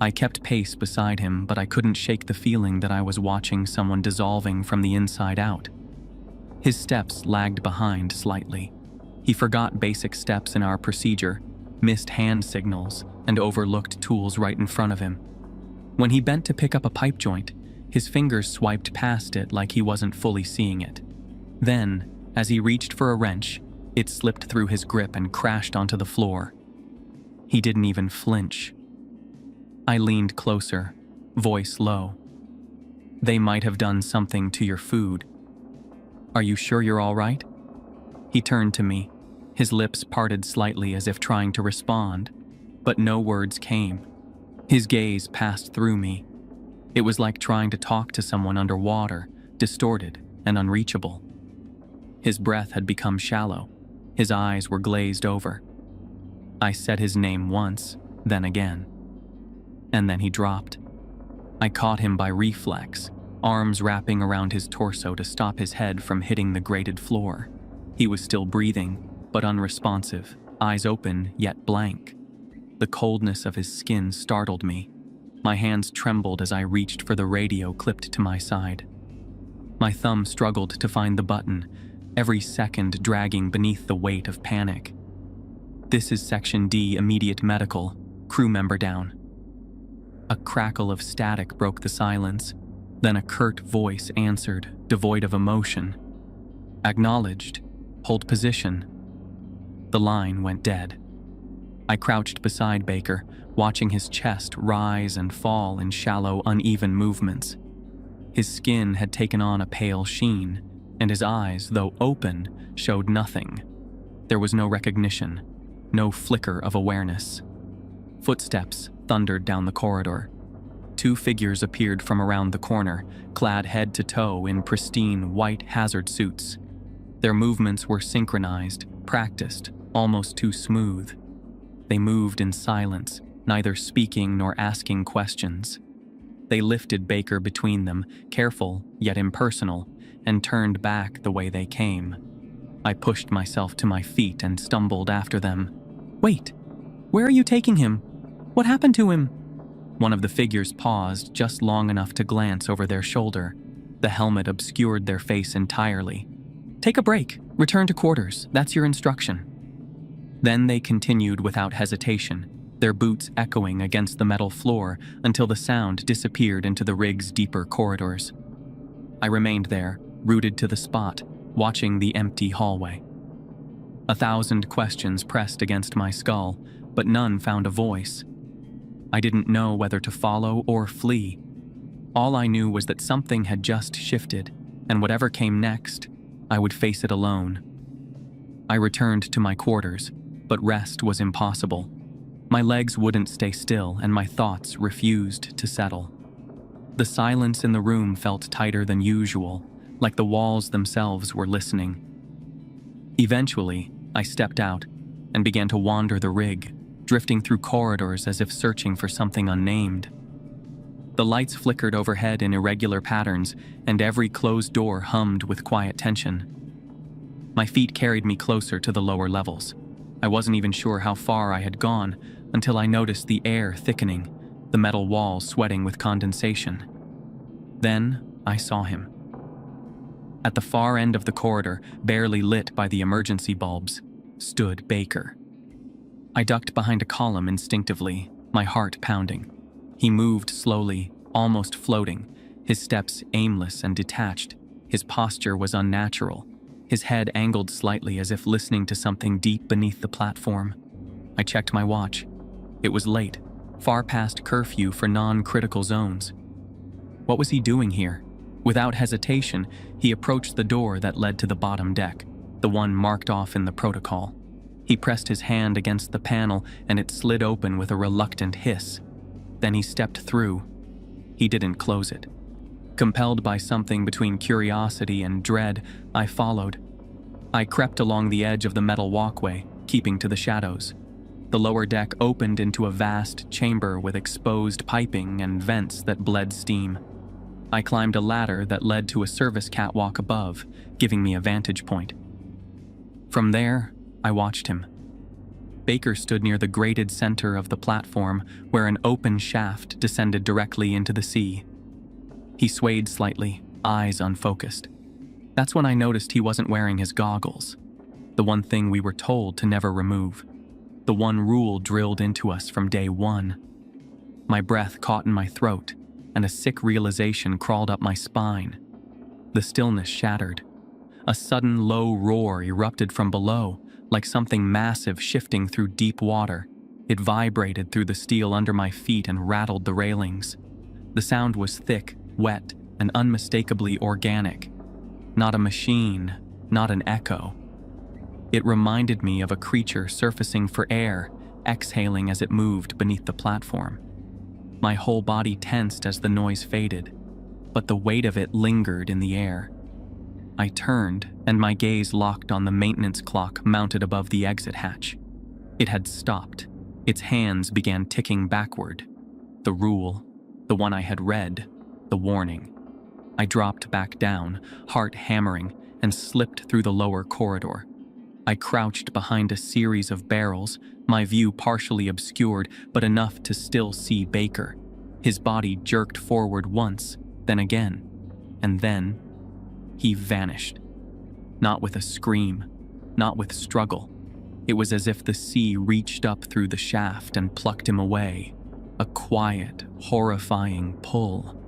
I kept pace beside him, but I couldn't shake the feeling that I was watching someone dissolving from the inside out. His steps lagged behind slightly. He forgot basic steps in our procedure, missed hand signals, and overlooked tools right in front of him. When he bent to pick up a pipe joint, his fingers swiped past it like he wasn't fully seeing it. Then, as he reached for a wrench, it slipped through his grip and crashed onto the floor. He didn't even flinch. I leaned closer, voice low. "They might have done something to your food. Are you sure you're all right?" He turned to me, his lips parted slightly as if trying to respond, but no words came. His gaze passed through me. It was like trying to talk to someone underwater, distorted and unreachable. His breath had become shallow. His eyes were glazed over. I said his name once, then again. And then he dropped. I caught him by reflex, arms wrapping around his torso to stop his head from hitting the grated floor. He was still breathing, but unresponsive, eyes open yet blank. The coldness of his skin startled me. My hands trembled as I reached for the radio clipped to my side. My thumb struggled to find the button, every second dragging beneath the weight of panic. "This is Section D, immediate medical. Crew member down." A crackle of static broke the silence. Then a curt voice answered, devoid of emotion. "Acknowledged. Hold position." The line went dead. I crouched beside Baker, watching his chest rise and fall in shallow, uneven movements. His skin had taken on a pale sheen, and his eyes, though open, showed nothing. There was no recognition, no flicker of awareness. Footsteps thundered down the corridor. Two figures appeared from around the corner, clad head to toe in pristine white hazard suits. Their movements were synchronized, practiced, almost too smooth. They moved in silence, neither speaking nor asking questions. They lifted Baker between them, careful yet impersonal, and turned back the way they came. I pushed myself to my feet and stumbled after them. "Wait! Where are you taking him? What happened to him?" One of the figures paused just long enough to glance over their shoulder. The helmet obscured their face entirely. "Take a break. Return to quarters. That's your instruction." Then they continued without hesitation, their boots echoing against the metal floor until the sound disappeared into the rig's deeper corridors. I remained there, rooted to the spot, watching the empty hallway. 1,000 questions pressed against my skull, but none found a voice. I didn't know whether to follow or flee. All I knew was that something had just shifted, and whatever came next, I would face it alone. I returned to my quarters, but rest was impossible. My legs wouldn't stay still, and my thoughts refused to settle. The silence in the room felt tighter than usual, like the walls themselves were listening. Eventually, I stepped out and began to wander the rig, drifting through corridors as if searching for something unnamed. The lights flickered overhead in irregular patterns, and every closed door hummed with quiet tension. My feet carried me closer to the lower levels. I wasn't even sure how far I had gone, until I noticed the air thickening, the metal walls sweating with condensation. Then I saw him. At the far end of the corridor, barely lit by the emergency bulbs, stood Baker. I ducked behind a column instinctively, my heart pounding. He moved slowly, almost floating, his steps aimless and detached. His posture was unnatural, his head angled slightly as if listening to something deep beneath the platform. I checked my watch. It was late, far past curfew for non-critical zones. What was he doing here? Without hesitation, he approached the door that led to the bottom deck, the one marked off in the protocol. He pressed his hand against the panel and it slid open with a reluctant hiss. Then he stepped through. He didn't close it. Compelled by something between curiosity and dread, I followed. I crept along the edge of the metal walkway, keeping to the shadows. The lower deck opened into a vast chamber with exposed piping and vents that bled steam. I climbed a ladder that led to a service catwalk above, giving me a vantage point. From there, I watched him. Baker stood near the grated center of the platform, where an open shaft descended directly into the sea. He swayed slightly, eyes unfocused. That's when I noticed he wasn't wearing his goggles, the one thing we were told to never remove, the one rule drilled into us from day one. My breath caught in my throat, and a sick realization crawled up my spine. The stillness shattered. A sudden low roar erupted from below, like something massive shifting through deep water. It vibrated through the steel under my feet and rattled the railings. The sound was thick, wet, and unmistakably organic. Not a machine, not an echo. It reminded me of a creature surfacing for air, exhaling as it moved beneath the platform. My whole body tensed as the noise faded, but the weight of it lingered in the air. I turned, and my gaze locked on the maintenance clock mounted above the exit hatch. It had stopped. Its hands began ticking backward. The rule, the one I had read, the warning. I dropped back down, heart hammering, and slipped through the lower corridor. I crouched behind a series of barrels, my view partially obscured, but enough to still see Baker. His body jerked forward once, then again, and then he vanished. Not with a scream, not with struggle. It was as if the sea reached up through the shaft and plucked him away. A quiet, horrifying pull.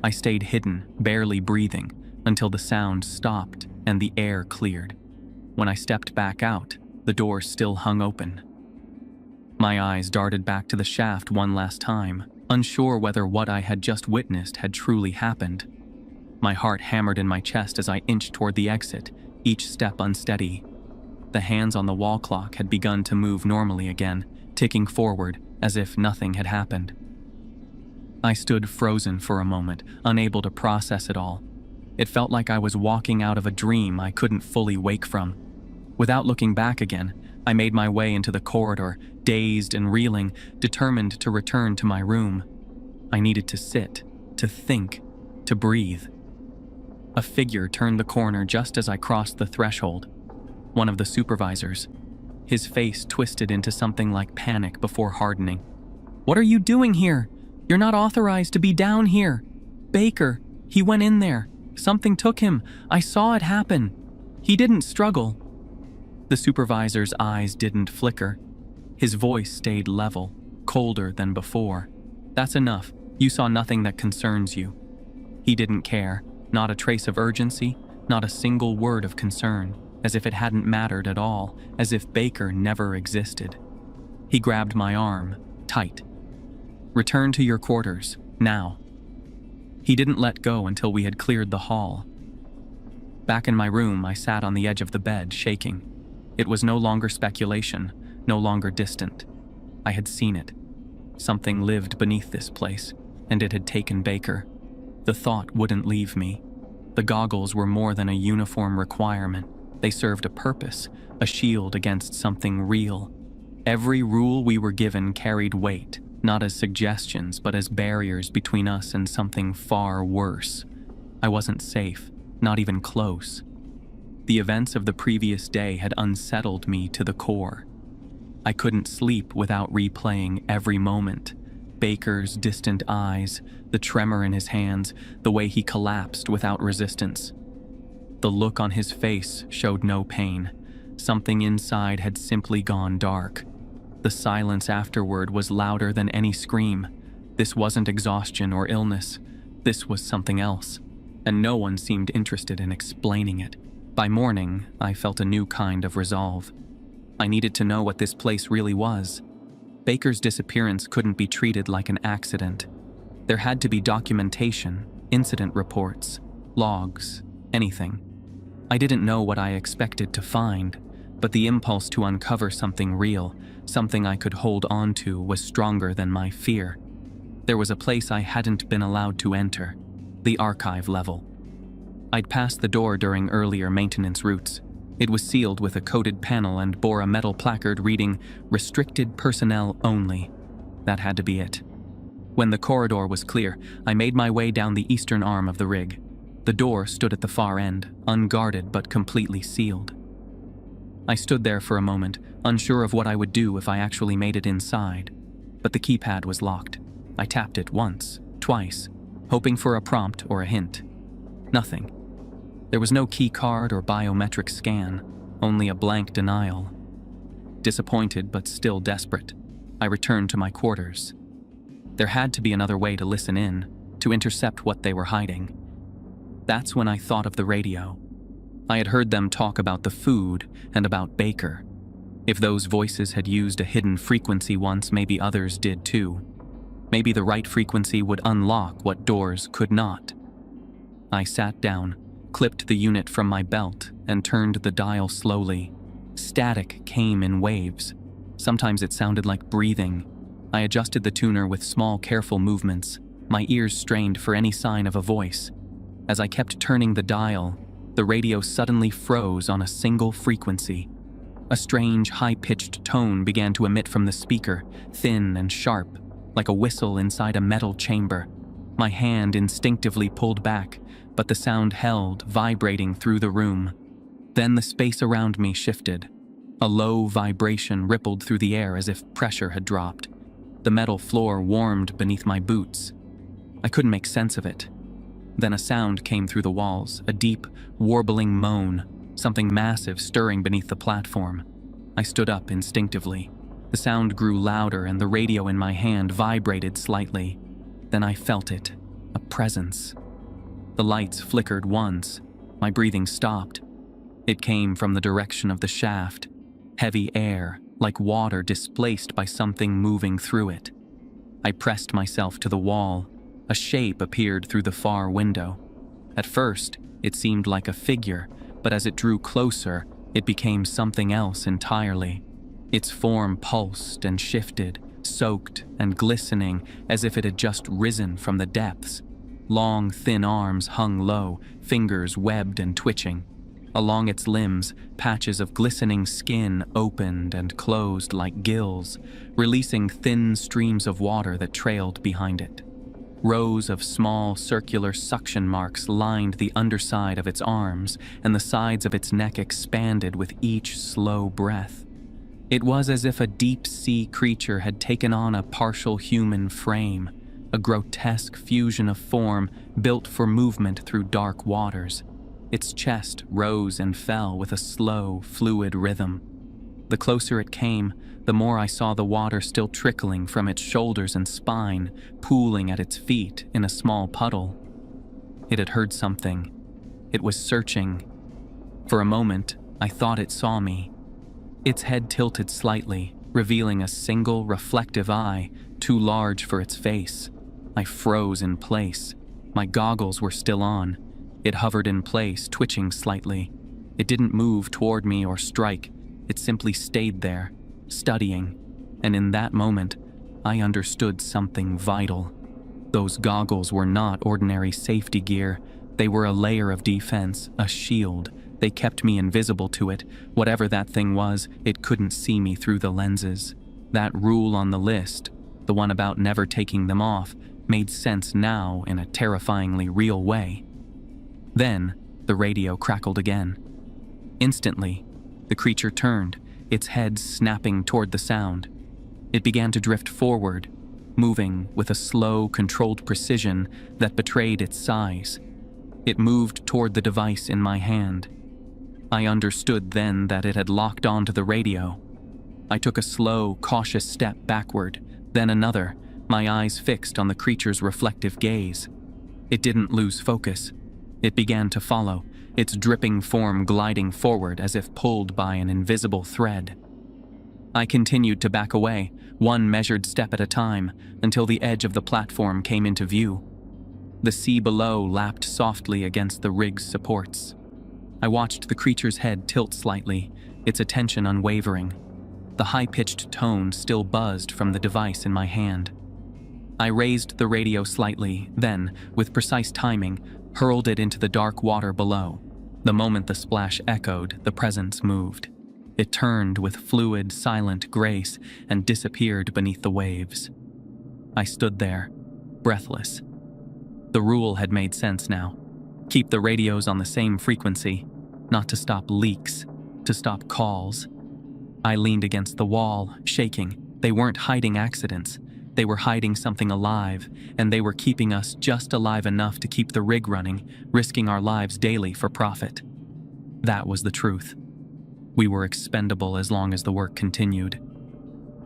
I stayed hidden, barely breathing, until the sound stopped and the air cleared. When I stepped back out, the door still hung open. My eyes darted back to the shaft one last time, unsure whether what I had just witnessed had truly happened. My heart hammered in my chest as I inched toward the exit, each step unsteady. The hands on the wall clock had begun to move normally again, ticking forward as if nothing had happened. I stood frozen for a moment, unable to process it all. It felt like I was walking out of a dream I couldn't fully wake from. Without looking back again, I made my way into the corridor, dazed and reeling, determined to return to my room. I needed to sit, to think, to breathe. A figure turned the corner just as I crossed the threshold. One of the supervisors. His face twisted into something like panic before hardening. "What are you doing here? You're not authorized to be down here. Baker, he went in there. Something took him. I saw it happen. He didn't struggle." The supervisor's eyes didn't flicker. His voice stayed level, colder than before. "That's enough. You saw nothing that concerns you." He didn't care. Not a trace of urgency, not a single word of concern, as if it hadn't mattered at all, as if Baker never existed. He grabbed my arm, tight. "Return to your quarters, now." He didn't let go until we had cleared the hall. Back in my room, I sat on the edge of the bed, shaking. It was no longer speculation, no longer distant. I had seen it. Something lived beneath this place, and it had taken Baker. The thought wouldn't leave me. The goggles were more than a uniform requirement. They served a purpose, a shield against something real. Every rule we were given carried weight, not as suggestions, but as barriers between us and something far worse. I wasn't safe, not even close. The events of the previous day had unsettled me to the core. I couldn't sleep without replaying every moment. Baker's distant eyes, the tremor in his hands, the way he collapsed without resistance. The look on his face showed no pain. Something inside had simply gone dark. The silence afterward was louder than any scream. This wasn't exhaustion or illness. This was something else, and no one seemed interested in explaining it. By morning, I felt a new kind of resolve. I needed to know what this place really was. Baker's disappearance couldn't be treated like an accident. There had to be documentation, incident reports, logs, anything. I didn't know what I expected to find, but the impulse to uncover something real, something I could hold on to, was stronger than my fear. There was a place I hadn't been allowed to enter, the archive level. I'd passed the door during earlier maintenance routes. It was sealed with a coated panel and bore a metal placard reading, "Restricted personnel only." That had to be it. When the corridor was clear, I made my way down the eastern arm of the rig. The door stood at the far end, unguarded but completely sealed. I stood there for a moment, unsure of what I would do if I actually made it inside. But the keypad was locked. I tapped it once, twice, hoping for a prompt or a hint. Nothing. There was no key card or biometric scan, only a blank denial. Disappointed but still desperate, I returned to my quarters. There had to be another way to listen in, to intercept what they were hiding. That's when I thought of the radio. I had heard them talk about the food and about Baker. If those voices had used a hidden frequency once, maybe others did too. Maybe the right frequency would unlock what doors could not. I sat down, clipped the unit from my belt, and turned the dial slowly. Static came in waves. Sometimes it sounded like breathing. I adjusted the tuner with small, careful movements, my ears strained for any sign of a voice. As I kept turning the dial, the radio suddenly froze on a single frequency. A strange, high-pitched tone began to emit from the speaker, thin and sharp, like a whistle inside a metal chamber. My hand instinctively pulled back, but the sound held, vibrating through the room. Then the space around me shifted. A low vibration rippled through the air as if pressure had dropped. The metal floor warmed beneath my boots. I couldn't make sense of it. Then a sound came through the walls, a deep, warbling moan, something massive stirring beneath the platform. I stood up instinctively. The sound grew louder and the radio in my hand vibrated slightly. Then I felt it, a presence. The lights flickered once. My breathing stopped. It came from the direction of the shaft. Heavy air, like water displaced by something moving through it. I pressed myself to the wall. A shape appeared through the far window. At first, it seemed like a figure, but as it drew closer, it became something else entirely. Its form pulsed and shifted, soaked and glistening as if it had just risen from the depths. Long, thin arms hung low, fingers webbed and twitching. Along its limbs, patches of glistening skin opened and closed like gills, releasing thin streams of water that trailed behind it. Rows of small circular suction marks lined the underside of its arms, and the sides of its neck expanded with each slow breath. It was as if a deep-sea creature had taken on a partial human frame, a grotesque fusion of form built for movement through dark waters. Its chest rose and fell with a slow, fluid rhythm. The closer it came, the more I saw the water still trickling from its shoulders and spine, pooling at its feet in a small puddle. It had heard something. It was searching. For a moment, I thought it saw me. Its head tilted slightly, revealing a single reflective eye, too large for its face. I froze in place. My goggles were still on. It hovered in place, twitching slightly. It didn't move toward me or strike. It simply stayed there, studying. And in that moment, I understood something vital. Those goggles were not ordinary safety gear. They were a layer of defense, a shield. They kept me invisible to it. Whatever that thing was, it couldn't see me through the lenses. That rule on the list, the one about never taking them off, made sense now in a terrifyingly real way. Then, the radio crackled again. Instantly, the creature turned, its head snapping toward the sound. It began to drift forward, moving with a slow, controlled precision that betrayed its size. It moved toward the device in my hand. I understood then that it had locked onto the radio. I took a slow, cautious step backward, then another, my eyes fixed on the creature's reflective gaze. It didn't lose focus. It began to follow, its dripping form gliding forward as if pulled by an invisible thread. I continued to back away, one measured step at a time, until the edge of the platform came into view. The sea below lapped softly against the rig's supports. I watched the creature's head tilt slightly, its attention unwavering. The high-pitched tone still buzzed from the device in my hand. I raised the radio slightly, then, with precise timing, hurled it into the dark water below. The moment the splash echoed, the presence moved. It turned with fluid, silent grace and disappeared beneath the waves. I stood there, breathless. The rule had made sense now. Keep the radios on the same frequency, not to stop leaks, to stop calls. I leaned against the wall, shaking. They weren't hiding accidents. They were hiding something alive, and they were keeping us just alive enough to keep the rig running, risking our lives daily for profit. That was the truth. We were expendable as long as the work continued.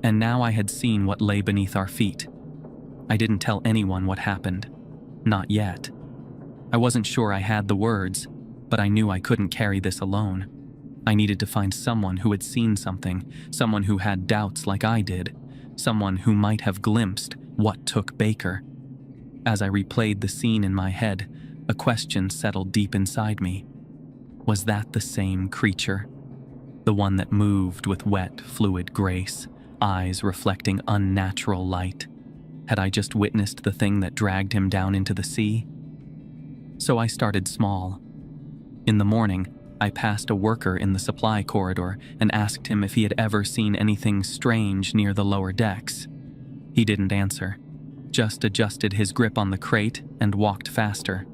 And now I had seen what lay beneath our feet. I didn't tell anyone what happened. Not yet. I wasn't sure I had the words, but I knew I couldn't carry this alone. I needed to find someone who had seen something, someone who had doubts like I did, someone who might have glimpsed what took Baker. As I replayed the scene in my head, a question settled deep inside me. Was that the same creature? The one that moved with wet, fluid grace, eyes reflecting unnatural light? Had I just witnessed the thing that dragged him down into the sea? So I started small. In the morning, I passed a worker in the supply corridor and asked him if he had ever seen anything strange near the lower decks. He didn't answer, just adjusted his grip on the crate and walked faster.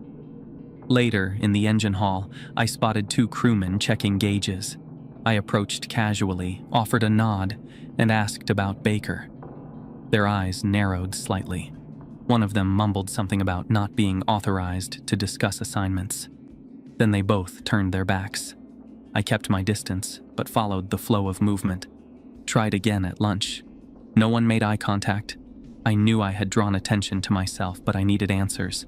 Later, in the engine hall, I spotted 2 crewmen checking gauges. I approached casually, offered a nod, and asked about Baker. Their eyes narrowed slightly. One of them mumbled something about not being authorized to discuss assignments. Then they both turned their backs. I kept my distance, but followed the flow of movement. Tried again at lunch. No one made eye contact. I knew I had drawn attention to myself, but I needed answers.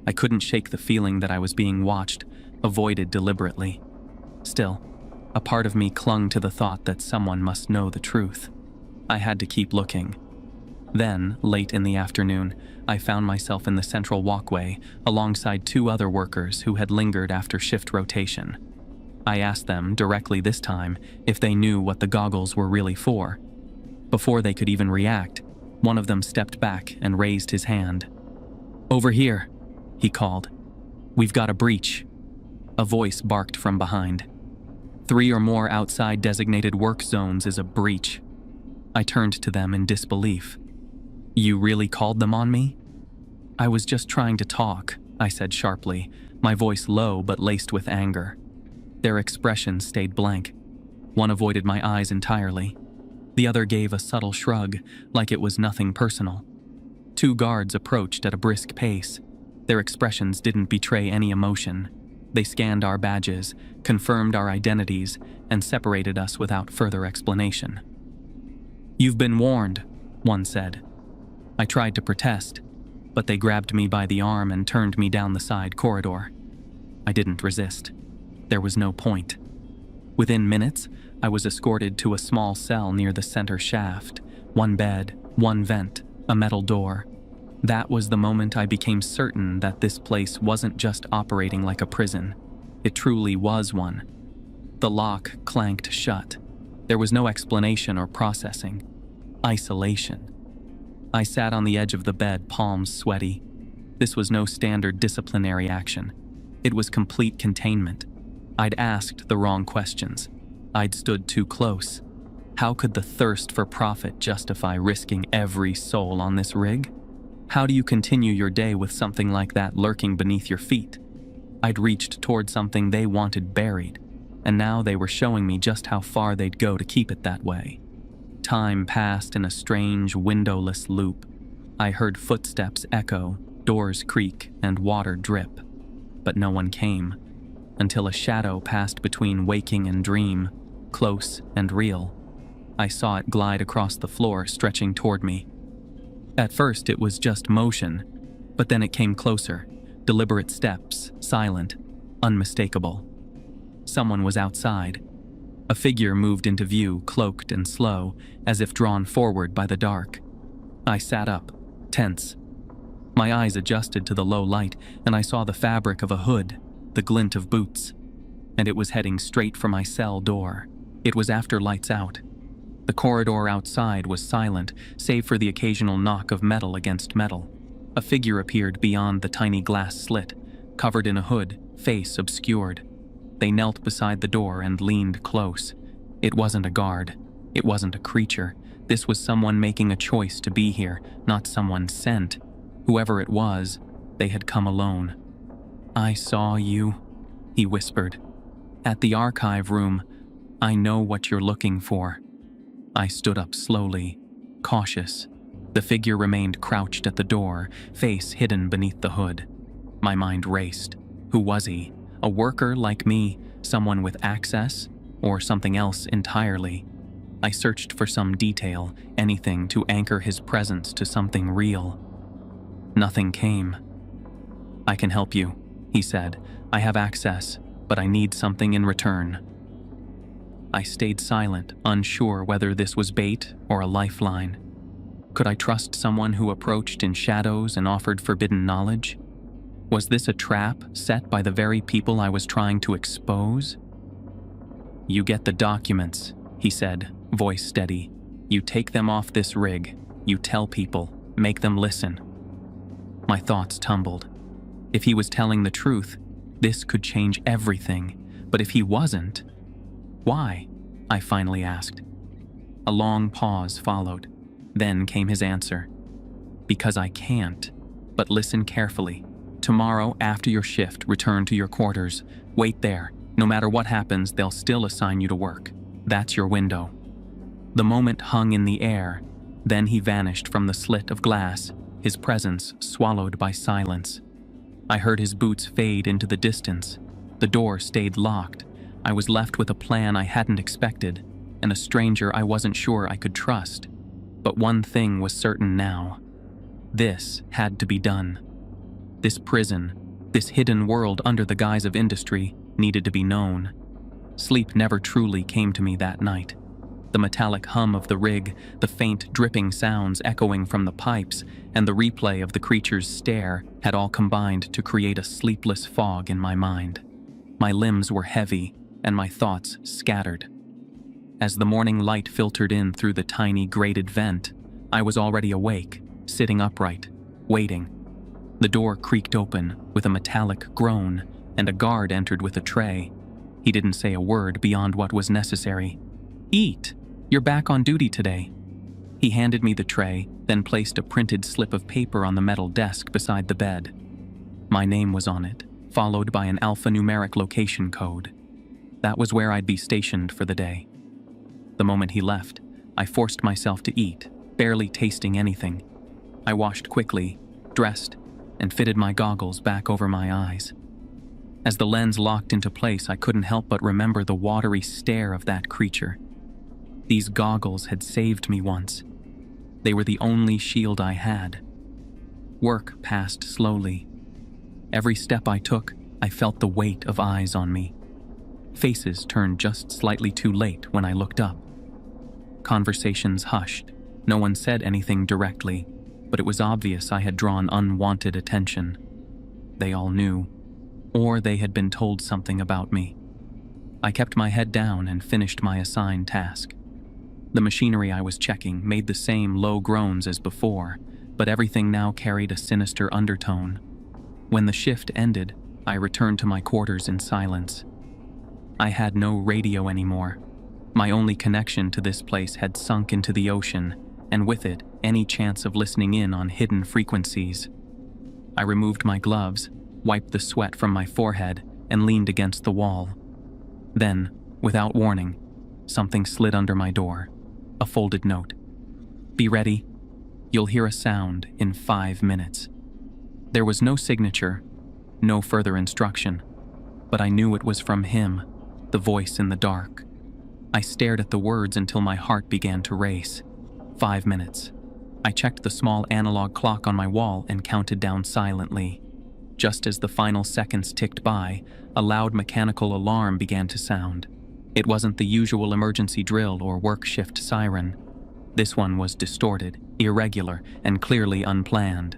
I couldn't shake the feeling that I was being watched, avoided deliberately. Still, a part of me clung to the thought that someone must know the truth. I had to keep looking. Then, late in the afternoon, I found myself in the central walkway alongside 2 other workers who had lingered after shift rotation. I asked them directly this time if they knew what the goggles were really for. Before they could even react, one of them stepped back and raised his hand. "Over here," he called. "We've got a breach." A voice barked from behind. 3 or more outside designated work zones is a breach. I turned to them in disbelief. "You really called them on me?" "I was just trying to talk," I said sharply, my voice low but laced with anger. Their expressions stayed blank. One avoided my eyes entirely. The other gave a subtle shrug, like it was nothing personal. 2 guards approached at a brisk pace. Their expressions didn't betray any emotion. They scanned our badges, confirmed our identities, and separated us without further explanation. "You've been warned," one said. I tried to protest, but they grabbed me by the arm and turned me down the side corridor. I didn't resist. There was no point. Within minutes, I was escorted to a small cell near the center shaft. 1 bed, 1 vent, a metal door. That was the moment I became certain that this place wasn't just operating like a prison. It truly was one. The lock clanked shut. There was no explanation or processing. Isolation. I sat on the edge of the bed, palms sweaty. This was no standard disciplinary action. It was complete containment. I'd asked the wrong questions. I'd stood too close. How could the thirst for profit justify risking every soul on this rig? How do you continue your day with something like that lurking beneath your feet? I'd reached toward something they wanted buried, and now they were showing me just how far they'd go to keep it that way. Time passed in a strange, windowless loop. I heard footsteps echo, doors creak, and water drip. But no one came, until a shadow passed between waking and dream, close and real. I saw it glide across the floor, stretching toward me. At first, it was just motion, but then it came closer, deliberate steps, silent, unmistakable. Someone was outside. A figure moved into view, cloaked and slow, as if drawn forward by the dark. I sat up, tense. My eyes adjusted to the low light, and I saw the fabric of a hood, the glint of boots. And it was heading straight for my cell door. It was after lights out. The corridor outside was silent, save for the occasional knock of metal against metal. A figure appeared beyond the tiny glass slit, covered in a hood, face obscured. They knelt beside the door and leaned close. It wasn't a guard. It wasn't a creature. This was someone making a choice to be here, not someone sent. Whoever it was, they had come alone. "I saw you," he whispered. "At the archive room. I know what you're looking for." I stood up slowly, cautious. The figure remained crouched at the door, face hidden beneath the hood. My mind raced. Who was he? A worker like me? Someone with access? Or something else entirely? I searched for some detail, anything to anchor his presence to something real. Nothing came. "I can help you," he said. "I have access, but I need something in return." I stayed silent, unsure whether this was bait or a lifeline. Could I trust someone who approached in shadows and offered forbidden knowledge? Was this a trap set by the very people I was trying to expose? "You get the documents," he said, voice steady. "You take them off this rig. You tell people. Make them listen." My thoughts tumbled. If he was telling the truth, this could change everything. But if he wasn't, why? I finally asked. A long pause followed. Then came his answer. "Because I can't. But listen carefully. Tomorrow, after your shift, return to your quarters. Wait there. No matter what happens, they'll still assign you to work. That's your window." The moment hung in the air. Then he vanished from the slit of glass, his presence swallowed by silence. I heard his boots fade into the distance. The door stayed locked. I was left with a plan I hadn't expected, and a stranger I wasn't sure I could trust. But one thing was certain now. This had to be done. This prison, this hidden world under the guise of industry, needed to be known. Sleep never truly came to me that night. The metallic hum of the rig, the faint dripping sounds echoing from the pipes, and the replay of the creature's stare had all combined to create a sleepless fog in my mind. My limbs were heavy, and my thoughts scattered. As the morning light filtered in through the tiny grated vent, I was already awake, sitting upright, waiting. The door creaked open with a metallic groan, and a guard entered with a tray. He didn't say a word beyond what was necessary. "Eat! You're back on duty today." He handed me the tray, then placed a printed slip of paper on the metal desk beside the bed. My name was on it, followed by an alphanumeric location code. That was where I'd be stationed for the day. The moment he left, I forced myself to eat, barely tasting anything. I washed quickly, dressed, and fitted my goggles back over my eyes. As the lens locked into place, I couldn't help but remember the watery stare of that creature. These goggles had saved me once. They were the only shield I had. Work passed slowly. Every step I took, I felt the weight of eyes on me. Faces turned just slightly too late when I looked up. Conversations hushed. No one said anything directly, but it was obvious I had drawn unwanted attention. They all knew, or they had been told something about me. I kept my head down and finished my assigned task. The machinery I was checking made the same low groans as before, but everything now carried a sinister undertone. When the shift ended, I returned to my quarters in silence. I had no radio anymore. My only connection to this place had sunk into the ocean, and with it, any chance of listening in on hidden frequencies. I removed my gloves, wiped the sweat from my forehead, and leaned against the wall. Then, without warning, something slid under my door. A folded note. "Be ready. You'll hear a sound in 5 minutes." There was no signature, no further instruction, but I knew it was from him, the voice in the dark. I stared at the words until my heart began to race. 5 minutes. I checked the small analog clock on my wall and counted down silently. Just as the final seconds ticked by, a loud mechanical alarm began to sound. It wasn't the usual emergency drill or work shift siren. This one was distorted, irregular, and clearly unplanned.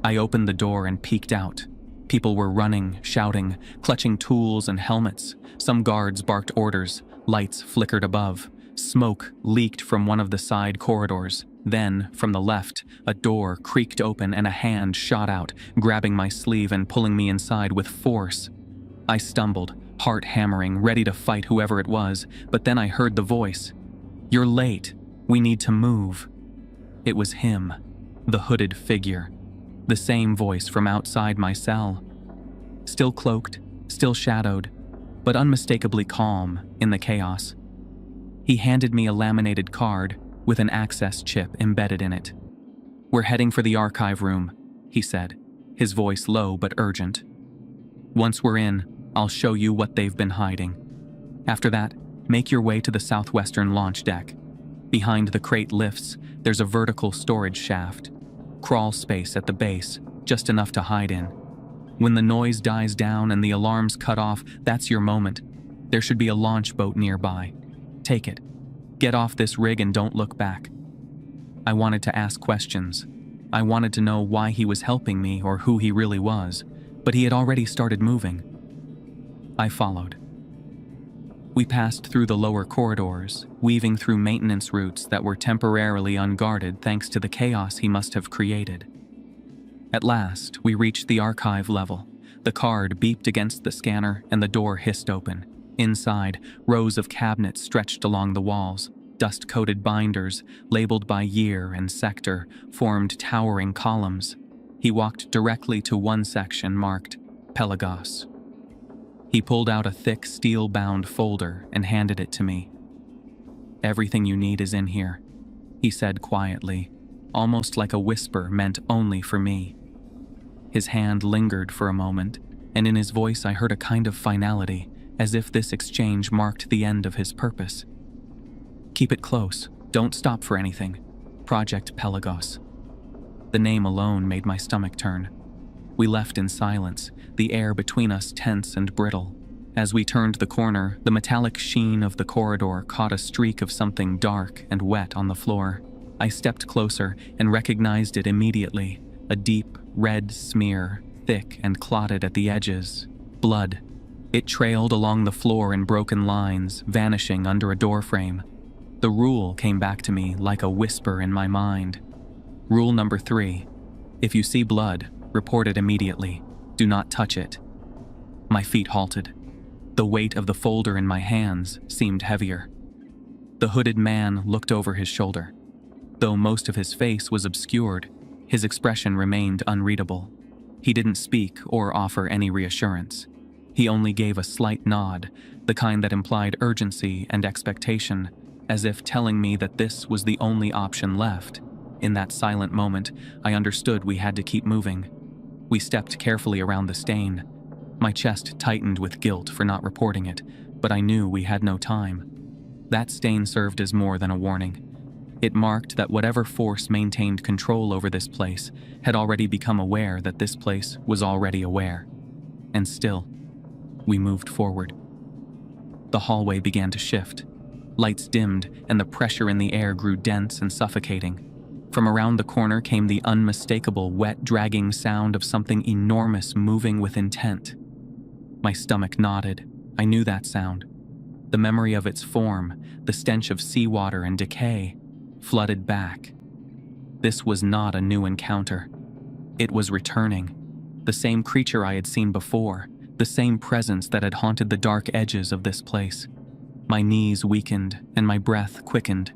I opened the door and peeked out. People were running, shouting, clutching tools and helmets. Some guards barked orders. Lights flickered above. Smoke leaked from one of the side corridors. Then, from the left, a door creaked open and a hand shot out, grabbing my sleeve and pulling me inside with force. I stumbled, heart hammering, ready to fight whoever it was, but then I heard the voice. "You're late. We need to move." It was him, the hooded figure, the same voice from outside my cell. Still cloaked, still shadowed, but unmistakably calm in the chaos. He handed me a laminated card with an access chip embedded in it. "We're heading for the archive room," he said, his voice low but urgent. "Once we're in, I'll show you what they've been hiding. After that, make your way to the southwestern launch deck. Behind the crate lifts, there's a vertical storage shaft. Crawl space at the base, just enough to hide in. When the noise dies down and the alarms cut off, that's your moment. There should be a launch boat nearby. Take it. Get off this rig and don't look back." I wanted to ask questions. I wanted to know why he was helping me or who he really was, but he had already started moving. I followed. We passed through the lower corridors, weaving through maintenance routes that were temporarily unguarded thanks to the chaos he must have created. At last, we reached the archive level. The card beeped against the scanner and the door hissed open. Inside, rows of cabinets stretched along the walls. Dust-coated binders, labeled by year and sector, formed towering columns. He walked directly to one section marked Pelagos. He pulled out a thick, steel-bound folder and handed it to me. "Everything you need is in here," he said quietly, almost like a whisper meant only for me. His hand lingered for a moment, and in his voice I heard a kind of finality, as if this exchange marked the end of his purpose. "Keep it close. Don't stop for anything. Project Pelagos." The name alone made my stomach turn. We left in silence, the air between us tense and brittle. As we turned the corner, the metallic sheen of the corridor caught a streak of something dark and wet on the floor. I stepped closer and recognized it immediately. A deep, red smear, thick and clotted at the edges. Blood. It trailed along the floor in broken lines, vanishing under a doorframe. The rule came back to me like a whisper in my mind. Rule number 3. If you see blood, report it immediately. Do not touch it. My feet halted. The weight of the folder in my hands seemed heavier. The hooded man looked over his shoulder. Though most of his face was obscured, his expression remained unreadable. He didn't speak or offer any reassurance. He only gave a slight nod, the kind that implied urgency and expectation, as if telling me that this was the only option left. In that silent moment, I understood we had to keep moving. We stepped carefully around the stain. My chest tightened with guilt for not reporting it, but I knew we had no time. That stain served as more than a warning. It marked that whatever force maintained control over this place had already become aware that this place was already aware. And still, we moved forward. The hallway began to shift. Lights dimmed, and the pressure in the air grew dense and suffocating. From around the corner came the unmistakable, wet, dragging sound of something enormous moving with intent. My stomach knotted. I knew that sound. The memory of its form, the stench of seawater and decay, flooded back. This was not a new encounter. It was returning. The same creature I had seen before, the same presence that had haunted the dark edges of this place. My knees weakened and my breath quickened.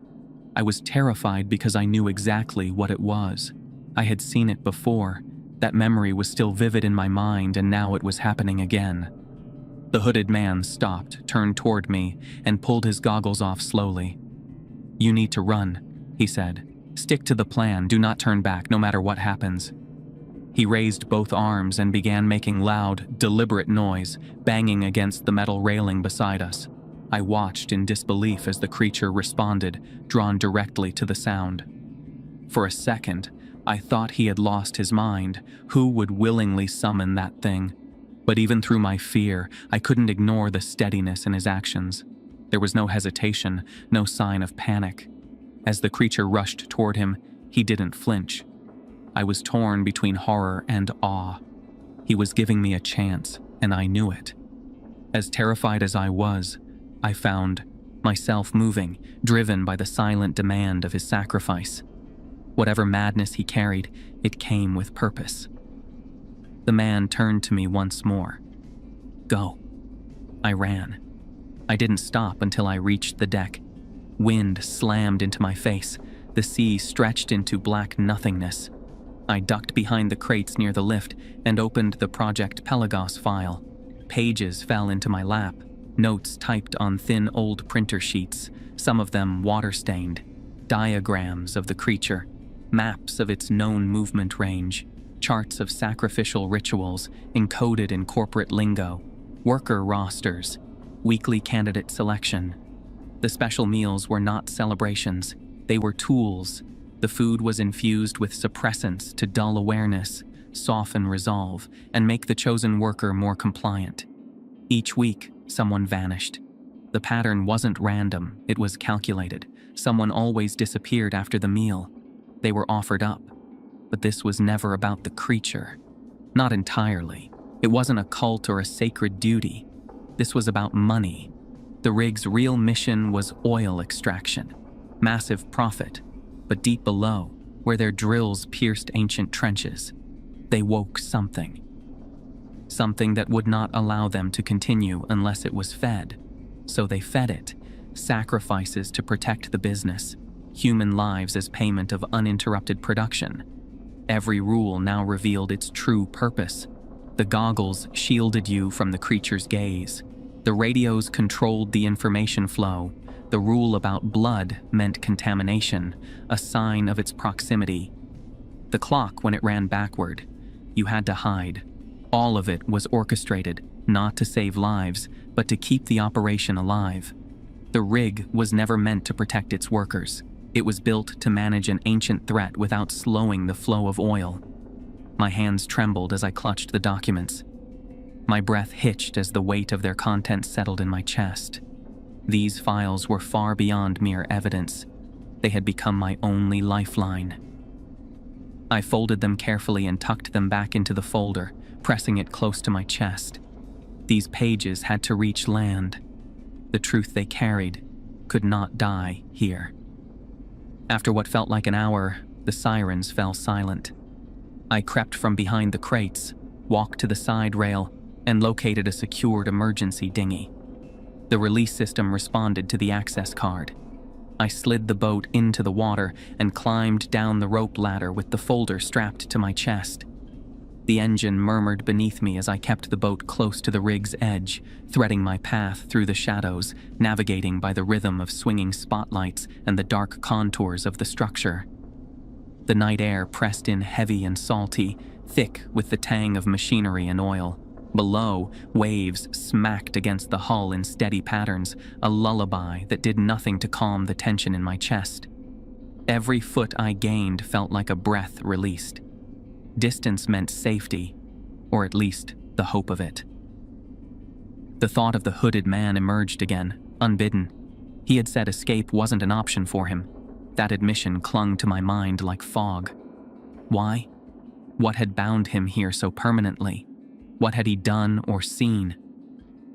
I was terrified because I knew exactly what it was. I had seen it before. That memory was still vivid in my mind, and now it was happening again. The hooded man stopped, turned toward me, and pulled his goggles off slowly. "You need to run," he said. "Stick to the plan, do not turn back, no matter what happens." He raised both arms and began making loud, deliberate noise, banging against the metal railing beside us. I watched in disbelief as the creature responded, drawn directly to the sound. For a second, I thought he had lost his mind. Who would willingly summon that thing? But even through my fear, I couldn't ignore the steadiness in his actions. There was no hesitation, no sign of panic. As the creature rushed toward him, he didn't flinch. I was torn between horror and awe. He was giving me a chance, and I knew it. As terrified as I was, I found myself moving, driven by the silent demand of his sacrifice. Whatever madness he carried, it came with purpose. The man turned to me once more. "Go." I ran. I didn't stop until I reached the deck. Wind slammed into my face. The sea stretched into black nothingness. I ducked behind the crates near the lift and opened the Project Pelagos file. Pages fell into my lap, notes typed on thin old printer sheets, some of them water-stained, diagrams of the creature, maps of its known movement range, charts of sacrificial rituals encoded in corporate lingo, worker rosters, weekly candidate selection. The special meals were not celebrations, they were tools. The food was infused with suppressants to dull awareness, soften resolve, and make the chosen worker more compliant. Each week, someone vanished. The pattern wasn't random, it was calculated. Someone always disappeared after the meal. They were offered up. But this was never about the creature. Not entirely. It wasn't a cult or a sacred duty. This was about money. The rig's real mission was oil extraction. Massive profit. But deep below, where their drills pierced ancient trenches, they woke something. Something that would not allow them to continue unless it was fed. So they fed it. Sacrifices to protect the business. Human lives as payment of uninterrupted production. Every rule now revealed its true purpose. The goggles shielded you from the creature's gaze. The radios controlled the information flow. The rule about blood meant contamination, a sign of its proximity. The clock, when it ran backward, you had to hide. All of it was orchestrated, not to save lives, but to keep the operation alive. The rig was never meant to protect its workers. It was built to manage an ancient threat without slowing the flow of oil. My hands trembled as I clutched the documents. My breath hitched as the weight of their contents settled in my chest. These files were far beyond mere evidence. They had become my only lifeline. I folded them carefully and tucked them back into the folder, pressing it close to my chest. These pages had to reach land. The truth they carried could not die here. After what felt like an hour, the sirens fell silent. I crept from behind the crates, walked to the side rail, and located a secured emergency dinghy. The release system responded to the access card. I slid the boat into the water and climbed down the rope ladder with the folder strapped to my chest. The engine murmured beneath me as I kept the boat close to the rig's edge, threading my path through the shadows, navigating by the rhythm of swinging spotlights and the dark contours of the structure. The night air pressed in heavy and salty, thick with the tang of machinery and oil. Below, waves smacked against the hull in steady patterns, a lullaby that did nothing to calm the tension in my chest. Every foot I gained felt like a breath released. Distance meant safety, or at least the hope of it. The thought of the hooded man emerged again, unbidden. He had said escape wasn't an option for him. That admission clung to my mind like fog. Why? What had bound him here so permanently? What had he done or seen?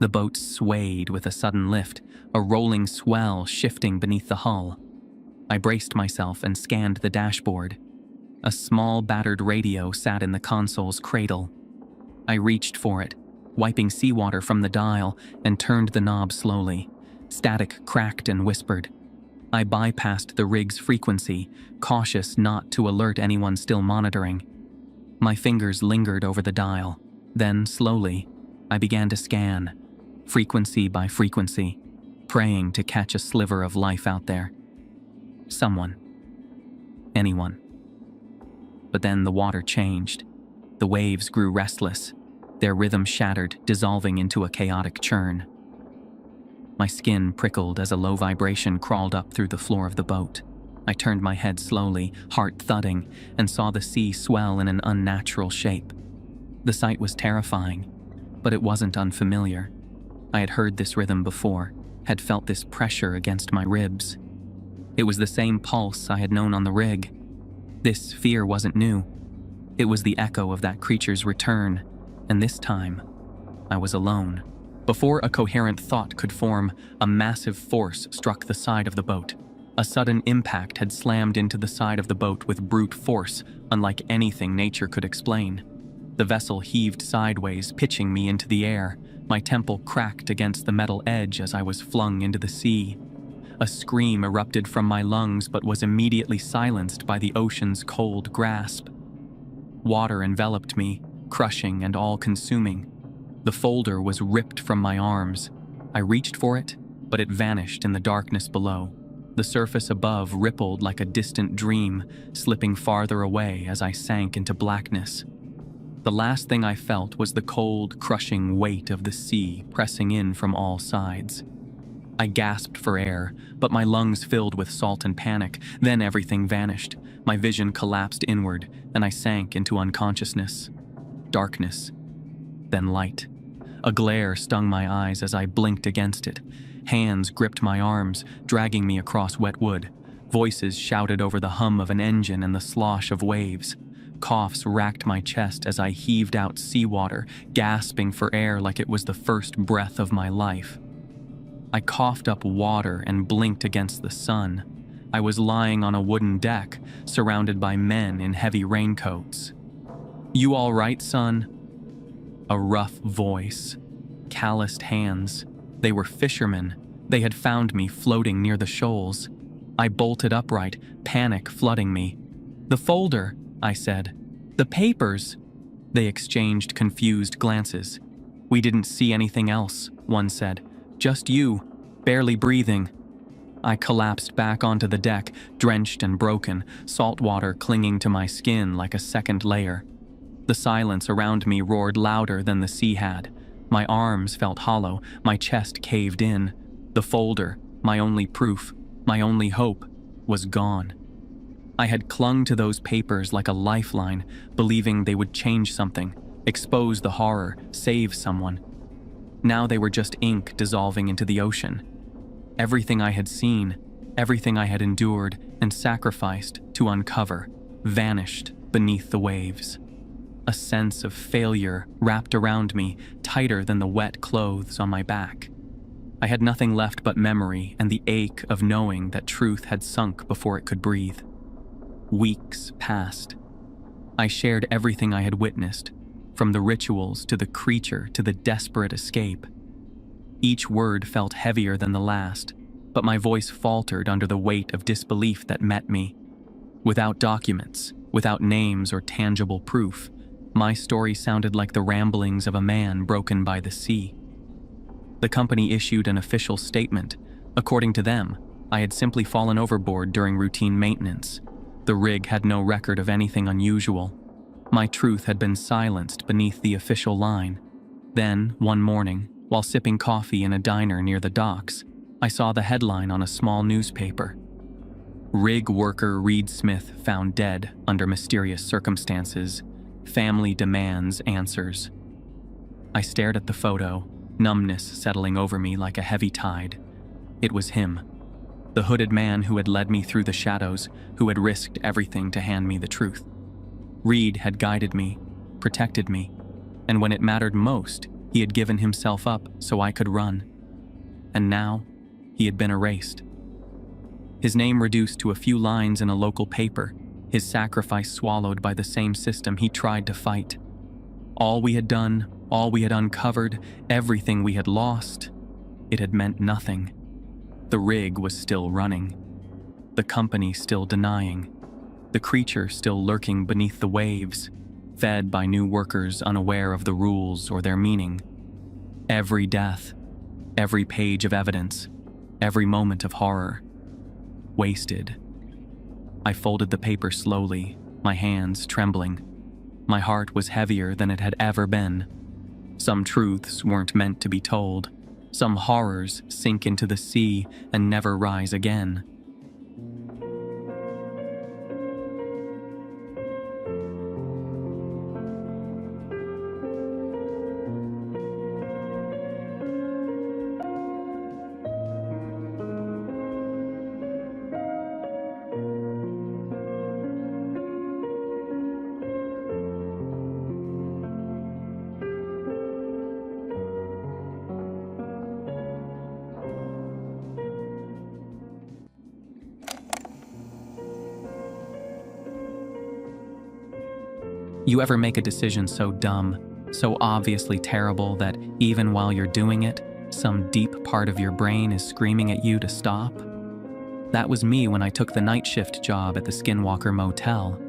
The boat swayed with a sudden lift, a rolling swell shifting beneath the hull. I braced myself and scanned the dashboard. A small battered radio sat in the console's cradle. I reached for it, wiping seawater from the dial, and turned the knob slowly. Static cracked and whispered. I bypassed the rig's frequency, cautious not to alert anyone still monitoring. My fingers lingered over the dial. Then, slowly, I began to scan. frequency by frequency, praying to catch a sliver of life out there. Someone. Anyone. But then the water changed. The waves grew restless, their rhythm shattered, dissolving into a chaotic churn. My skin prickled as a low vibration crawled up through the floor of the boat. I turned my head slowly, heart thudding, and saw the sea swell in an unnatural shape. The sight was terrifying, but it wasn't unfamiliar. I had heard this rhythm before, had felt this pressure against my ribs. It was the same pulse I had known on the rig. This fear wasn't new. It was the echo of that creature's return, and this time, I was alone. Before a coherent thought could form, a massive force struck the side of the boat. A sudden impact had slammed into the side of the boat with brute force, unlike anything nature could explain. The vessel heaved sideways, pitching me into the air. My temple cracked against the metal edge as I was flung into the sea. A scream erupted from my lungs but was immediately silenced by the ocean's cold grasp. Water enveloped me, crushing and all-consuming. The folder was ripped from my arms. I reached for it, but it vanished in the darkness below. The surface above rippled like a distant dream, slipping farther away as I sank into blackness. The last thing I felt was the cold, crushing weight of the sea pressing in from all sides. I gasped for air, but my lungs filled with salt and panic. Then everything vanished. My vision collapsed inward, and I sank into unconsciousness. Darkness, then light. A glare stung my eyes as I blinked against it. Hands gripped my arms, dragging me across wet wood. Voices shouted over the hum of an engine and the slosh of waves. Coughs racked my chest as I heaved out seawater, gasping for air like it was the first breath of my life. I coughed up water and blinked against the sun. I was lying on a wooden deck, surrounded by men in heavy raincoats. "You all right, son?" A rough voice. Calloused hands. They were fishermen. They had found me floating near the shoals. I bolted upright, panic flooding me. "The folder," I said. "The papers." They exchanged confused glances. "We didn't see anything else," one said. "Just you, barely breathing." I collapsed back onto the deck, drenched and broken, salt water clinging to my skin like a second layer. The silence around me roared louder than the sea had. My arms felt hollow, my chest caved in. The folder, my only proof, my only hope, was gone. I had clung to those papers like a lifeline, believing they would change something, expose the horror, save someone. Now they were just ink dissolving into the ocean. Everything I had seen, everything I had endured and sacrificed to uncover, vanished beneath the waves. A sense of failure wrapped around me, tighter than the wet clothes on my back. I had nothing left but memory and the ache of knowing that truth had sunk before it could breathe. Weeks passed. I shared everything I had witnessed, from the rituals to the creature to the desperate escape. Each word felt heavier than the last, but my voice faltered under the weight of disbelief that met me. Without documents, without names or tangible proof, my story sounded like the ramblings of a man broken by the sea. The company issued an official statement. According to them, I had simply fallen overboard during routine maintenance. The rig had no record of anything unusual. My truth had been silenced beneath the official line. Then, one morning, while sipping coffee in a diner near the docks, I saw the headline on a small newspaper. "Rig worker Reed Smith found dead under mysterious circumstances. Family demands answers." I stared at the photo, numbness settling over me like a heavy tide. It was him, the hooded man who had led me through the shadows, who had risked everything to hand me the truth. Reed had guided me, protected me, and when it mattered most, he had given himself up so I could run. And now, he had been erased. His name reduced to a few lines in a local paper, his sacrifice swallowed by the same system he tried to fight. All we had done, all we had uncovered, everything we had lost, it had meant nothing. The rig was still running. The company still denying. The creature still lurking beneath the waves, fed by new workers unaware of the rules or their meaning. Every death, Every page of evidence, every moment of horror. Wasted. I folded the paper slowly, my hands trembling. My heart was heavier than it had ever been. Some truths weren't meant to be told. Some horrors sink into the sea and never rise again. You ever make a decision so dumb, so obviously terrible that even while you're doing it, some deep part of your brain is screaming at you to stop? That was me when I took the night shift job at the Skinwalker Motel.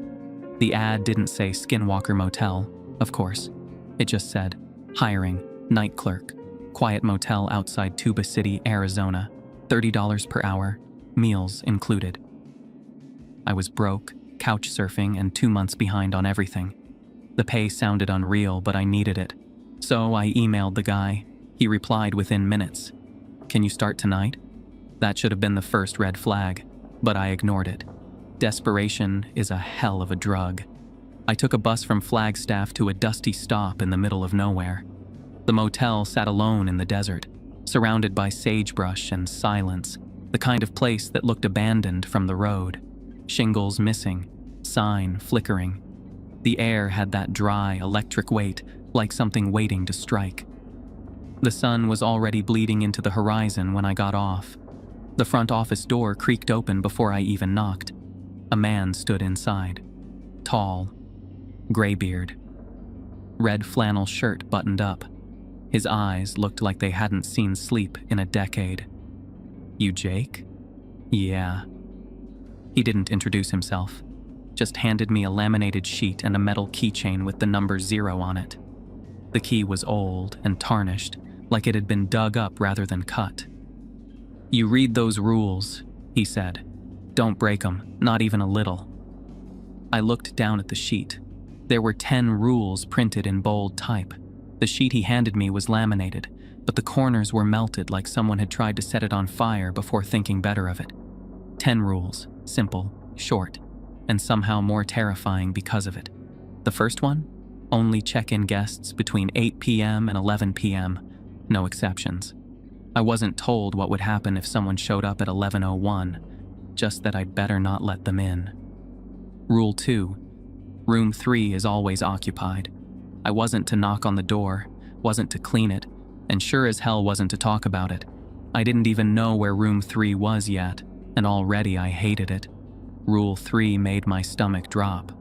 The ad didn't say Skinwalker Motel, of course. It just said, hiring, night clerk, quiet motel outside Tuba City, Arizona, $30 per hour, meals included. I was broke, couch surfing, and 2 months behind on everything. The pay sounded unreal, but I needed it. So I emailed the guy. He replied within minutes. Can you start tonight? That should have been the first red flag, but I ignored it. Desperation is a hell of a drug. I took a bus from Flagstaff to a dusty stop in the middle of nowhere. The motel sat alone in the desert, surrounded by sagebrush and silence, the kind of place that looked abandoned from the road. Shingles missing, sign flickering. The air had that dry, electric weight, like something waiting to strike. The sun was already bleeding into the horizon when I got off. The front office door creaked open before I even knocked. A man stood inside. Tall, graybeard. Red flannel shirt buttoned up. His eyes looked like they hadn't seen sleep in a decade. You Jake? Yeah. He didn't introduce himself. Just handed me a laminated sheet and a metal keychain with the number 0 on it. The key was old and tarnished, like it had been dug up rather than cut. You read those rules, he said. Don't break them, not even a little. I looked down at the sheet. There were 10 rules printed in bold type. The sheet he handed me was laminated, but the corners were melted like someone had tried to set it on fire before thinking better of it. 10 rules, simple, short, and somehow more terrifying because of it. The first one? Only check in guests between 8 p.m. and 11 p.m. No exceptions. I wasn't told what would happen if someone showed up at 11:01, just that I'd better not let them in. Rule 2. Room 3 is always occupied. I wasn't to knock on the door, wasn't to clean it, and sure as hell wasn't to talk about it. I didn't even know where room 3 was yet, and already I hated it. Rule 3 made my stomach drop.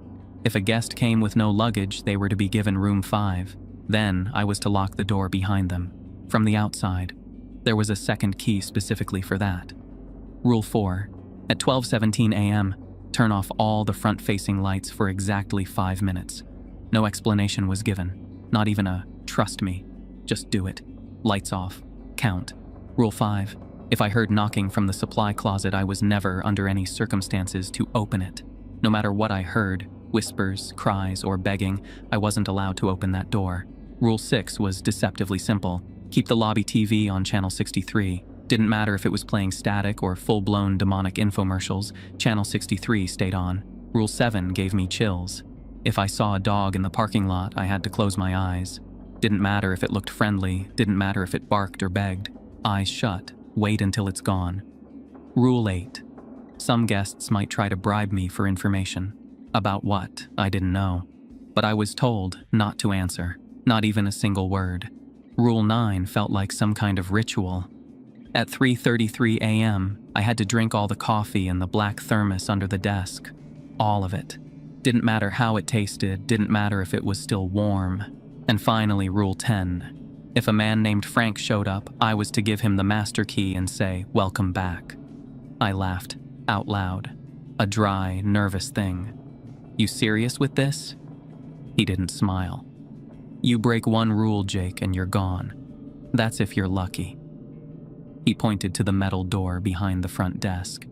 If a guest came with no luggage, they were to be given room 5. Then I was to lock the door behind them, from the outside. There was a second key specifically for that. Rule 4. At 12:17 a.m., turn off all the front-facing lights for exactly 5 minutes. No explanation was given, not even a trust me, just do it. Lights off. Count. Rule 5. If I heard knocking from the supply closet, I was never, under any circumstances, to open it. No matter what I heard, whispers, cries, or begging, I wasn't allowed to open that door. Rule 6 was deceptively simple. Keep the lobby TV on channel 63. Didn't matter if it was playing static or full-blown demonic infomercials, channel 63 stayed on. Rule 7 gave me chills. If I saw a dog in the parking lot, I had to close my eyes. Didn't matter if it looked friendly, didn't matter if it barked or begged. Eyes shut. Wait until it's gone. Rule 8. Some guests might try to bribe me for information. About what, I didn't know. But I was told not to answer, not even a single word. Rule 9 felt like some kind of ritual. At 3:33 a.m., I had to drink all the coffee in the black thermos under the desk. All of it. Didn't matter how it tasted, didn't matter if it was still warm. And finally, Rule 10. If a man named Frank showed up, I was to give him the master key and say, "Welcome back." I laughed, out loud. A dry, nervous thing. You serious with this? He didn't smile. You break one rule, Jake, and you're gone. That's if you're lucky. He pointed to the metal door behind the front desk.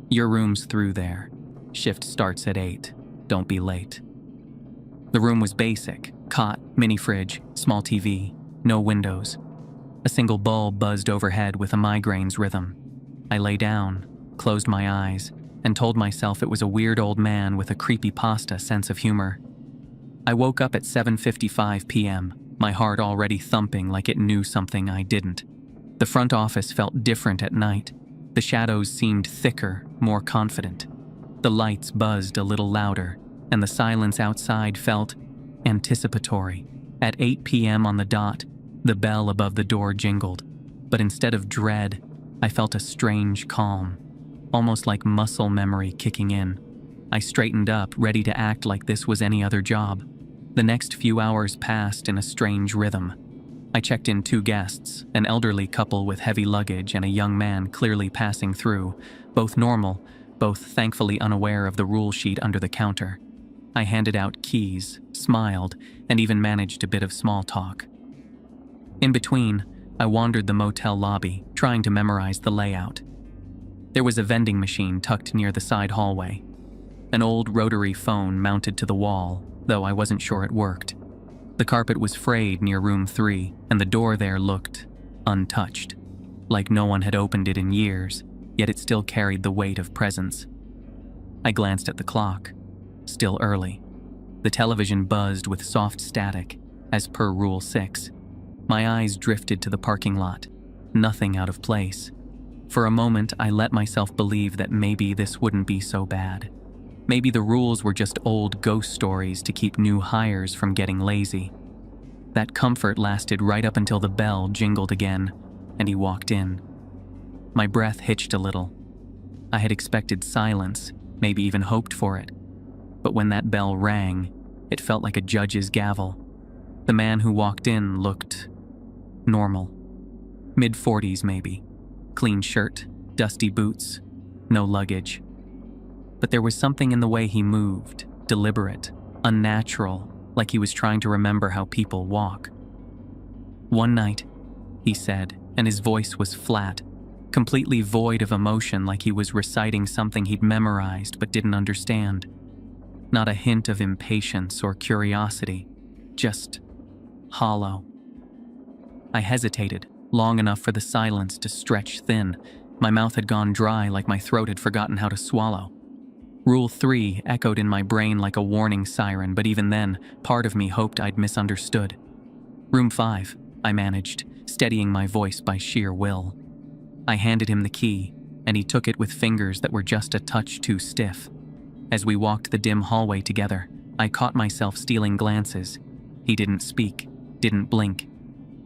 "Your room's through there. Shift starts at 8. Don't be late." The room was basic: cot, mini fridge, small TV, no windows. A single bulb buzzed overhead with a migraine's rhythm. I lay down, closed my eyes, and told myself it was a weird old man with a creepypasta sense of humor. I woke up at 7:55 p.m., my heart already thumping like it knew something I didn't. The front office felt different at night. The shadows seemed thicker, more confident. The lights buzzed a little louder, and the silence outside felt anticipatory. At 8 p.m. on the dot, the bell above the door jingled, but instead of dread, I felt a strange calm, almost like muscle memory kicking in. I straightened up, ready to act like this was any other job. The next few hours passed in a strange rhythm. I checked in 2 guests, an elderly couple with heavy luggage and a young man clearly passing through, both normal, both thankfully unaware of the rule sheet under the counter. I handed out keys, smiled, and even managed a bit of small talk. In between, I wandered the motel lobby, trying to memorize the layout. There was a vending machine tucked near the side hallway. An old rotary phone mounted to the wall, though I wasn't sure it worked. The carpet was frayed near room 3, and the door there looked untouched, like no one had opened it in years, yet it still carried the weight of presence. I glanced at the clock. Still early. The television buzzed with soft static, as per Rule 6. My eyes drifted to the parking lot. Nothing out of place. For a moment, I let myself believe that maybe this wouldn't be so bad. Maybe the rules were just old ghost stories to keep new hires from getting lazy. That comfort lasted right up until the bell jingled again, and he walked in. My breath hitched a little. I had expected silence, maybe even hoped for it. But when that bell rang, it felt like a judge's gavel. The man who walked in looked normal. Mid-40s maybe. Clean shirt, dusty boots, no luggage. But there was something in the way he moved, deliberate, unnatural, like he was trying to remember how people walk. "One night," he said, and his voice was flat, completely void of emotion, like he was reciting something he'd memorized but didn't understand. Not a hint of impatience or curiosity, just hollow. I hesitated, long enough for the silence to stretch thin. My mouth had gone dry, like my throat had forgotten how to swallow. Rule 3 echoed in my brain like a warning siren, but even then, part of me hoped I'd misunderstood. "Room 5, I managed, steadying my voice by sheer will. I handed him the key, and he took it with fingers that were just a touch too stiff. As we walked the dim hallway together, I caught myself stealing glances. He didn't speak, didn't blink.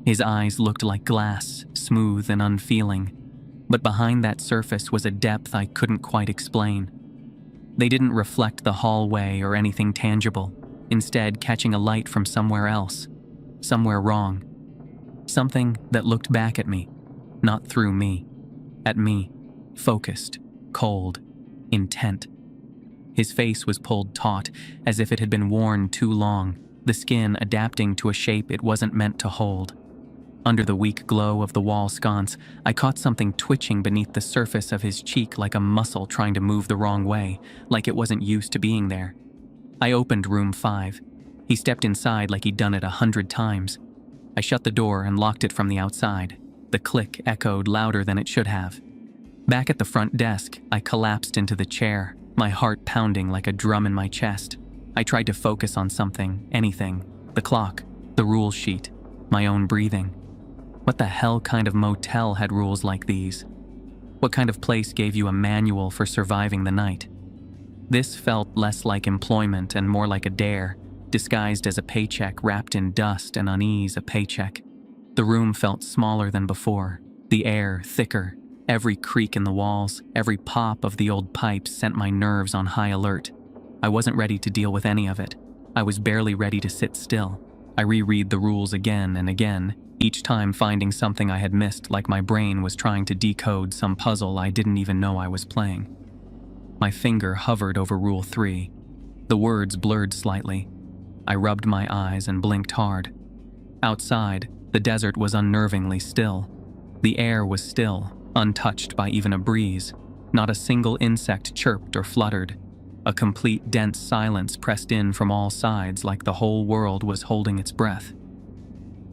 His eyes looked like glass, smooth and unfeeling. But behind that surface was a depth I couldn't quite explain. They didn't reflect the hallway or anything tangible, instead catching a light from somewhere else, somewhere wrong. Something that looked back at me, not through me. At me, focused, cold, intent. His face was pulled taut, as if it had been worn too long, the skin adapting to a shape it wasn't meant to hold. Under the weak glow of the wall sconce, I caught something twitching beneath the surface of his cheek, like a muscle trying to move the wrong way, like it wasn't used to being there. I opened room 5. He stepped inside like he'd done it 100 times. I shut the door and locked it from the outside. The click echoed louder than it should have. Back at the front desk, I collapsed into the chair, my heart pounding like a drum in my chest. I tried to focus on something, anything. The clock, the rule sheet, my own breathing. What the hell kind of motel had rules like these? What kind of place gave you a manual for surviving the night? This felt less like employment and more like a dare, disguised as a paycheck wrapped in dust and unease. A paycheck. The room felt smaller than before, the air thicker. Every creak in the walls, every pop of the old pipes sent my nerves on high alert. I wasn't ready to deal with any of it. I was barely ready to sit still. I reread the rules again and again, each time finding something I had missed, like my brain was trying to decode some puzzle I didn't even know I was playing. My finger hovered over Rule 3. The words blurred slightly. I rubbed my eyes and blinked hard. Outside, the desert was unnervingly still. The air was still, untouched by even a breeze. Not a single insect chirped or fluttered. A complete dense silence pressed in from all sides like the whole world was holding its breath.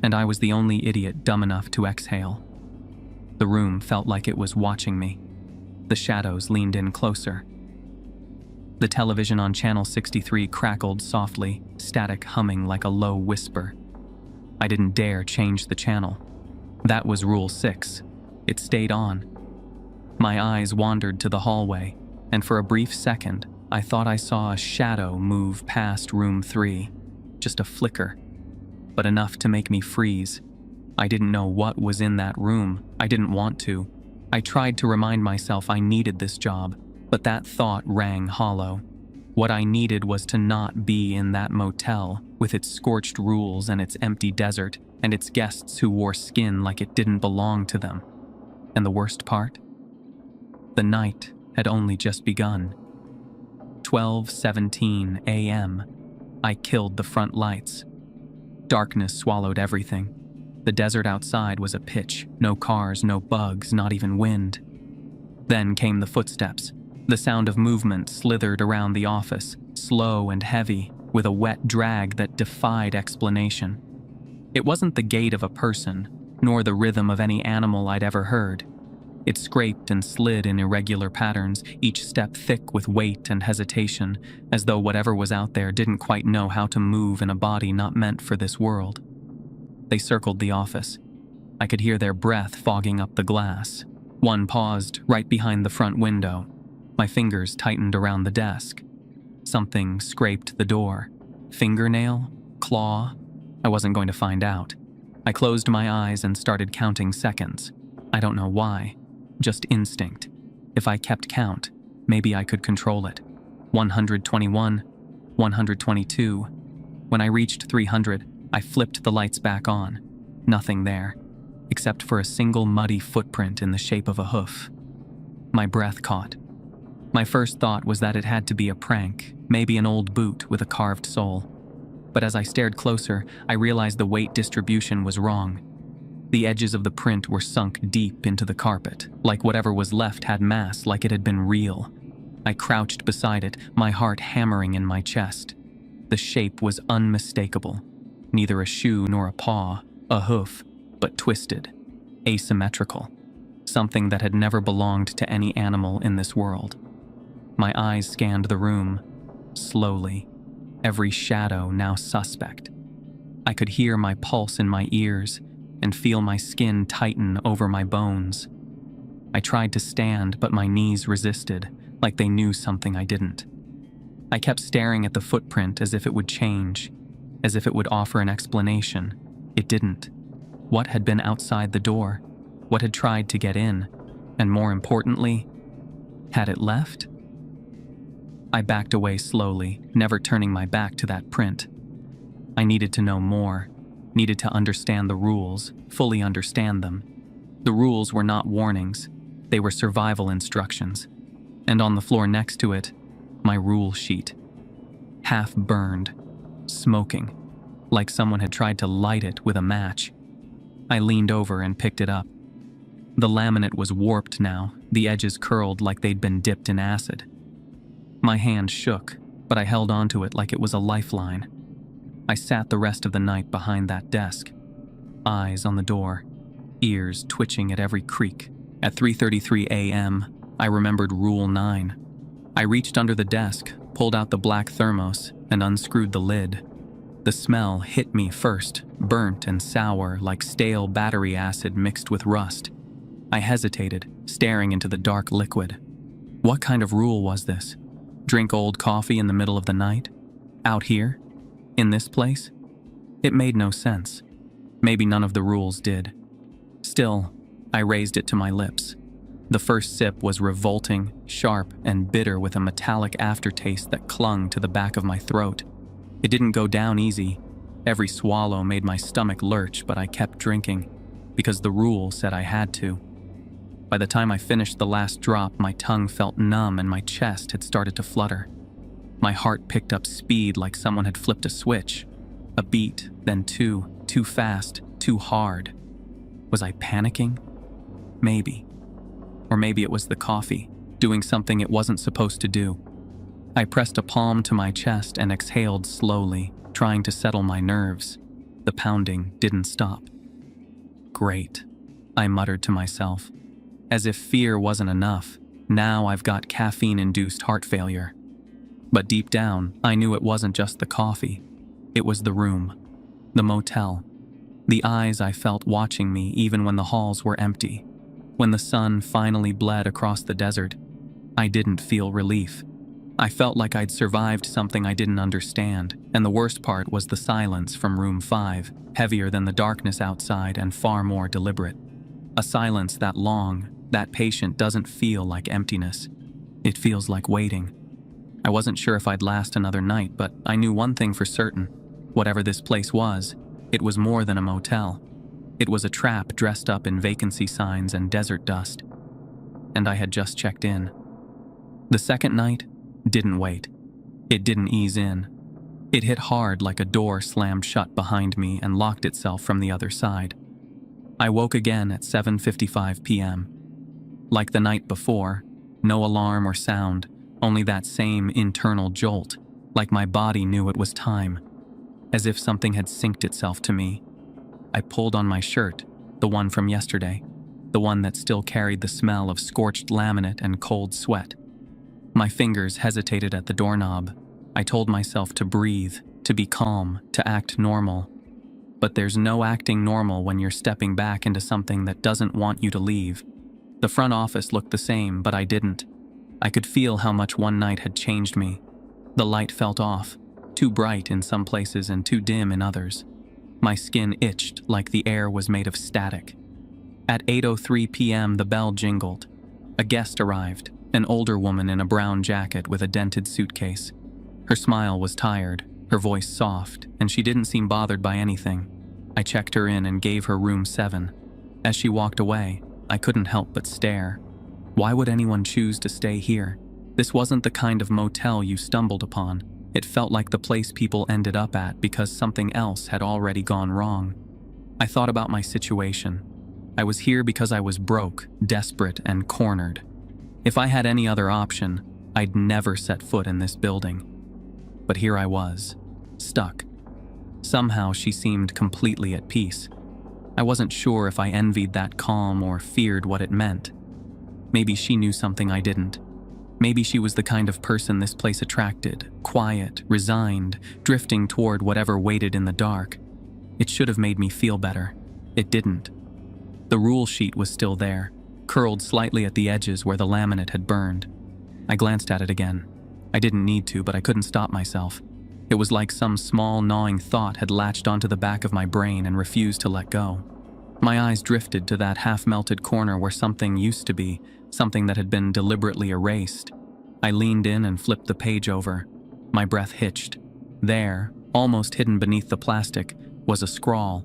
And I was the only idiot dumb enough to exhale. The room felt like it was watching me. The shadows leaned in closer. The television on channel 63 crackled softly, static humming like a low whisper. I didn't dare change the channel. That was Rule 6. It stayed on. My eyes wandered to the hallway, and for a brief second, I thought I saw a shadow move past room 3. Just a flicker, but enough to make me freeze. I didn't know what was in that room. I didn't want to. I tried to remind myself I needed this job, but that thought rang hollow. What I needed was to not be in that motel, with its scorched rules and its empty desert, and its guests who wore skin like it didn't belong to them. And the worst part? The night had only just begun. 12:17 a.m. I killed the front lights. Darkness swallowed everything. The desert outside was a pitch, no cars, no bugs, not even wind. Then came the footsteps. The sound of movement slithered around the office, slow and heavy, with a wet drag that defied explanation. It wasn't the gait of a person, nor the rhythm of any animal I'd ever heard. It scraped and slid in irregular patterns, each step thick with weight and hesitation, as though whatever was out there didn't quite know how to move in a body not meant for this world. They circled the office. I could hear their breath fogging up the glass. One paused right behind the front window. My fingers tightened around the desk. Something scraped the door. Fingernail? Claw? I wasn't going to find out. I closed my eyes and started counting seconds. I don't know why. Just instinct. If I kept count, maybe I could control it. 121, 122. When I reached 300, I flipped the lights back on. Nothing there, except for a single muddy footprint in the shape of a hoof. My breath caught. My first thought was that it had to be a prank, maybe an old boot with a carved sole. But as I stared closer, I realized the weight distribution was wrong. The edges of the print were sunk deep into the carpet, like whatever was left had mass, like it had been real. I crouched beside it, my heart hammering in my chest. The shape was unmistakable. Neither a shoe nor a paw, a hoof, but twisted, asymmetrical. Something that had never belonged to any animal in this world. My eyes scanned the room, slowly, every shadow now suspect. I could hear my pulse in my ears and feel my skin tighten over my bones. I tried to stand, but my knees resisted, like they knew something I didn't. I kept staring at the footprint as if it would change, as if it would offer an explanation. It didn't. What had been outside the door? What had tried to get in? And more importantly, had it left? I backed away slowly, never turning my back to that print. I needed to know more, needed to understand the rules, fully understand them. The rules were not warnings, they were survival instructions. And on the floor next to it, my rule sheet. Half burned, smoking, like someone had tried to light it with a match. I leaned over and picked it up. The laminate was warped now, the edges curled like they'd been dipped in acid. My hand shook, but I held onto it like it was a lifeline. I sat the rest of the night behind that desk, eyes on the door, ears twitching at every creak. At 3:33 a.m., I remembered Rule 9. I reached under the desk, pulled out the black thermos, and unscrewed the lid. The smell hit me first, burnt and sour like stale battery acid mixed with rust. I hesitated, staring into the dark liquid. What kind of rule was this? Drink old coffee in the middle of the night? Out here? In this place? It made no sense. Maybe none of the rules did. Still, I raised it to my lips. The first sip was revolting, sharp, and bitter with a metallic aftertaste that clung to the back of my throat. It didn't go down easy. Every swallow made my stomach lurch, but I kept drinking, because the rule said I had to. By the time I finished the last drop, my tongue felt numb and my chest had started to flutter. My heart picked up speed like someone had flipped a switch. A beat, then two, too fast, too hard. Was I panicking? Maybe. Or maybe it was the coffee, doing something it wasn't supposed to do. I pressed a palm to my chest and exhaled slowly, trying to settle my nerves. The pounding didn't stop. Great, I muttered to myself. As if fear wasn't enough, now I've got caffeine-induced heart failure. But deep down, I knew it wasn't just the coffee. It was the room, the motel, the eyes I felt watching me even when the halls were empty. When the sun finally bled across the desert, I didn't feel relief. I felt like I'd survived something I didn't understand, and the worst part was the silence from room 5, heavier than the darkness outside and far more deliberate. A silence that long, that patient doesn't feel like emptiness. It feels like waiting. I wasn't sure if I'd last another night, but I knew one thing for certain. Whatever this place was, it was more than a motel. It was a trap dressed up in vacancy signs and desert dust. And I had just checked in. The second night didn't wait. It didn't ease in. It hit hard like a door slammed shut behind me and locked itself from the other side. I woke again at 7:55 p.m. Like the night before, no alarm or sound, only that same internal jolt, like my body knew it was time, as if something had synced itself to me. I pulled on my shirt, the one from yesterday, the one that still carried the smell of scorched laminate and cold sweat. My fingers hesitated at the doorknob. I told myself to breathe, to be calm, to act normal. But there's no acting normal when you're stepping back into something that doesn't want you to leave. The front office looked the same, but I didn't. I could feel how much one night had changed me. The light felt off, too bright in some places and too dim in others. My skin itched like the air was made of static. At 8:03 p.m. the bell jingled. A guest arrived, an older woman in a brown jacket with a dented suitcase. Her smile was tired, her voice soft, and she didn't seem bothered by anything. I checked her in and gave her room 7. As she walked away, I couldn't help but stare. Why would anyone choose to stay here? This wasn't the kind of motel you stumbled upon. It felt like the place people ended up at because something else had already gone wrong. I thought about my situation. I was here because I was broke, desperate, and cornered. If I had any other option, I'd never set foot in this building. But here I was, stuck. Somehow she seemed completely at peace. I wasn't sure if I envied that calm or feared what it meant. Maybe she knew something I didn't. Maybe she was the kind of person this place attracted, quiet, resigned, drifting toward whatever waited in the dark. It should have made me feel better. It didn't. The rule sheet was still there, curled slightly at the edges where the laminate had burned. I glanced at it again. I didn't need to, but I couldn't stop myself. It was like some small gnawing thought had latched onto the back of my brain and refused to let go. My eyes drifted to that half-melted corner where something used to be, something that had been deliberately erased. I leaned in and flipped the page over. My breath hitched. There, almost hidden beneath the plastic, was a scrawl.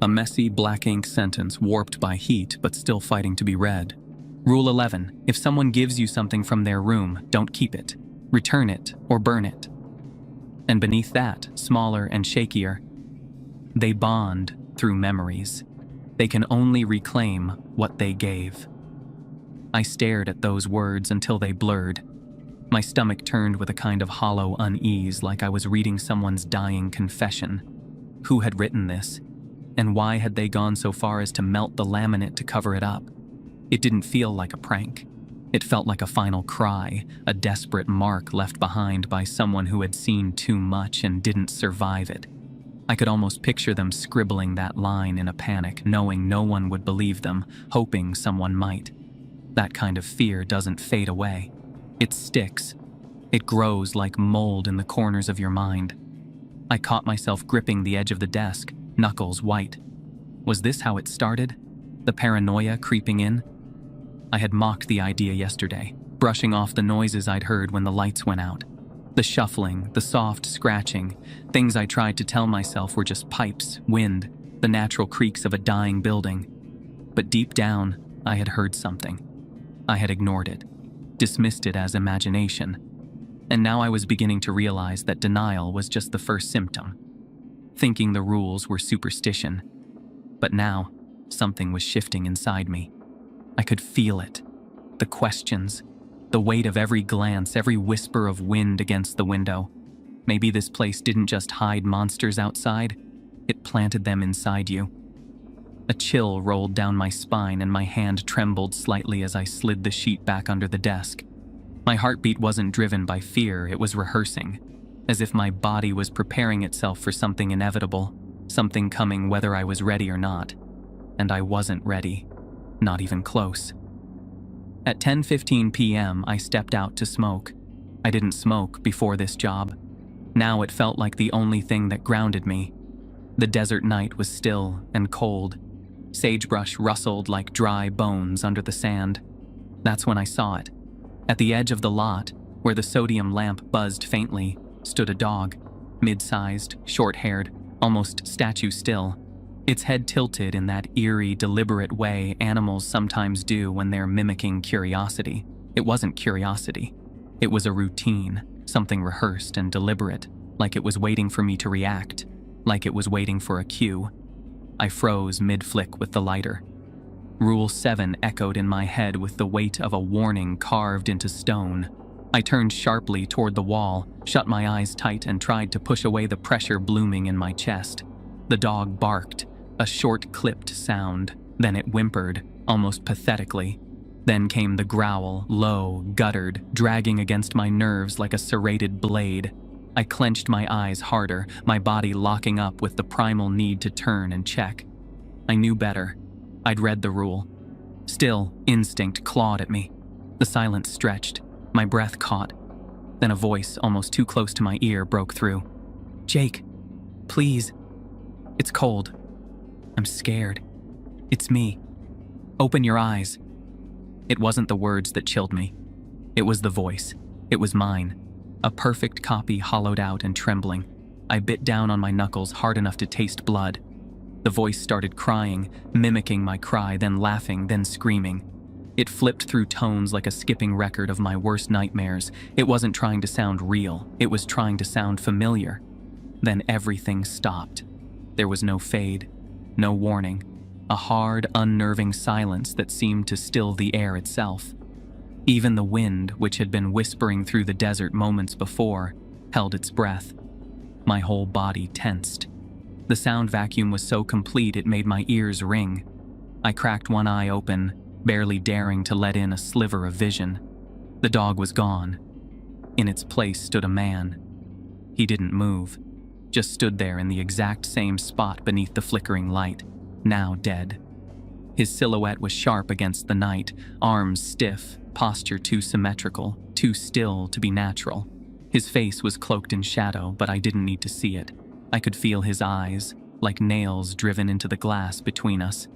A messy black ink sentence warped by heat but still fighting to be read. Rule 11. If someone gives you something from their room, don't keep it. Return it or burn it. And beneath that, smaller and shakier, they bond through memories. They can only reclaim what they gave. I stared at those words until they blurred. My stomach turned with a kind of hollow unease, like I was reading someone's dying confession. Who had written this? And why had they gone so far as to melt the laminate to cover it up? It didn't feel like a prank. It felt like a final cry, a desperate mark left behind by someone who had seen too much and didn't survive it. I could almost picture them scribbling that line in a panic, knowing no one would believe them, hoping someone might. That kind of fear doesn't fade away. It sticks. It grows like mold in the corners of your mind. I caught myself gripping the edge of the desk, knuckles white. Was this how it started? The paranoia creeping in? I had mocked the idea yesterday, brushing off the noises I'd heard when the lights went out. The shuffling, the soft scratching, things I tried to tell myself were just pipes, wind, the natural creaks of a dying building. But deep down, I had heard something. I had ignored it, dismissed it as imagination. And now I was beginning to realize that denial was just the first symptom. Thinking the rules were superstition. But now, something was shifting inside me. I could feel it. The questions, the weight of every glance, every whisper of wind against the window. Maybe this place didn't just hide monsters outside, it planted them inside you. A chill rolled down my spine and my hand trembled slightly as I slid the sheet back under the desk. My heartbeat wasn't driven by fear, it was rehearsing, as if my body was preparing itself for something inevitable, something coming whether I was ready or not. And I wasn't ready, not even close. At 10:15 p.m., I stepped out to smoke. I didn't smoke before this job. Now it felt like the only thing that grounded me. The desert night was still and cold. Sagebrush rustled like dry bones under the sand. That's when I saw it. At the edge of the lot, where the sodium lamp buzzed faintly, stood a dog, mid-sized, short-haired, almost statue still. Its head tilted in that eerie, deliberate way animals sometimes do when they're mimicking curiosity. It wasn't curiosity. It was a routine, something rehearsed and deliberate, like it was waiting for me to react, like it was waiting for a cue. I froze mid-flick with the lighter. Rule 7 echoed in my head with the weight of a warning carved into stone. I turned sharply toward the wall, shut my eyes tight, and tried to push away the pressure blooming in my chest. The dog barked, a short clipped sound. Then it whimpered, almost pathetically. Then came the growl, low, guttered, dragging against my nerves like a serrated blade. I clenched my eyes harder, my body locking up with the primal need to turn and check. I knew better. I'd read the rule. Still, instinct clawed at me. The silence stretched. My breath caught. Then a voice, almost too close to my ear, broke through. "Jake, please. It's cold. I'm scared. It's me. Open your eyes." It wasn't the words that chilled me. It was the voice. It was mine. A perfect copy, hollowed out and trembling. I bit down on my knuckles hard enough to taste blood. The voice started crying, mimicking my cry, then laughing, then screaming. It flipped through tones like a skipping record of my worst nightmares. It wasn't trying to sound real. It was trying to sound familiar. Then everything stopped. There was no fade, no warning. A hard, unnerving silence that seemed to still the air itself. Even the wind, which had been whispering through the desert moments before, held its breath. My whole body tensed. The sound vacuum was so complete it made my ears ring. I cracked one eye open, barely daring to let in a sliver of vision. The dog was gone. In its place stood a man. He didn't move, just stood there in the exact same spot beneath the flickering light, now dead. His silhouette was sharp against the night, arms stiff, posture too symmetrical, too still to be natural. His face was cloaked in shadow, but I didn't need to see it. I could feel his eyes, like nails driven into the glass between us.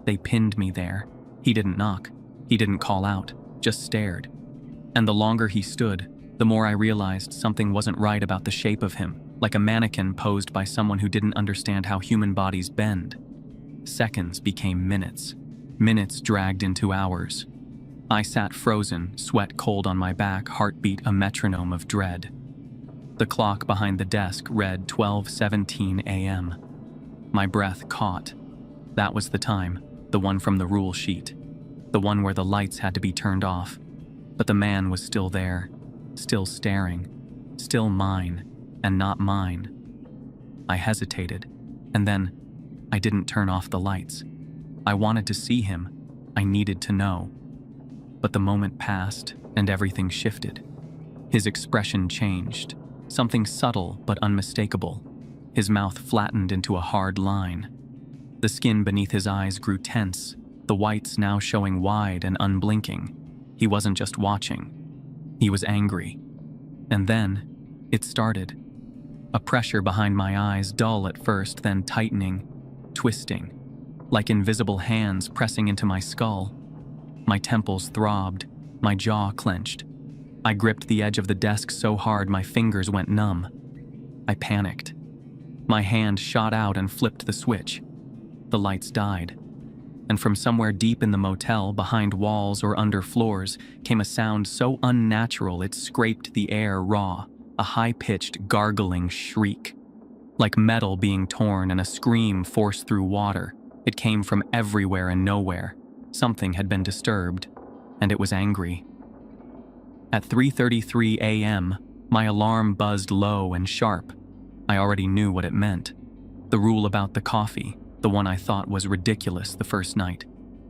They pinned me there. He didn't knock. He didn't call out, just stared. And the longer he stood, the more I realized something wasn't right about the shape of him, like a mannequin posed by someone who didn't understand how human bodies bend. Seconds became minutes. Minutes dragged into hours. I sat frozen, sweat cold on my back, heartbeat a metronome of dread. The clock behind the desk read 12:17 a.m. My breath caught. That was the time, the one from the rule sheet, the one where the lights had to be turned off. But the man was still there, still staring, still mine, and not mine. I hesitated, and then I didn't turn off the lights. I wanted to see him. I needed to know. But the moment passed, and everything shifted. His expression changed, something subtle but unmistakable. His mouth flattened into a hard line. The skin beneath his eyes grew tense, the whites now showing wide and unblinking. He wasn't just watching. He was angry. And then, it started. A pressure behind my eyes, dull at first, then tightening, twisting, like invisible hands pressing into my skull. My temples throbbed, my jaw clenched. I gripped the edge of the desk so hard my fingers went numb. I panicked. My hand shot out and flipped the switch. The lights died. And from somewhere deep in the motel, behind walls or under floors, came a sound so unnatural it scraped the air raw, a high-pitched, gargling shriek. Like metal being torn and a scream forced through water, it came from everywhere and nowhere. Something had been disturbed, and it was angry. At 3:33 a.m., my alarm buzzed low and sharp. I already knew what it meant. The rule about the coffee, the one I thought was ridiculous the first night.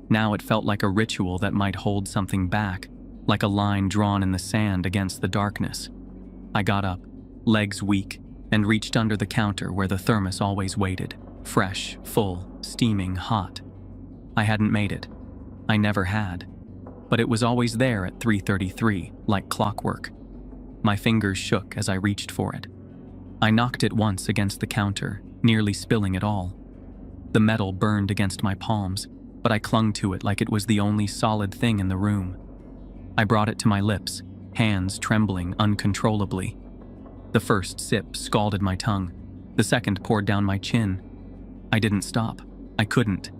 Now it felt like a ritual that might hold something back, like a line drawn in the sand against the darkness. I got up, legs weak, and reached under the counter where the thermos always waited, fresh, full, steaming hot. I hadn't made it. I never had. But it was always there at 3:33, like clockwork. My fingers shook as I reached for it. I knocked it once against the counter, nearly spilling it all. The metal burned against my palms, but I clung to it like it was the only solid thing in the room. I brought it to my lips, hands trembling uncontrollably. The first sip scalded my tongue. The second poured down my chin. I didn't stop. I couldn't.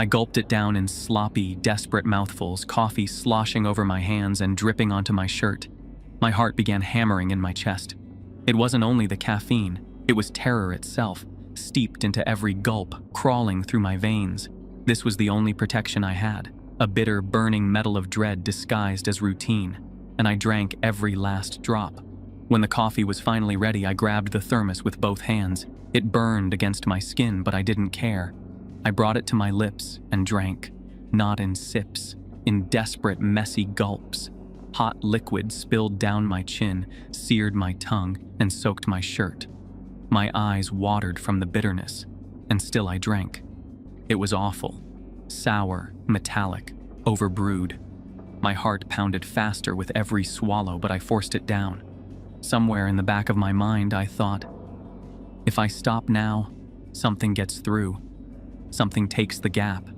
I gulped it down in sloppy, desperate mouthfuls, coffee sloshing over my hands and dripping onto my shirt. My heart began hammering in my chest. It wasn't only the caffeine, it was terror itself, steeped into every gulp, crawling through my veins. This was the only protection I had, a bitter, burning metal of dread disguised as routine, and I drank every last drop. When the coffee was finally ready, I grabbed the thermos with both hands. It burned against my skin, but I didn't care. I brought it to my lips and drank, not in sips, in desperate, messy gulps. Hot liquid spilled down my chin, seared my tongue, and soaked my shirt. My eyes watered from the bitterness, and still I drank. It was awful. Sour, metallic, overbrewed. My heart pounded faster with every swallow, but I forced it down. Somewhere in the back of my mind, I thought, if I stop now, something gets through. Something takes the gap.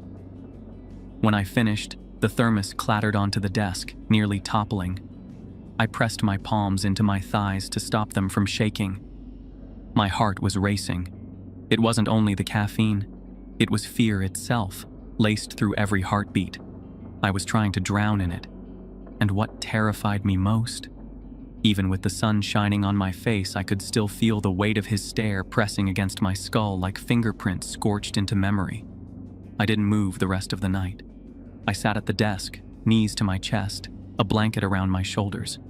When I finished, the thermos clattered onto the desk, nearly toppling. I pressed my palms into my thighs to stop them from shaking. My heart was racing. It wasn't only the caffeine, it was fear itself, laced through every heartbeat. I was trying to drown in it. And what terrified me most? Even with the sun shining on my face, I could still feel the weight of his stare pressing against my skull like fingerprints scorched into memory. I didn't move the rest of the night. I sat at the desk, knees to my chest, a blanket around my shoulders.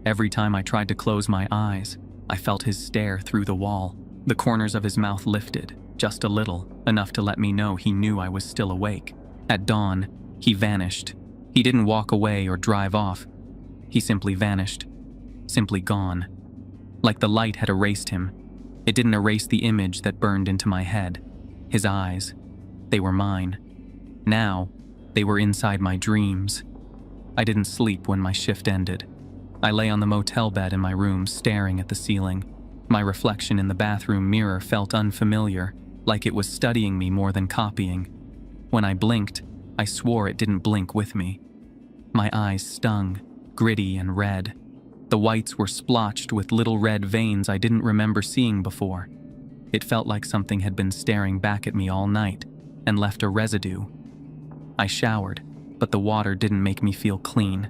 Every time I tried to close my eyes, I felt his stare through the wall. The corners of his mouth lifted, just a little, enough to let me know he knew I was still awake. At dawn, he vanished. He didn't walk away or drive off. He simply vanished. Simply gone. Like the light had erased him. It didn't erase the image that burned into my head. His eyes. They were mine. Now, they were inside my dreams. I didn't sleep when my shift ended. I lay on the motel bed in my room, staring at the ceiling. My reflection in the bathroom mirror felt unfamiliar, like it was studying me more than copying. When I blinked, I swore it didn't blink with me. My eyes stung, gritty and red. The whites were splotched with little red veins I didn't remember seeing before. It felt like something had been staring back at me all night and left a residue. I showered, but the water didn't make me feel clean.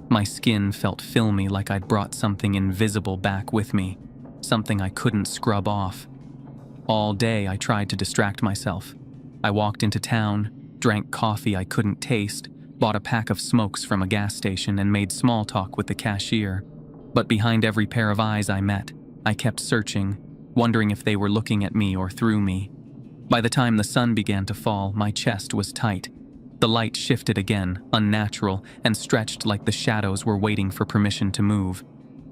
My skin felt filmy, like I'd brought something invisible back with me, something I couldn't scrub off. All day I tried to distract myself. I walked into town, drank coffee I couldn't taste, bought a pack of smokes from a gas station and made small talk with the cashier. But behind every pair of eyes I met, I kept searching, wondering if they were looking at me or through me. By the time the sun began to fall, my chest was tight. The light shifted again, unnatural, and stretched like the shadows were waiting for permission to move.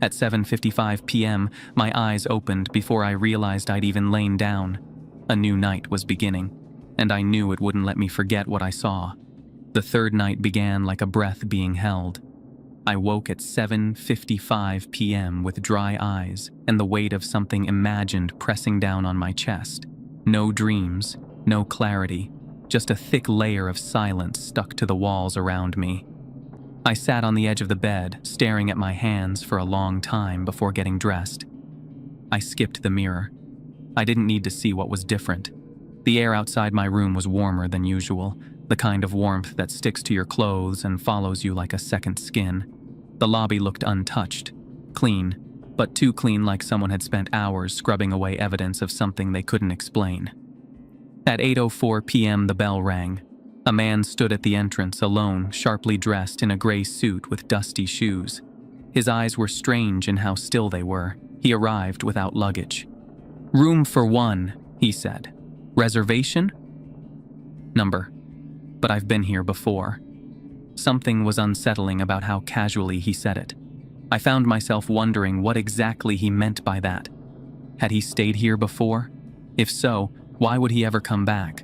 At 7:55 p.m., my eyes opened before I realized I'd even lain down. A new night was beginning, and I knew it wouldn't let me forget what I saw. The third night began like a breath being held. I woke at 7:55 p.m. with dry eyes and the weight of something imagined pressing down on my chest. No dreams, no clarity, just a thick layer of silence stuck to the walls around me. I sat on the edge of the bed, staring at my hands for a long time before getting dressed. I skipped the mirror. I didn't need to see what was different. The air outside my room was warmer than usual, the kind of warmth that sticks to your clothes and follows you like a second skin. The lobby looked untouched, clean, but too clean like someone had spent hours scrubbing away evidence of something they couldn't explain. At 8:04 p.m. the bell rang. A man stood at the entrance alone, sharply dressed in a gray suit with dusty shoes. His eyes were strange in how still they were. He arrived without luggage. "Room for one," he said. "Reservation?" "Number. But I've been here before." Something was unsettling about how casually he said it. I found myself wondering what exactly he meant by that. Had he stayed here before? If so, why would he ever come back?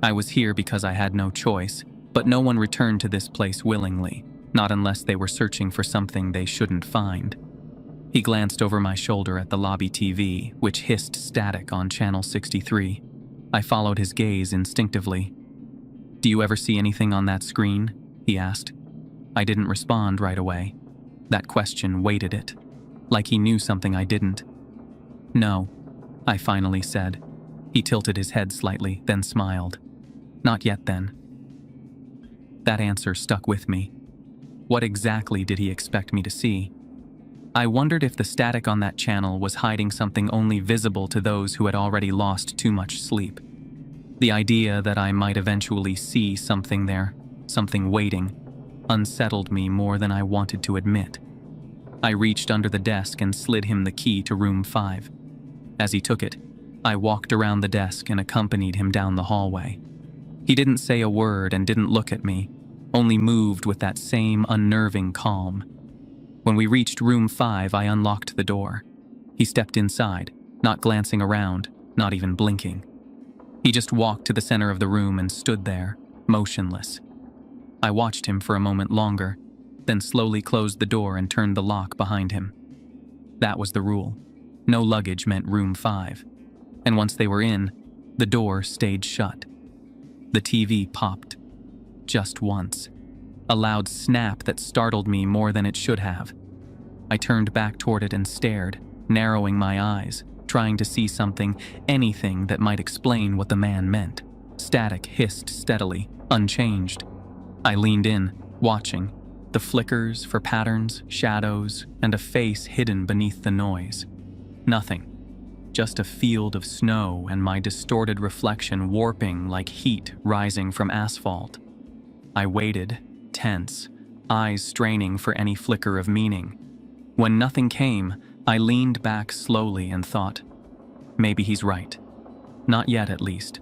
I was here because I had no choice, but no one returned to this place willingly, not unless they were searching for something they shouldn't find. He glanced over my shoulder at the lobby TV, which hissed static on channel 63. I followed his gaze instinctively. "Do you ever see anything on that screen?" he asked. I didn't respond right away. That question weighted it, like he knew something I didn't. "No," I finally said. He tilted his head slightly, then smiled. "Not yet, then." That answer stuck with me. What exactly did he expect me to see? I wondered if the static on that channel was hiding something only visible to those who had already lost too much sleep. The idea that I might eventually see something there, something waiting, unsettled me more than I wanted to admit. I reached under the desk and slid him the key to room 5. As he took it, I walked around the desk and accompanied him down the hallway. He didn't say a word and didn't look at me, only moved with that same unnerving calm. When we reached room 5, I unlocked the door. He stepped inside, not glancing around, not even blinking. He just walked to the center of the room and stood there, motionless. I watched him for a moment longer, then slowly closed the door and turned the lock behind him. That was the rule. No luggage meant room 5. And once they were in, the door stayed shut. The TV popped. Just once. A loud snap that startled me more than it should have. I turned back toward it and stared, narrowing my eyes, trying to see something, anything that might explain what the man meant. Static hissed steadily, unchanged. I leaned in, watching, the flickers for patterns, shadows, and a face hidden beneath the noise. Nothing. Just a field of snow and my distorted reflection warping like heat rising from asphalt. I waited, tense, eyes straining for any flicker of meaning. When nothing came, I leaned back slowly and thought, maybe he's right. Not yet, at least.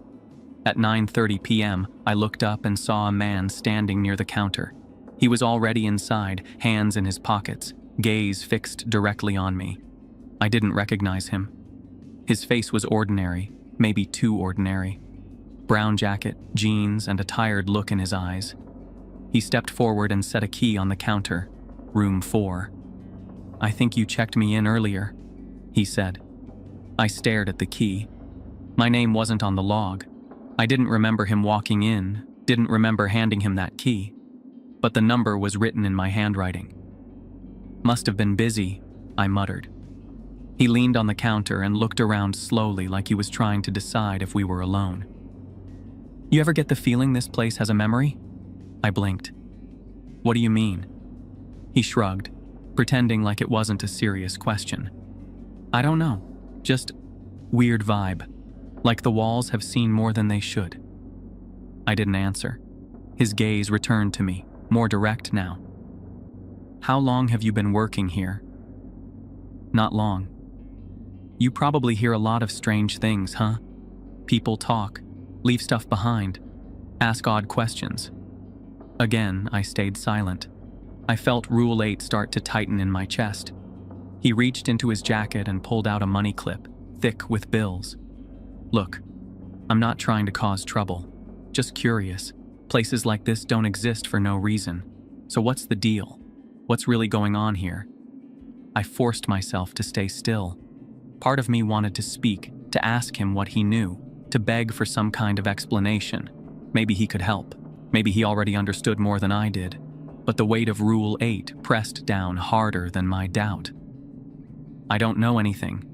At 9:30 p.m., I looked up and saw a man standing near the counter. He was already inside, hands in his pockets, gaze fixed directly on me. I didn't recognize him. His face was ordinary, maybe too ordinary. Brown jacket, jeans, and a tired look in his eyes. He stepped forward and set a key on the counter. Room 4. "I think you checked me in earlier," he said. I stared at the key. My name wasn't on the log. I didn't remember him walking in, didn't remember handing him that key. But the number was written in my handwriting. "Must have been busy," I muttered. He leaned on the counter and looked around slowly like he was trying to decide if we were alone. "You ever get the feeling this place has a memory?" I blinked. "What do you mean?" He shrugged, pretending like it wasn't a serious question. "I don't know. Just weird vibe. Like the walls have seen more than they should." I didn't answer. His gaze returned to me, more direct now. "How long have you been working here?" "Not long." "You probably hear a lot of strange things, huh? People talk, leave stuff behind, ask odd questions." Again, I stayed silent. I felt Rule 8 start to tighten in my chest. He reached into his jacket and pulled out a money clip, thick with bills. "Look, I'm not trying to cause trouble. Just curious. Places like this don't exist for no reason. So what's the deal? What's really going on here?" I forced myself to stay still. Part of me wanted to speak, to ask him what he knew, to beg for some kind of explanation. Maybe he could help. Maybe he already understood more than I did. But the weight of Rule 8 pressed down harder than my doubt. "I don't know anything."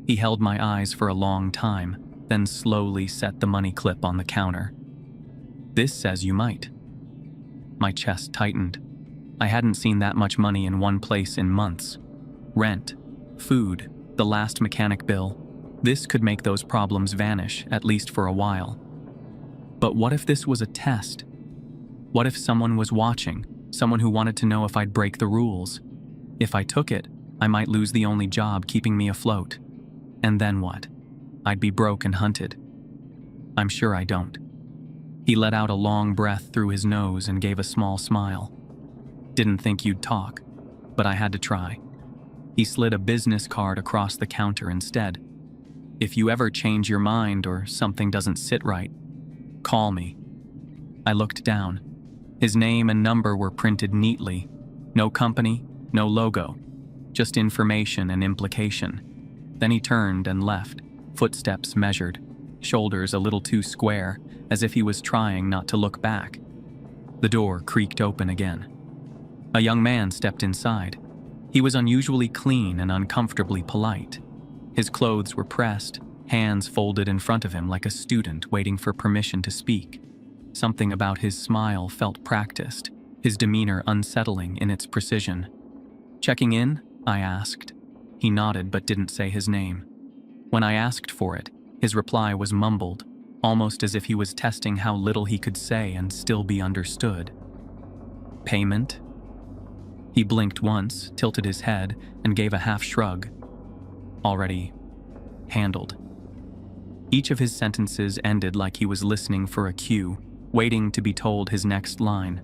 He held my eyes for a long time, then slowly set the money clip on the counter. "This says you might." My chest tightened. I hadn't seen that much money in one place in months. Rent, food, the last mechanic bill. This could make those problems vanish, at least for a while. But what if this was a test? What if someone was watching, someone who wanted to know if I'd break the rules? If I took it, I might lose the only job keeping me afloat. And then what? I'd be broke and hunted. I'm sure I don't. He let out a long breath through his nose and gave a small smile. Didn't think you'd talk, but I had to try. He slid a business card across the counter instead. If you ever change your mind or something doesn't sit right, call me. I looked down. His name and number were printed neatly. No company, no logo, just information and implication. Then he turned and left, footsteps measured, shoulders a little too square, as if he was trying not to look back. The door creaked open again. A young man stepped inside. He was unusually clean and uncomfortably polite. His clothes were pressed, hands folded in front of him like a student waiting for permission to speak. Something about his smile felt practiced, his demeanor unsettling in its precision. "Checking in?" I asked. He nodded but didn't say his name. When I asked for it, his reply was mumbled, almost as if he was testing how little he could say and still be understood. "Payment?" He blinked once, tilted his head, and gave a half shrug. "Already handled." Each of his sentences ended like he was listening for a cue, waiting to be told his next line.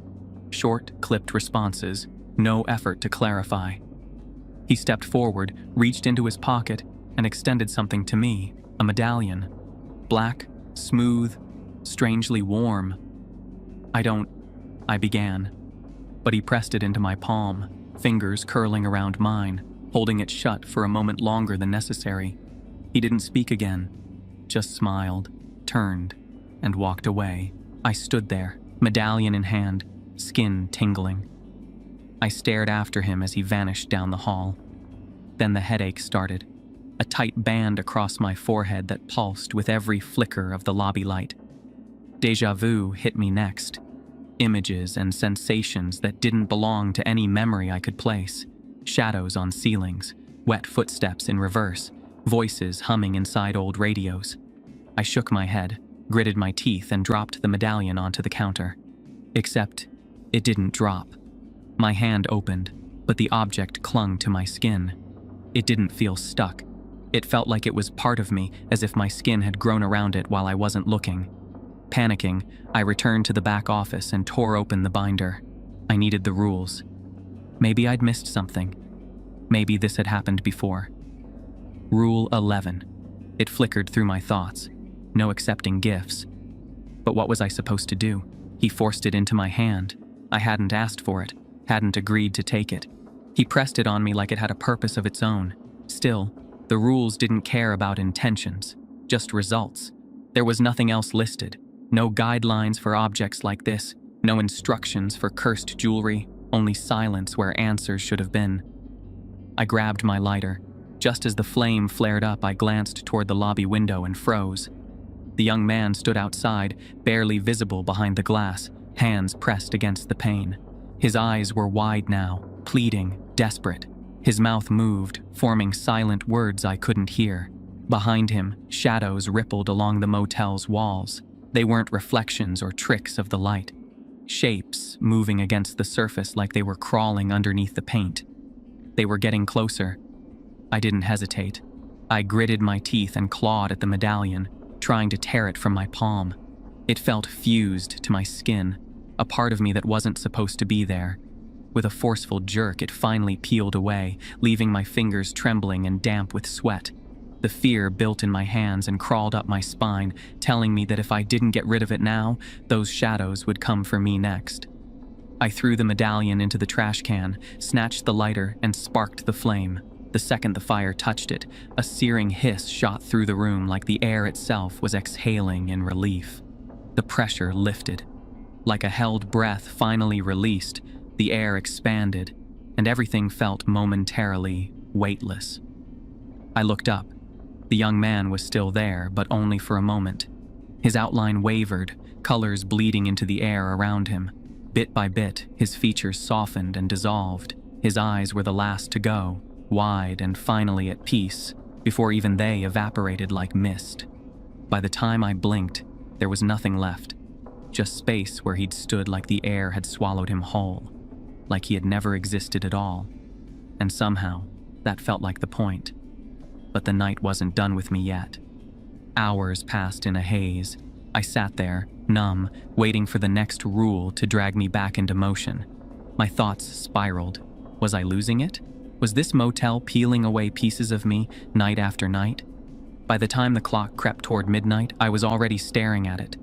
Short, clipped responses, no effort to clarify. He stepped forward, reached into his pocket, and extended something to me, a medallion. Black, smooth, strangely warm. I began. But he pressed it into my palm, fingers curling around mine, holding it shut for a moment longer than necessary. He didn't speak again, just smiled, turned, and walked away. I stood there, medallion in hand, skin tingling. I stared after him as he vanished down the hall. Then the headache started, a tight band across my forehead that pulsed with every flicker of the lobby light. Déjà vu hit me next. Images and sensations that didn't belong to any memory I could place. Shadows on ceilings, wet footsteps in reverse, voices humming inside old radios. I shook my head, gritted my teeth, and dropped the medallion onto the counter. Except, it didn't drop. My hand opened, but the object clung to my skin. It didn't feel stuck. It felt like it was part of me, as if my skin had grown around it while I wasn't looking. Panicking, I returned to the back office and tore open the binder. I needed the rules. Maybe I'd missed something. Maybe this had happened before. Rule 11. It flickered through my thoughts. No accepting gifts. But what was I supposed to do? He forced it into my hand. I hadn't asked for it, hadn't agreed to take it. He pressed it on me like it had a purpose of its own. Still, the rules didn't care about intentions, just results. There was nothing else listed. No guidelines for objects like this, no instructions for cursed jewelry, only silence where answers should have been. I grabbed my lighter. Just as the flame flared up, I glanced toward the lobby window and froze. The young man stood outside, barely visible behind the glass, hands pressed against the pane. His eyes were wide now, pleading, desperate. His mouth moved, forming silent words I couldn't hear. Behind him, shadows rippled along the motel's walls. They weren't reflections or tricks of the light. Shapes moving against the surface like they were crawling underneath the paint. They were getting closer. I didn't hesitate. I gritted my teeth and clawed at the medallion, trying to tear it from my palm. It felt fused to my skin, a part of me that wasn't supposed to be there. With a forceful jerk, it finally peeled away, leaving my fingers trembling and damp with sweat. The fear built in my hands and crawled up my spine, telling me that if I didn't get rid of it now, those shadows would come for me next. I threw the medallion into the trash can, snatched the lighter, and sparked the flame. The second the fire touched it, a searing hiss shot through the room like the air itself was exhaling in relief. The pressure lifted. Like a held breath finally released, the air expanded, and everything felt momentarily weightless. I looked up. The young man was still there, but only for a moment. His outline wavered, colors bleeding into the air around him. Bit by bit, his features softened and dissolved. His eyes were the last to go, wide and finally at peace, before even they evaporated like mist. By the time I blinked, there was nothing left. just space where he'd stood like the air had swallowed him whole, like he had never existed at all. And somehow, that felt like the point. But the night wasn't done with me yet. Hours passed in a haze. I sat there, numb, waiting for the next rule to drag me back into motion. My thoughts spiraled. Was I losing it? Was this motel peeling away pieces of me, night after night? By the time the clock crept toward midnight, I was already staring at it.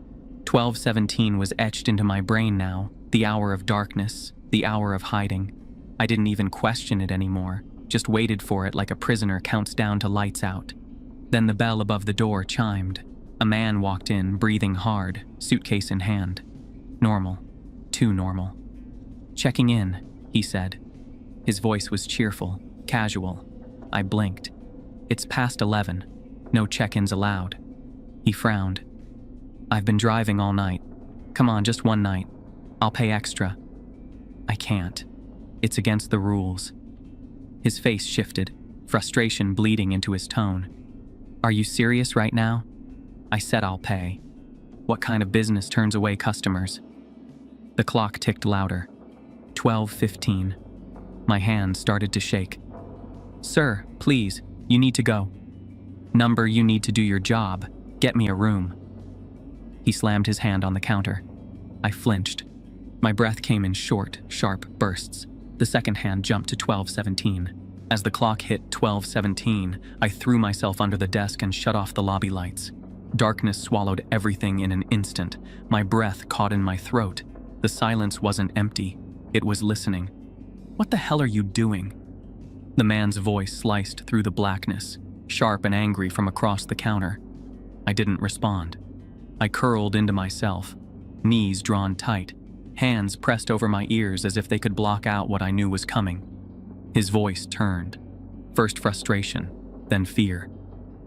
12:17 was etched into my brain now, the hour of darkness, the hour of hiding. I didn't even question it anymore, just waited for it like a prisoner counts down to lights out. Then the bell above the door chimed. A man walked in, breathing hard, suitcase in hand. Normal. Too normal. "Checking in," he said. His voice was cheerful, casual. I blinked. "It's past 11. No check-ins allowed." He frowned. "I've been driving all night. Come on, just one night. I'll pay extra." "I can't. It's against the rules." His face shifted, frustration bleeding into his tone. "Are you serious right now?" I said I'll pay. What kind of business turns away customers? The clock ticked louder. 12:15. My hands started to shake. "Sir, please, you need to go." "Number, you need to do your job. Get me a room." He slammed his hand on the counter. I flinched. My breath came in short, sharp bursts. The second hand jumped to 12:17. As the clock hit 12:17, I threw myself under the desk and shut off the lobby lights. Darkness swallowed everything in an instant. My breath caught in my throat. The silence wasn't empty. It was listening. "What the hell are you doing?" The man's voice sliced through the blackness, sharp and angry from across the counter. I didn't respond. I curled into myself, knees drawn tight, hands pressed over my ears as if they could block out what I knew was coming. His voice turned. First frustration, then fear.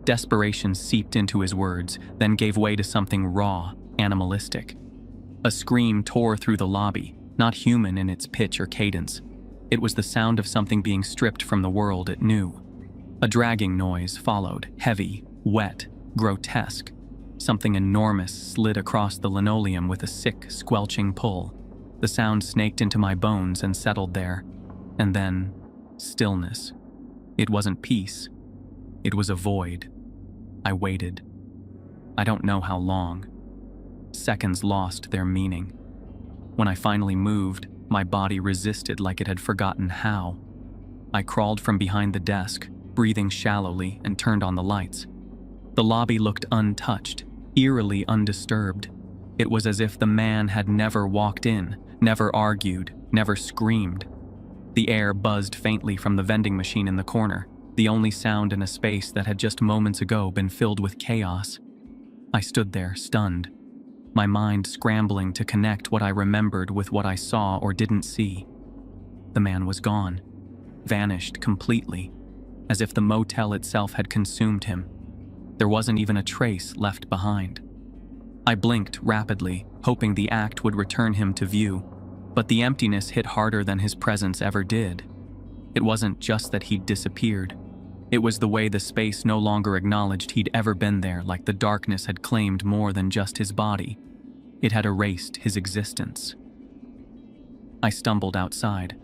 Desperation seeped into his words, then gave way to something raw, animalistic. A scream tore through the lobby, not human in its pitch or cadence. It was the sound of something being stripped from the world it knew. A dragging noise followed, heavy, wet, grotesque. Something enormous slid across the linoleum with a sick, squelching pull. The sound snaked into my bones and settled there. And then, stillness. It wasn't peace. It was a void. I waited. I don't know how long. Seconds lost their meaning. When I finally moved, my body resisted like it had forgotten how. I crawled from behind the desk, breathing shallowly, and turned on the lights. The lobby looked untouched, eerily undisturbed. It was as if the man had never walked in, never argued, never screamed. The air buzzed faintly from the vending machine in the corner, the only sound in a space that had just moments ago been filled with chaos. I stood there, stunned, my mind scrambling to connect what I remembered with what I saw or didn't see. The man was gone, vanished completely, as if the motel itself had consumed him. There wasn't even a trace left behind. I blinked rapidly, hoping the act would return him to view, but the emptiness hit harder than his presence ever did. It wasn't just that he'd disappeared. It was the way the space no longer acknowledged he'd ever been there, like the darkness had claimed more than just his body. It had erased his existence. I stumbled outside.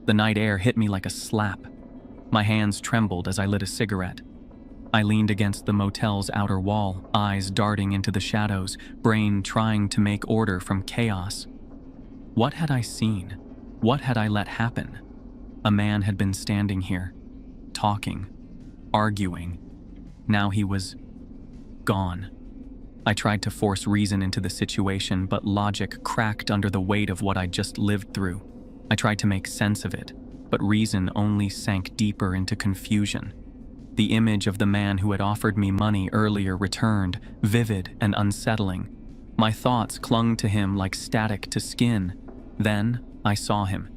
The night air hit me like a slap. My hands trembled as I lit a cigarette. I leaned against the motel's outer wall, eyes darting into the shadows, brain trying to make order from chaos. What had I seen? What had I let happen? A man had been standing here, talking, arguing. Now he was gone. I tried to force reason into the situation, but logic cracked under the weight of what I'd just lived through. I tried to make sense of it, but reason only sank deeper into confusion. The image of the man who had offered me money earlier returned, vivid and unsettling. My thoughts clung to him like static to skin. Then I saw him.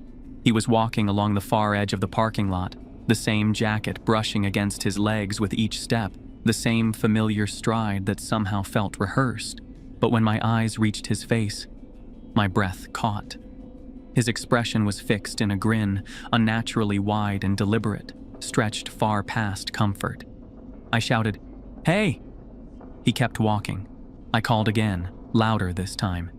He was walking along the far edge of the parking lot, the same jacket brushing against his legs with each step, the same familiar stride that somehow felt rehearsed. But when my eyes reached his face, my breath caught. His expression was fixed in a grin, unnaturally wide and deliberate, stretched far past comfort. I shouted, "Hey!" He kept walking. I called again, louder this time.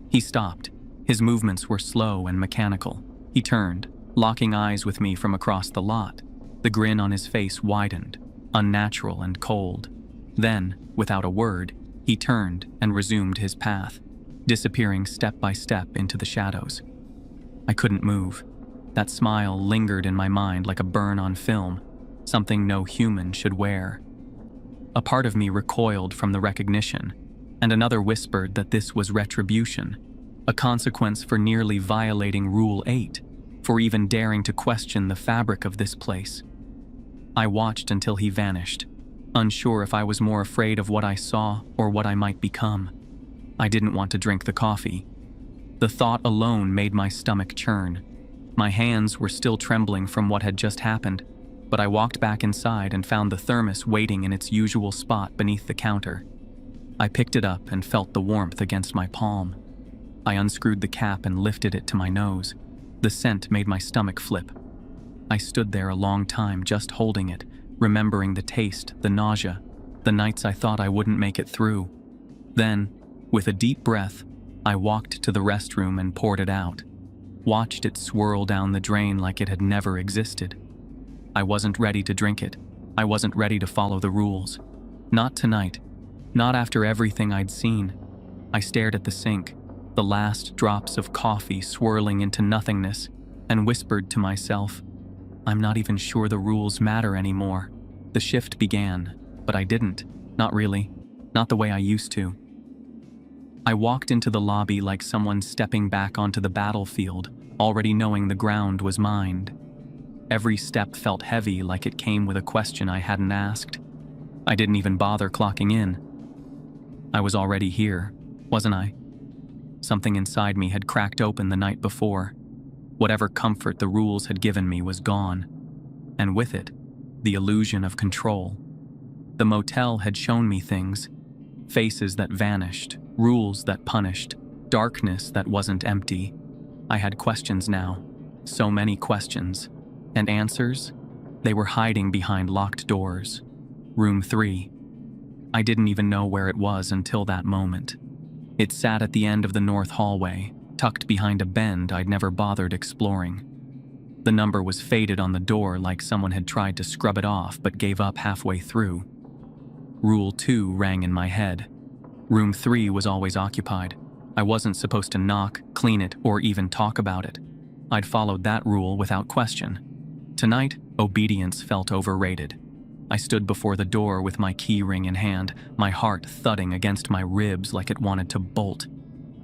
He stopped. His movements were slow and mechanical. He turned, locking eyes with me from across the lot. The grin on his face widened, unnatural and cold. Then, without a word, he turned and resumed his path, disappearing step by step into the shadows. I couldn't move. That smile lingered in my mind like a burn on film, something no human should wear. A part of me recoiled from the recognition, and another whispered that this was retribution, a consequence for nearly violating Rule 8, for even daring to question the fabric of this place. I watched until he vanished, unsure if I was more afraid of what I saw or what I might become. I didn't want to drink the coffee. The thought alone made my stomach churn. My hands were still trembling from what had just happened, but I walked back inside and found the thermos waiting in its usual spot beneath the counter. I picked it up and felt the warmth against my palm. I unscrewed the cap and lifted it to my nose. The scent made my stomach flip. I stood there a long time just holding it, remembering the taste, the nausea, the nights I thought I wouldn't make it through. Then, with a deep breath, I walked to the restroom and poured it out, watched it swirl down the drain like it had never existed. I wasn't ready to drink it. I wasn't ready to follow the rules. Not tonight. Not after everything I'd seen. I stared at the sink, the last drops of coffee swirling into nothingness, and whispered to myself, I'm not even sure the rules matter anymore. The shift began, but I didn't. Not really. Not the way I used to. I walked into the lobby like someone stepping back onto the battlefield, already knowing the ground was mined. Every step felt heavy, like it came with a question I hadn't asked. I didn't even bother clocking in. I was already here, wasn't I? Something inside me had cracked open the night before. Whatever comfort the rules had given me was gone, and with it, the illusion of control. The motel had shown me things, faces that vanished, rules that punished, darkness that wasn't empty. I had questions now, so many questions, and answers? They were hiding behind locked doors. Room 3. I didn't even know where it was until that moment. It sat at the end of the north hallway, tucked behind a bend I'd never bothered exploring. The number was faded on the door like someone had tried to scrub it off but gave up halfway through. Rule 2 rang in my head. Room 3 was always occupied. I wasn't supposed to knock, clean it, or even talk about it. I'd followed that rule without question. Tonight, obedience felt overrated. I stood before the door with my key ring in hand, my heart thudding against my ribs like it wanted to bolt.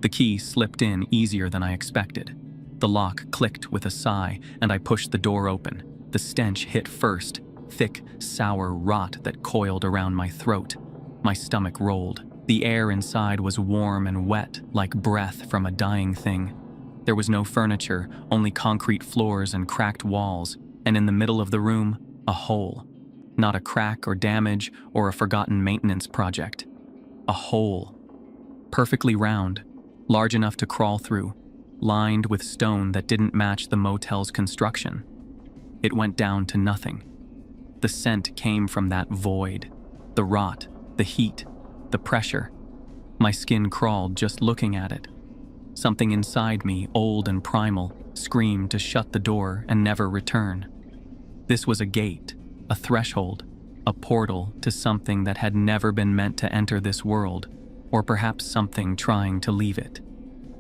The key slipped in easier than I expected. The lock clicked with a sigh, and I pushed the door open. The stench hit first, thick, sour rot that coiled around my throat. My stomach rolled. The air inside was warm and wet, like breath from a dying thing. There was no furniture, only concrete floors and cracked walls, and in the middle of the room, a hole. Not a crack or damage or a forgotten maintenance project. A hole. Perfectly round, large enough to crawl through, lined with stone that didn't match the motel's construction. It went down to nothing. The scent came from that void. The rot, the heat, the pressure. My skin crawled just looking at it. Something inside me, old and primal, screamed to shut the door and never return. This was a gate, a threshold, a portal to something that had never been meant to enter this world, or perhaps something trying to leave it.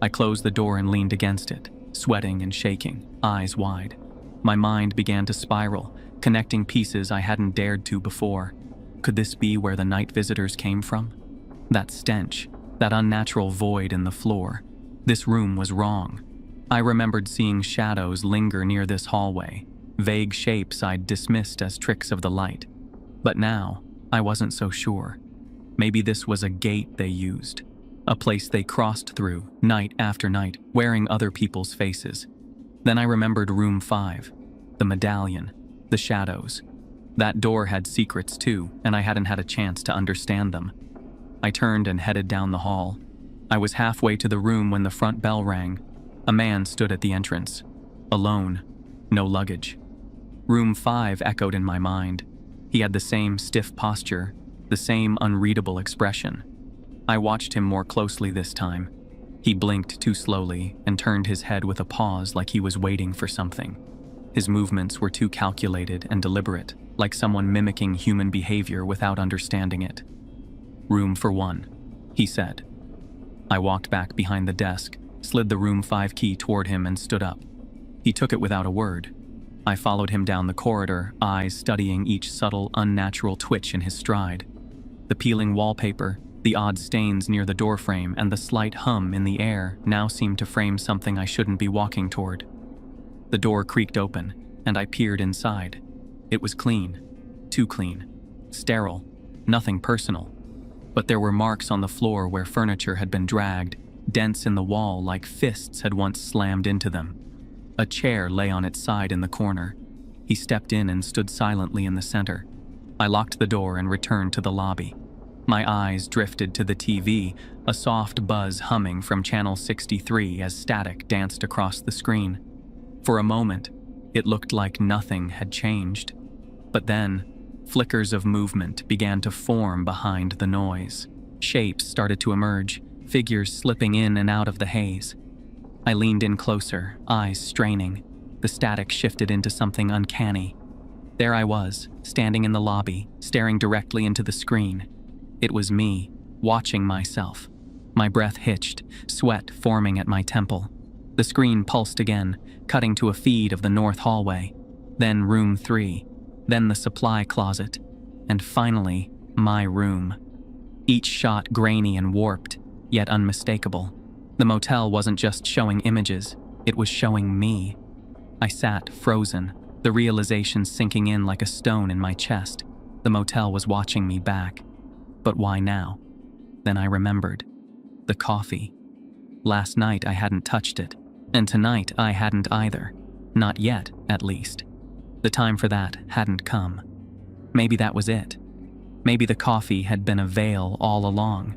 I closed the door and leaned against it, sweating and shaking, eyes wide. My mind began to spiral, connecting pieces I hadn't dared to before. Could this be where the night visitors came from? That stench, that unnatural void in the floor. This room was wrong. I remembered seeing shadows linger near this hallway, vague shapes I'd dismissed as tricks of the light. But now, I wasn't so sure. Maybe this was a gate they used, a place they crossed through, night after night, wearing other people's faces. Then I remembered room 5, the medallion, the shadows. That door had secrets too, and I hadn't had a chance to understand them. I turned and headed down the hall. I was halfway to the room when the front bell rang. A man stood at the entrance, alone, no luggage. Room 5 echoed in my mind. He had the same stiff posture, the same unreadable expression. I watched him more closely this time. He blinked too slowly and turned his head with a pause like he was waiting for something. His movements were too calculated and deliberate, like someone mimicking human behavior without understanding it. "Room for one," he said. I walked back behind the desk, slid the room 5 key toward him and stood up. He took it without a word. I followed him down the corridor, eyes studying each subtle, unnatural twitch in his stride. The peeling wallpaper, the odd stains near the doorframe, and the slight hum in the air now seemed to frame something I shouldn't be walking toward. The door creaked open, and I peered inside. It was clean. Too clean. Sterile. Nothing personal. But there were marks on the floor where furniture had been dragged, dents in the wall like fists had once slammed into them. A chair lay on its side in the corner. He stepped in and stood silently in the center. I locked the door and returned to the lobby. My eyes drifted to the TV, a soft buzz humming from channel 63 as static danced across the screen. For a moment, it looked like nothing had changed. But then, flickers of movement began to form behind the noise. Shapes started to emerge, figures slipping in and out of the haze. I leaned in closer, eyes straining. The static shifted into something uncanny. There I was, standing in the lobby, staring directly into the screen. It was me, watching myself. My breath hitched, sweat forming at my temple. The screen pulsed again, cutting to a feed of the north hallway, then room 3, then the supply closet, and finally, my room. Each shot grainy and warped, yet unmistakable. The motel wasn't just showing images, it was showing me. I sat, frozen, the realization sinking in like a stone in my chest. The motel was watching me back. But why now? Then I remembered. The coffee. Last night I hadn't touched it, and tonight I hadn't either. Not yet, at least. The time for that hadn't come. Maybe that was it. Maybe the coffee had been a veil all along,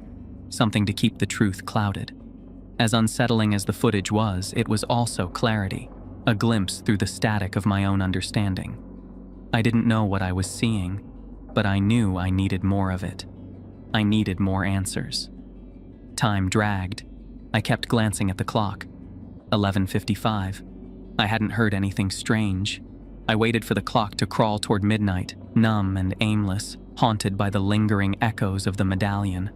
something to keep the truth clouded. As unsettling as the footage was, it was also clarity, a glimpse through the static of my own understanding. I didn't know what I was seeing, but I knew I needed more of it. I needed more answers. Time dragged. I kept glancing at the clock. 11:55. I hadn't heard anything strange. I waited for the clock to crawl toward midnight, numb and aimless, haunted by the lingering echoes of the medallion.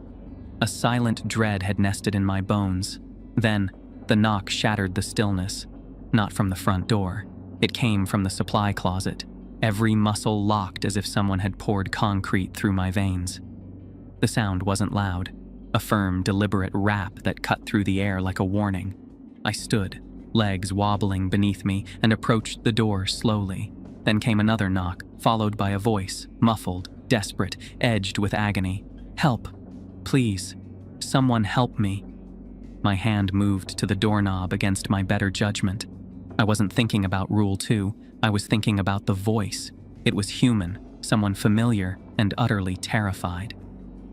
A silent dread had nested in my bones. Then, the knock shattered the stillness. Not from the front door. It came from the supply closet, every muscle locked as if someone had poured concrete through my veins. The sound wasn't loud, a firm, deliberate rap that cut through the air like a warning. I stood, legs wobbling beneath me, and approached the door slowly. Then came another knock, followed by a voice, muffled, desperate, edged with agony. "Help! Please! Someone help me!" My hand moved to the doorknob against my better judgment. I wasn't thinking about Rule 2, I was thinking about the voice. It was human, someone familiar and utterly terrified.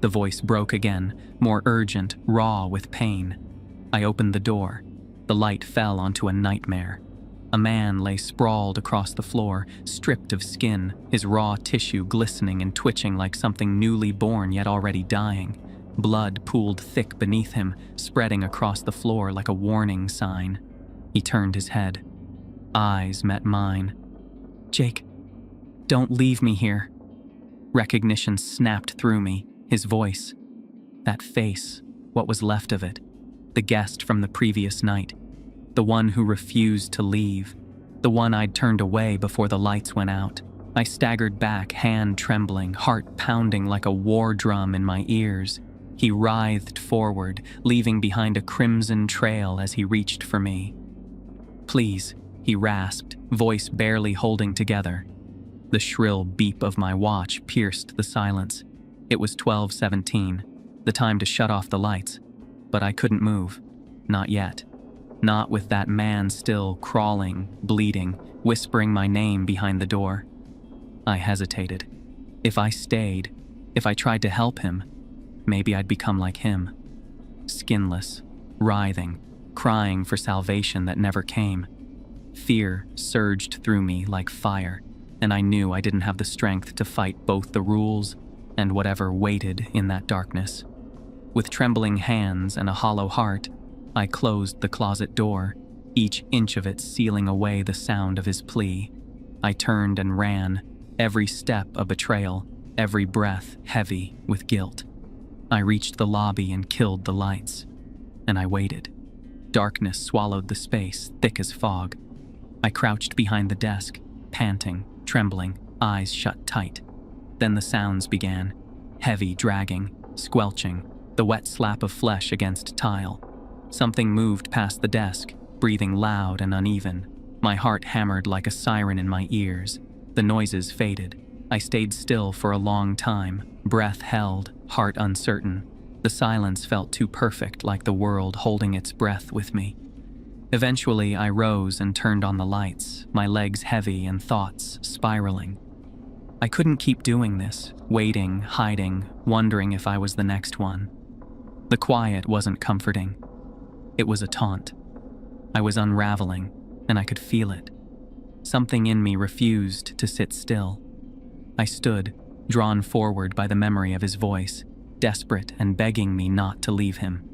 The voice broke again, more urgent, raw with pain. I opened the door. The light fell onto a nightmare. A man lay sprawled across the floor, stripped of skin, his raw tissue glistening and twitching like something newly born yet already dying. Blood pooled thick beneath him, spreading across the floor like a warning sign. He turned his head. Eyes met mine. "Jake, don't leave me here." Recognition snapped through me, his voice. That face, what was left of it. The guest from the previous night. The one who refused to leave. The one I'd turned away before the lights went out. I staggered back, hand trembling, heart pounding like a war drum in my ears. He writhed forward, leaving behind a crimson trail as he reached for me. "Please," he rasped, voice barely holding together. The shrill beep of my watch pierced the silence. It was 12:17, the time to shut off the lights. But I couldn't move. Not yet. Not with that man still crawling, bleeding, whispering my name behind the door. I hesitated. If I stayed, if I tried to help him, maybe I'd become like him. Skinless, writhing, crying for salvation that never came. Fear surged through me like fire, and I knew I didn't have the strength to fight both the rules and whatever waited in that darkness. With trembling hands and a hollow heart, I closed the closet door, each inch of it sealing away the sound of his plea. I turned and ran, every step a betrayal, every breath heavy with guilt. I reached the lobby and killed the lights, and I waited. Darkness swallowed the space, thick as fog. I crouched behind the desk, panting, trembling, eyes shut tight. Then the sounds began, heavy dragging, squelching, the wet slap of flesh against tile. Something moved past the desk, breathing loud and uneven. My heart hammered like a siren in my ears. The noises faded. I stayed still for a long time, breath held, heart uncertain. The silence felt too perfect, like the world holding its breath with me. Eventually, I rose and turned on the lights, my legs heavy and thoughts spiraling. I couldn't keep doing this, waiting, hiding, wondering if I was the next one. The quiet wasn't comforting. It was a taunt. I was unraveling, and I could feel it. Something in me refused to sit still. I stood, drawn forward by the memory of his voice, desperate and begging me not to leave him.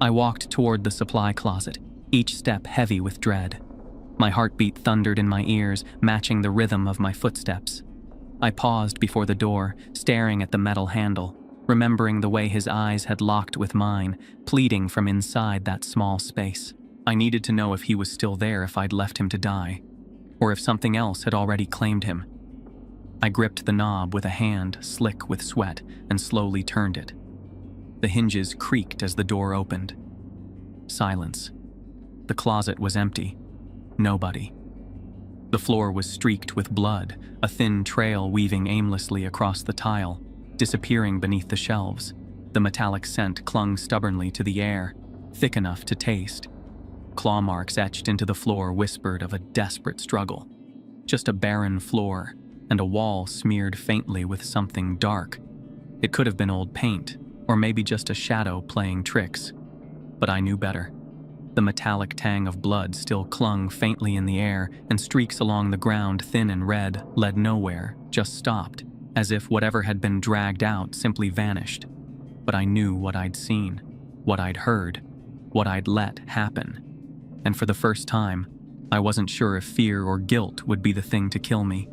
I walked toward the supply closet, each step heavy with dread. My heartbeat thundered in my ears, matching the rhythm of my footsteps. I paused before the door, staring at the metal handle, remembering the way his eyes had locked with mine, pleading from inside that small space. I needed to know if he was still there, if I'd left him to die, or if something else had already claimed him. I gripped the knob with a hand slick with sweat and slowly turned it. The hinges creaked as the door opened. Silence. The closet was empty. Nobody. The floor was streaked with blood, a thin trail weaving aimlessly across the tile, disappearing beneath the shelves. The metallic scent clung stubbornly to the air, thick enough to taste. Claw marks etched into the floor whispered of a desperate struggle. Just a barren floor, and a wall smeared faintly with something dark. It could have been old paint, or maybe just a shadow playing tricks. But I knew better. The metallic tang of blood still clung faintly in the air, and streaks along the ground, thin and red, led nowhere, just stopped, as if whatever had been dragged out simply vanished. But I knew what I'd seen, what I'd heard, what I'd let happen. And for the first time, I wasn't sure if fear or guilt would be the thing to kill me.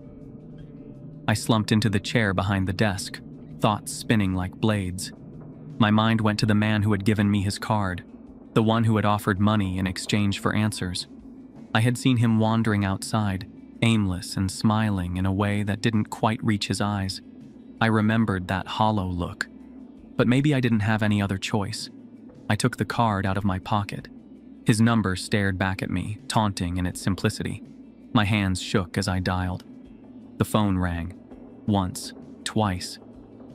I slumped into the chair behind the desk, thoughts spinning like blades. My mind went to the man who had given me his card, the one who had offered money in exchange for answers. I had seen him wandering outside, aimless and smiling in a way that didn't quite reach his eyes. I remembered that hollow look. But maybe I didn't have any other choice. I took the card out of my pocket. His number stared back at me, taunting in its simplicity. My hands shook as I dialed. The phone rang. Once, twice,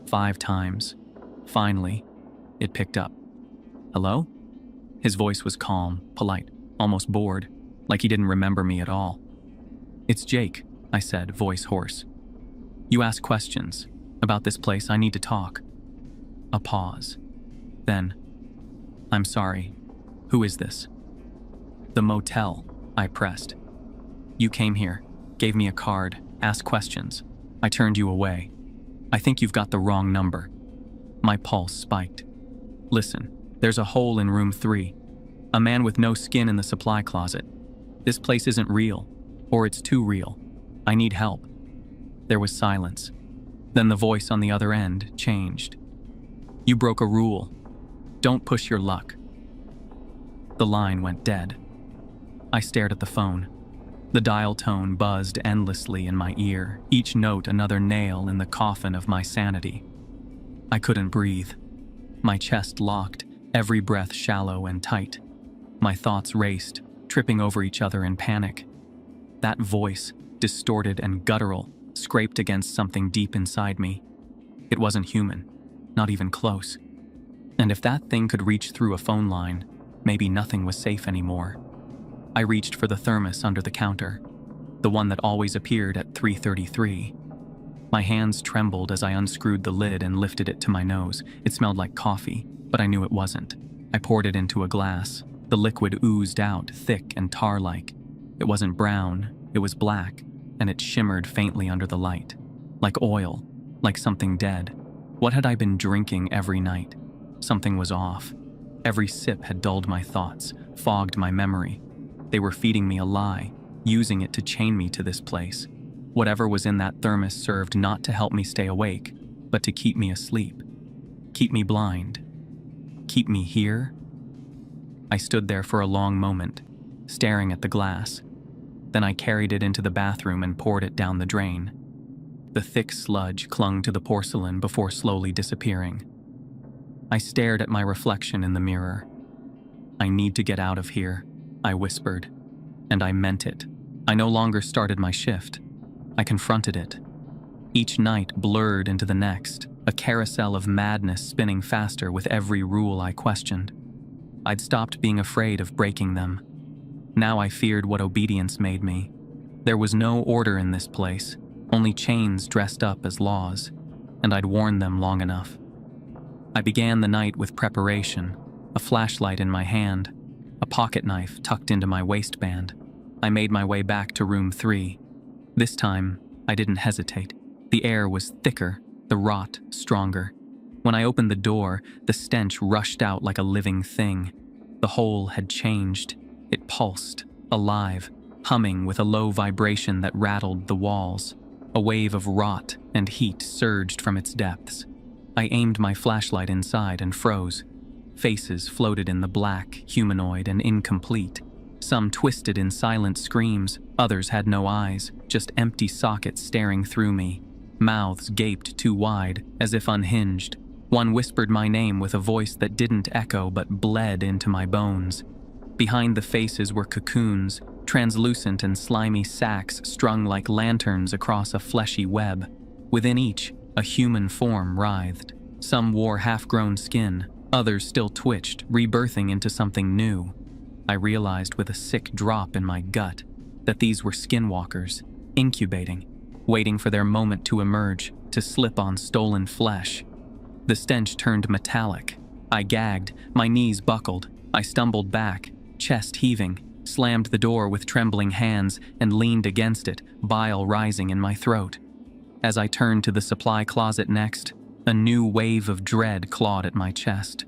5 times. Finally, it picked up. Hello? His voice was calm, polite, almost bored, like he didn't remember me at all. It's Jake, I said, voice hoarse. You ask questions. About this place, I need to talk. A pause. Then, I'm sorry. Who is this? The motel, I pressed. You came here, gave me a card, asked questions. I turned you away. I think you've got the wrong number. My pulse spiked. Listen, there's a hole in room 3. A man with no skin in the supply closet. This place isn't real, or it's too real. I need help. There was silence. Then the voice on the other end changed. You broke a rule. Don't push your luck. The line went dead. I stared at the phone. The dial tone buzzed endlessly in my ear, each note another nail in the coffin of my sanity. I couldn't breathe. My chest locked, every breath shallow and tight. My thoughts raced, tripping over each other in panic. That voice, distorted and guttural, scraped against something deep inside me. It wasn't human, not even close. And if that thing could reach through a phone line, maybe nothing was safe anymore. I reached for the thermos under the counter, the one that always appeared at 3:33. My hands trembled as I unscrewed the lid and lifted it to my nose. It smelled like coffee, but I knew it wasn't. I poured it into a glass. The liquid oozed out, thick and tar-like. It wasn't brown, it was black, and it shimmered faintly under the light. Like oil, like something dead. What had I been drinking every night? Something was off. Every sip had dulled my thoughts, fogged my memory. They were feeding me a lie, using it to chain me to this place. Whatever was in that thermos served not to help me stay awake, but to keep me asleep. Keep me blind. Keep me here. I stood there for a long moment, staring at the glass. Then I carried it into the bathroom and poured it down the drain. The thick sludge clung to the porcelain before slowly disappearing. I stared at my reflection in the mirror. "I need to get out of here," I whispered. And I meant it. I no longer started my shift. I confronted it. Each night blurred into the next, a carousel of madness spinning faster with every rule I questioned. I'd stopped being afraid of breaking them. Now I feared what obedience made me. There was no order in this place, only chains dressed up as laws, and I'd worn them long enough. I began the night with preparation, a flashlight in my hand, a pocket knife tucked into my waistband. I made my way back to room 3. This time, I didn't hesitate. The air was thicker, the rot stronger. When I opened the door, the stench rushed out like a living thing. The hole had changed. It pulsed, alive, humming with a low vibration that rattled the walls. A wave of rot and heat surged from its depths. I aimed my flashlight inside and froze. Faces floated in the black, humanoid, and incomplete. Some twisted in silent screams, others had no eyes, just empty sockets staring through me. Mouths gaped too wide, as if unhinged. One whispered my name with a voice that didn't echo but bled into my bones. Behind the faces were cocoons, translucent and slimy sacs strung like lanterns across a fleshy web. Within each, a human form writhed. Some wore half-grown skin, others still twitched, rebirthing into something new. I realized with a sick drop in my gut that these were skinwalkers, incubating, waiting for their moment to emerge, to slip on stolen flesh. The stench turned metallic. I gagged, my knees buckled. I stumbled back, chest heaving, slammed the door with trembling hands and leaned against it, bile rising in my throat. As I turned to the supply closet next, a new wave of dread clawed at my chest.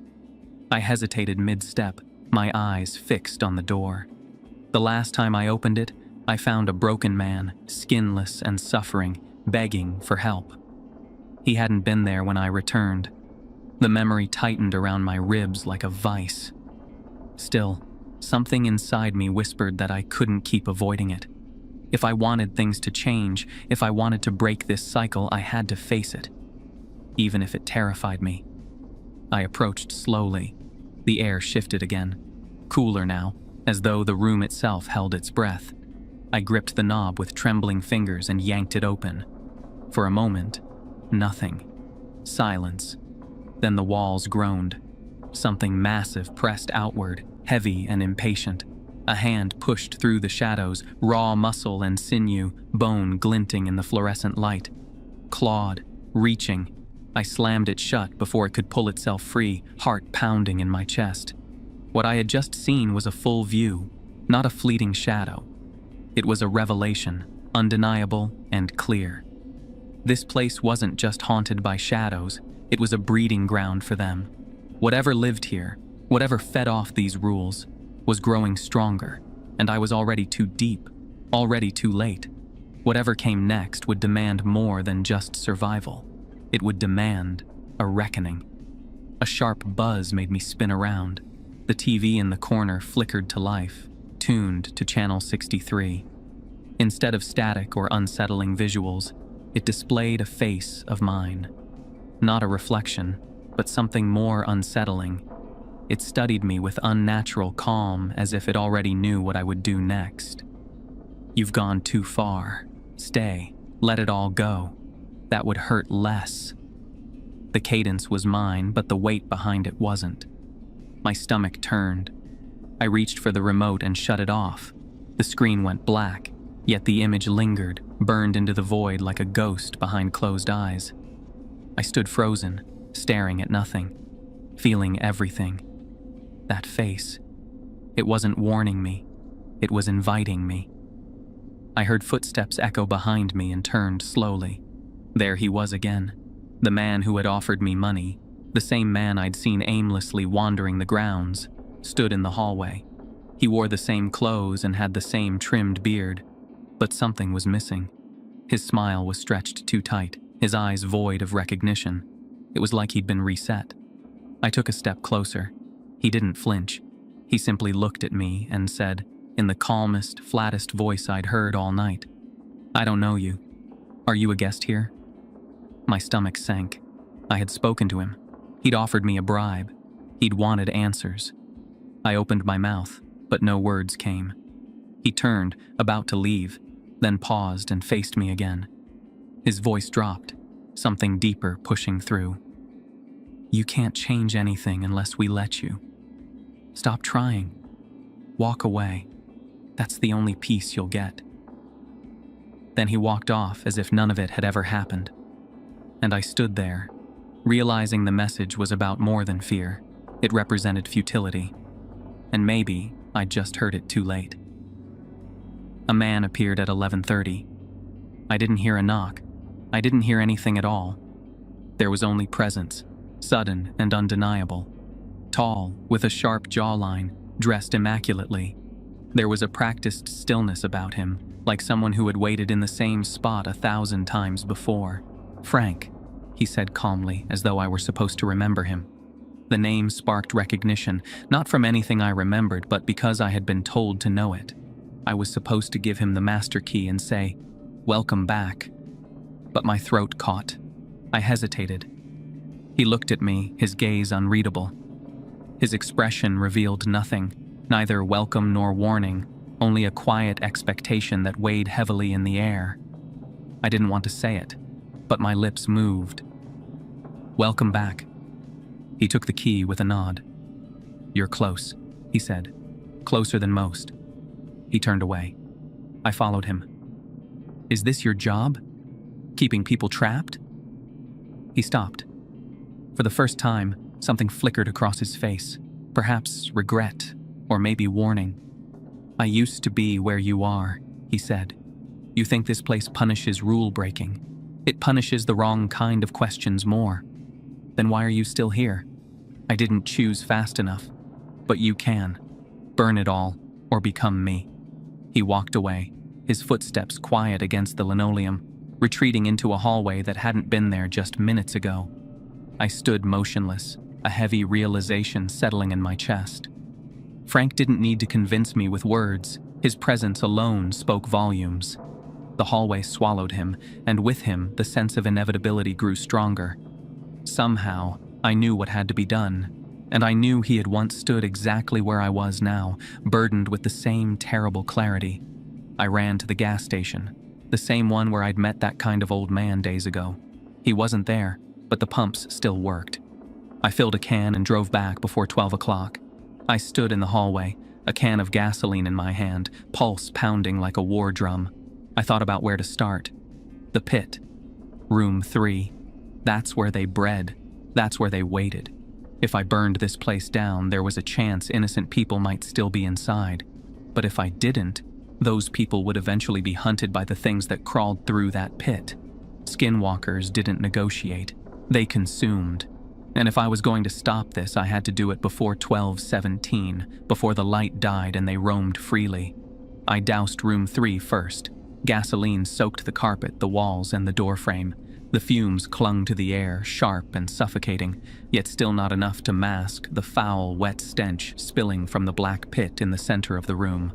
I hesitated mid-step, my eyes fixed on the door. The last time I opened it, I found a broken man, skinless and suffering, begging for help. He hadn't been there when I returned. The memory tightened around my ribs like a vice. Still, something inside me whispered that I couldn't keep avoiding it. If I wanted things to change, if I wanted to break this cycle, I had to face it, even if it terrified me. I approached slowly. The air shifted again, cooler now, as though the room itself held its breath. I gripped the knob with trembling fingers and yanked it open. For a moment, nothing. Silence. Then the walls groaned. Something massive pressed outward, heavy and impatient. A hand pushed through the shadows, raw muscle and sinew, bone glinting in the fluorescent light. Clawed, reaching. I slammed it shut before it could pull itself free, heart pounding in my chest. What I had just seen was a full view, not a fleeting shadow. It was a revelation, undeniable and clear. This place wasn't just haunted by shadows, it was a breeding ground for them. Whatever lived here, whatever fed off these rules, was growing stronger, and I was already too deep, already too late. Whatever came next would demand more than just survival. It would demand a reckoning. A sharp buzz made me spin around. The TV in the corner flickered to life, tuned to channel 63. Instead of static or unsettling visuals, it displayed a face of mine. Not a reflection, but something more unsettling. It studied me with unnatural calm, as if it already knew what I would do next. "You've gone too far. Stay. Let it all go. That would hurt less." The cadence was mine, but the weight behind it wasn't. My stomach turned. I reached for the remote and shut it off. The screen went black, yet the image lingered, burned into the void like a ghost behind closed eyes. I stood frozen, staring at nothing, feeling everything. That face. It wasn't warning me. It was inviting me. I heard footsteps echo behind me and turned slowly. There he was again, the man who had offered me money, The same man I'd seen aimlessly wandering the grounds stood in the hallway. He wore the same clothes and had the same trimmed beard, but something was missing. His smile was stretched too tight, his eyes void of recognition. It was like he'd been reset. I took a step closer. He didn't flinch. He simply looked at me and said, in the calmest, flattest voice I'd heard all night, "I don't know you. Are you a guest here?" My stomach sank. I had spoken to him. He'd offered me a bribe. He'd wanted answers. I opened my mouth, but no words came. He turned, about to leave, then paused and faced me again. His voice dropped, something deeper pushing through. "You can't change anything unless we let you. Stop trying. Walk away. That's the only peace you'll get." Then he walked off as if none of it had ever happened. And I stood there, realizing the message was about more than fear. It represented futility. And maybe I'd just heard it too late. A man appeared at 11:30. I didn't hear a knock. I didn't hear anything at all. There was only presence, sudden and undeniable. Tall, with a sharp jawline, dressed immaculately. There was a practiced stillness about him, like someone who had waited in the same spot 1,000 times before. "Frank," he said calmly, as though I were supposed to remember him. The name sparked recognition, not from anything I remembered, but because I had been told to know it. I was supposed to give him the master key and say, "Welcome back." But my throat caught. I hesitated. He looked at me, his gaze unreadable. His expression revealed nothing, neither welcome nor warning, only a quiet expectation that weighed heavily in the air. I didn't want to say it, but my lips moved. "Welcome back." He took the key with a nod. "You're close," he said. "Closer than most." He turned away. I followed him. "Is this your job? Keeping people trapped?" He stopped. For the first time, something flickered across his face, perhaps regret, or maybe warning. "I used to be where you are," he said. "You think this place punishes rule breaking. It punishes the wrong kind of questions more. Then why are you still here? I didn't choose fast enough. But you can. Burn it all, or become me." He walked away, his footsteps quiet against the linoleum, retreating into a hallway that hadn't been there just minutes ago. I stood motionless, a heavy realization settling in my chest. Frank didn't need to convince me with words. His presence alone spoke volumes. The hallway swallowed him, and with him, the sense of inevitability grew stronger. Somehow, I knew what had to be done, and I knew he had once stood exactly where I was now, burdened with the same terrible clarity. I ran to the gas station, the same one where I'd met that kind of old man days ago. He wasn't there, but the pumps still worked. I filled a can and drove back before 12 o'clock. I stood in the hallway, a can of gasoline in my hand, pulse pounding like a war drum. I thought about where to start. The pit. Room 3. That's where they bred. That's where they waited. If I burned this place down, there was a chance innocent people might still be inside. But if I didn't, those people would eventually be hunted by the things that crawled through that pit. Skinwalkers didn't negotiate. They consumed. And if I was going to stop this, I had to do it before 12:17, before the light died and they roamed freely. I doused room 3 first. Gasoline soaked the carpet, the walls, and the doorframe. The fumes clung to the air, sharp and suffocating, yet still not enough to mask the foul, wet stench spilling from the black pit in the center of the room.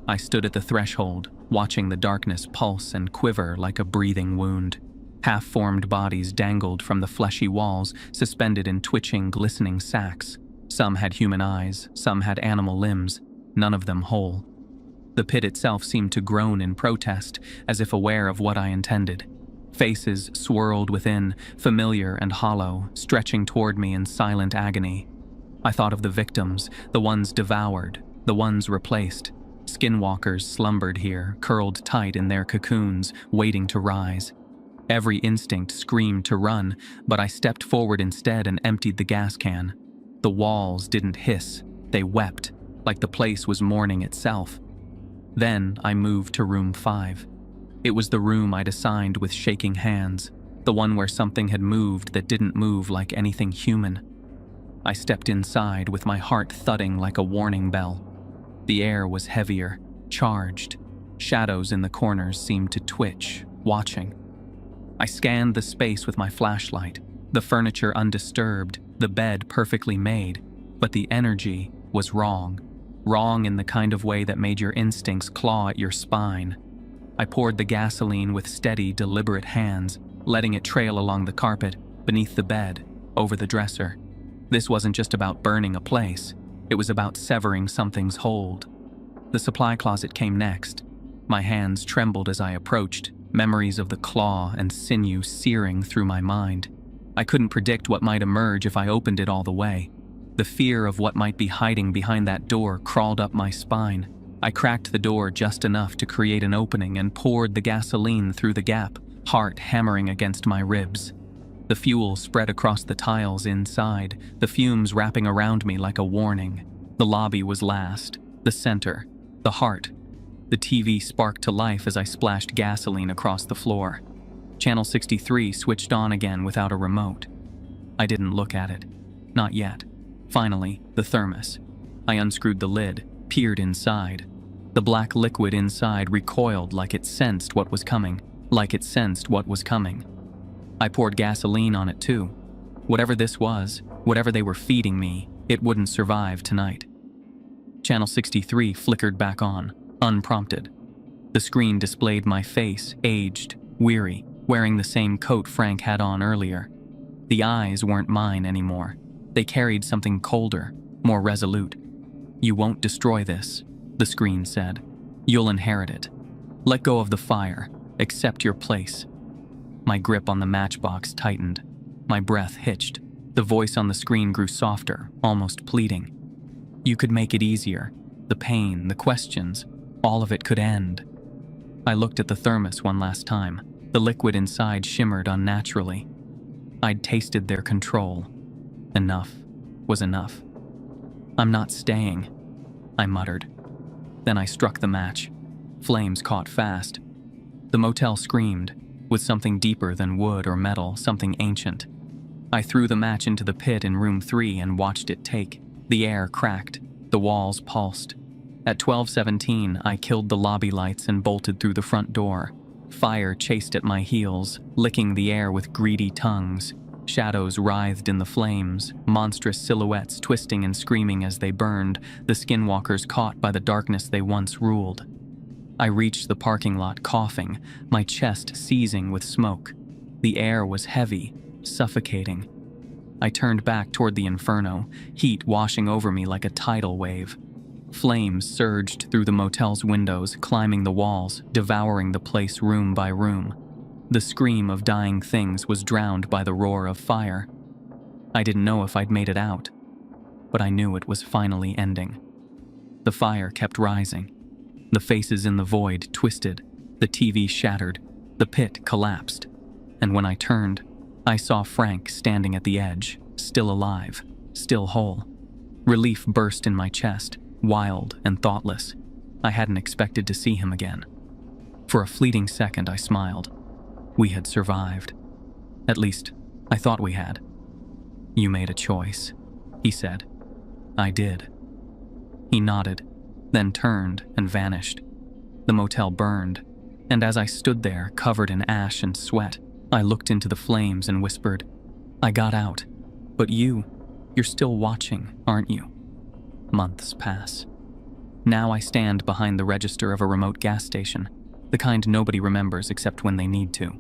I stood at the threshold, watching the darkness pulse and quiver like a breathing wound. Half-formed bodies dangled from the fleshy walls, suspended in twitching, glistening sacks. Some had human eyes, some had animal limbs, none of them whole. The pit itself seemed to groan in protest, as if aware of what I intended. Faces swirled within, familiar and hollow, stretching toward me in silent agony. I thought of the victims, the ones devoured, the ones replaced. Skinwalkers slumbered here, curled tight in their cocoons, waiting to rise. Every instinct screamed to run, but I stepped forward instead and emptied the gas can. The walls didn't hiss, they wept, like the place was mourning itself. Then I moved to room 5. It was the room I'd assigned with shaking hands, the one where something had moved that didn't move like anything human. I stepped inside with my heart thudding like a warning bell. The air was heavier, charged. Shadows in the corners seemed to twitch, watching. I scanned the space with my flashlight, the furniture undisturbed, the bed perfectly made, but the energy was wrong. Wrong in the kind of way that made your instincts claw at your spine. I poured the gasoline with steady, deliberate hands, letting it trail along the carpet, beneath the bed, over the dresser. This wasn't just about burning a place, it was about severing something's hold. The supply closet came next. My hands trembled as I approached, memories of the claw and sinew searing through my mind. I couldn't predict what might emerge if I opened it all the way. The fear of what might be hiding behind that door crawled up my spine. I cracked the door just enough to create an opening and poured the gasoline through the gap, heart hammering against my ribs. The fuel spread across the tiles inside, the fumes wrapping around me like a warning. The lobby was last, the center, the heart. The TV sparked to life as I splashed gasoline across the floor. Channel 63 switched on again without a remote. I didn't look at it. Not yet. Finally, the thermos. I unscrewed the lid, peered inside. The black liquid inside recoiled like it sensed what was coming. I poured gasoline on it too. Whatever this was, whatever they were feeding me, it wouldn't survive tonight. Channel 63 flickered back on, unprompted. The screen displayed my face, aged, weary, wearing the same coat Frank had on earlier. The eyes weren't mine anymore. They carried something colder, more resolute. "You won't destroy this," the screen said. "You'll inherit it. Let go of the fire. Accept your place." My grip on the matchbox tightened. My breath hitched. The voice on the screen grew softer, almost pleading. "You could make it easier. The pain, the questions, all of it could end." I looked at the thermos one last time. The liquid inside shimmered unnaturally. I'd tasted their control. Enough was enough. "I'm not staying," I muttered. Then I struck the match. Flames caught fast. The motel screamed, with something deeper than wood or metal, something ancient. I threw the match into the pit in room 3 and watched it take. The air cracked. The walls pulsed. At 12:17, I killed the lobby lights and bolted through the front door. Fire chased at my heels, licking the air with greedy tongues. Shadows writhed in the flames, monstrous silhouettes twisting and screaming as they burned, the skinwalkers caught by the darkness they once ruled. I reached the parking lot coughing, my chest seizing with smoke. The air was heavy, suffocating. I turned back toward the inferno, heat washing over me like a tidal wave. Flames surged through the motel's windows, climbing the walls, devouring the place room by room. The scream of dying things was drowned by the roar of fire. I didn't know if I'd made it out, but I knew it was finally ending. The fire kept rising. The faces in the void twisted, the TV shattered, the pit collapsed. And when I turned, I saw Frank standing at the edge, still alive, still whole. Relief burst in my chest, wild and thoughtless. I hadn't expected to see him again. For a fleeting second, I smiled. We had survived. At least, I thought we had. "You made a choice," he said. "I did." He nodded, then turned and vanished. The motel burned, and as I stood there, covered in ash and sweat, I looked into the flames and whispered, "I got out, but you're still watching, aren't you?" Months pass. Now I stand behind the register of a remote gas station, the kind nobody remembers except when they need to.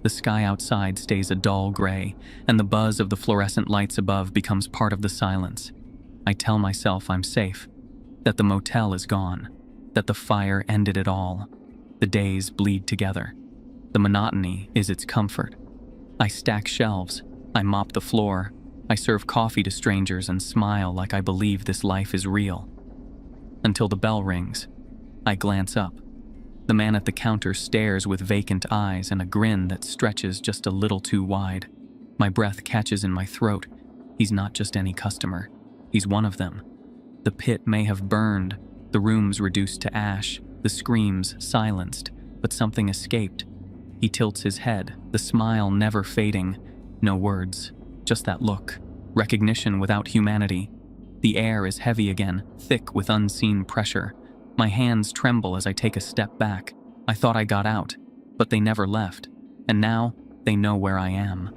The sky outside stays a dull gray, and the buzz of the fluorescent lights above becomes part of the silence. I tell myself I'm safe, that the motel is gone, that the fire ended it all. The days bleed together. The monotony is its comfort. I stack shelves, I mop the floor, I serve coffee to strangers and smile like I believe this life is real. Until the bell rings. I glance up. The man at the counter stares with vacant eyes and a grin that stretches just a little too wide. My breath catches in my throat. He's not just any customer. He's one of them. The pit may have burned, the rooms reduced to ash, the screams silenced, but something escaped. He tilts his head, the smile never fading. No words, just that look. Recognition without humanity. The air is heavy again, thick with unseen pressure. My hands tremble as I take a step back. I thought I got out, but they never left. And now, they know where I am.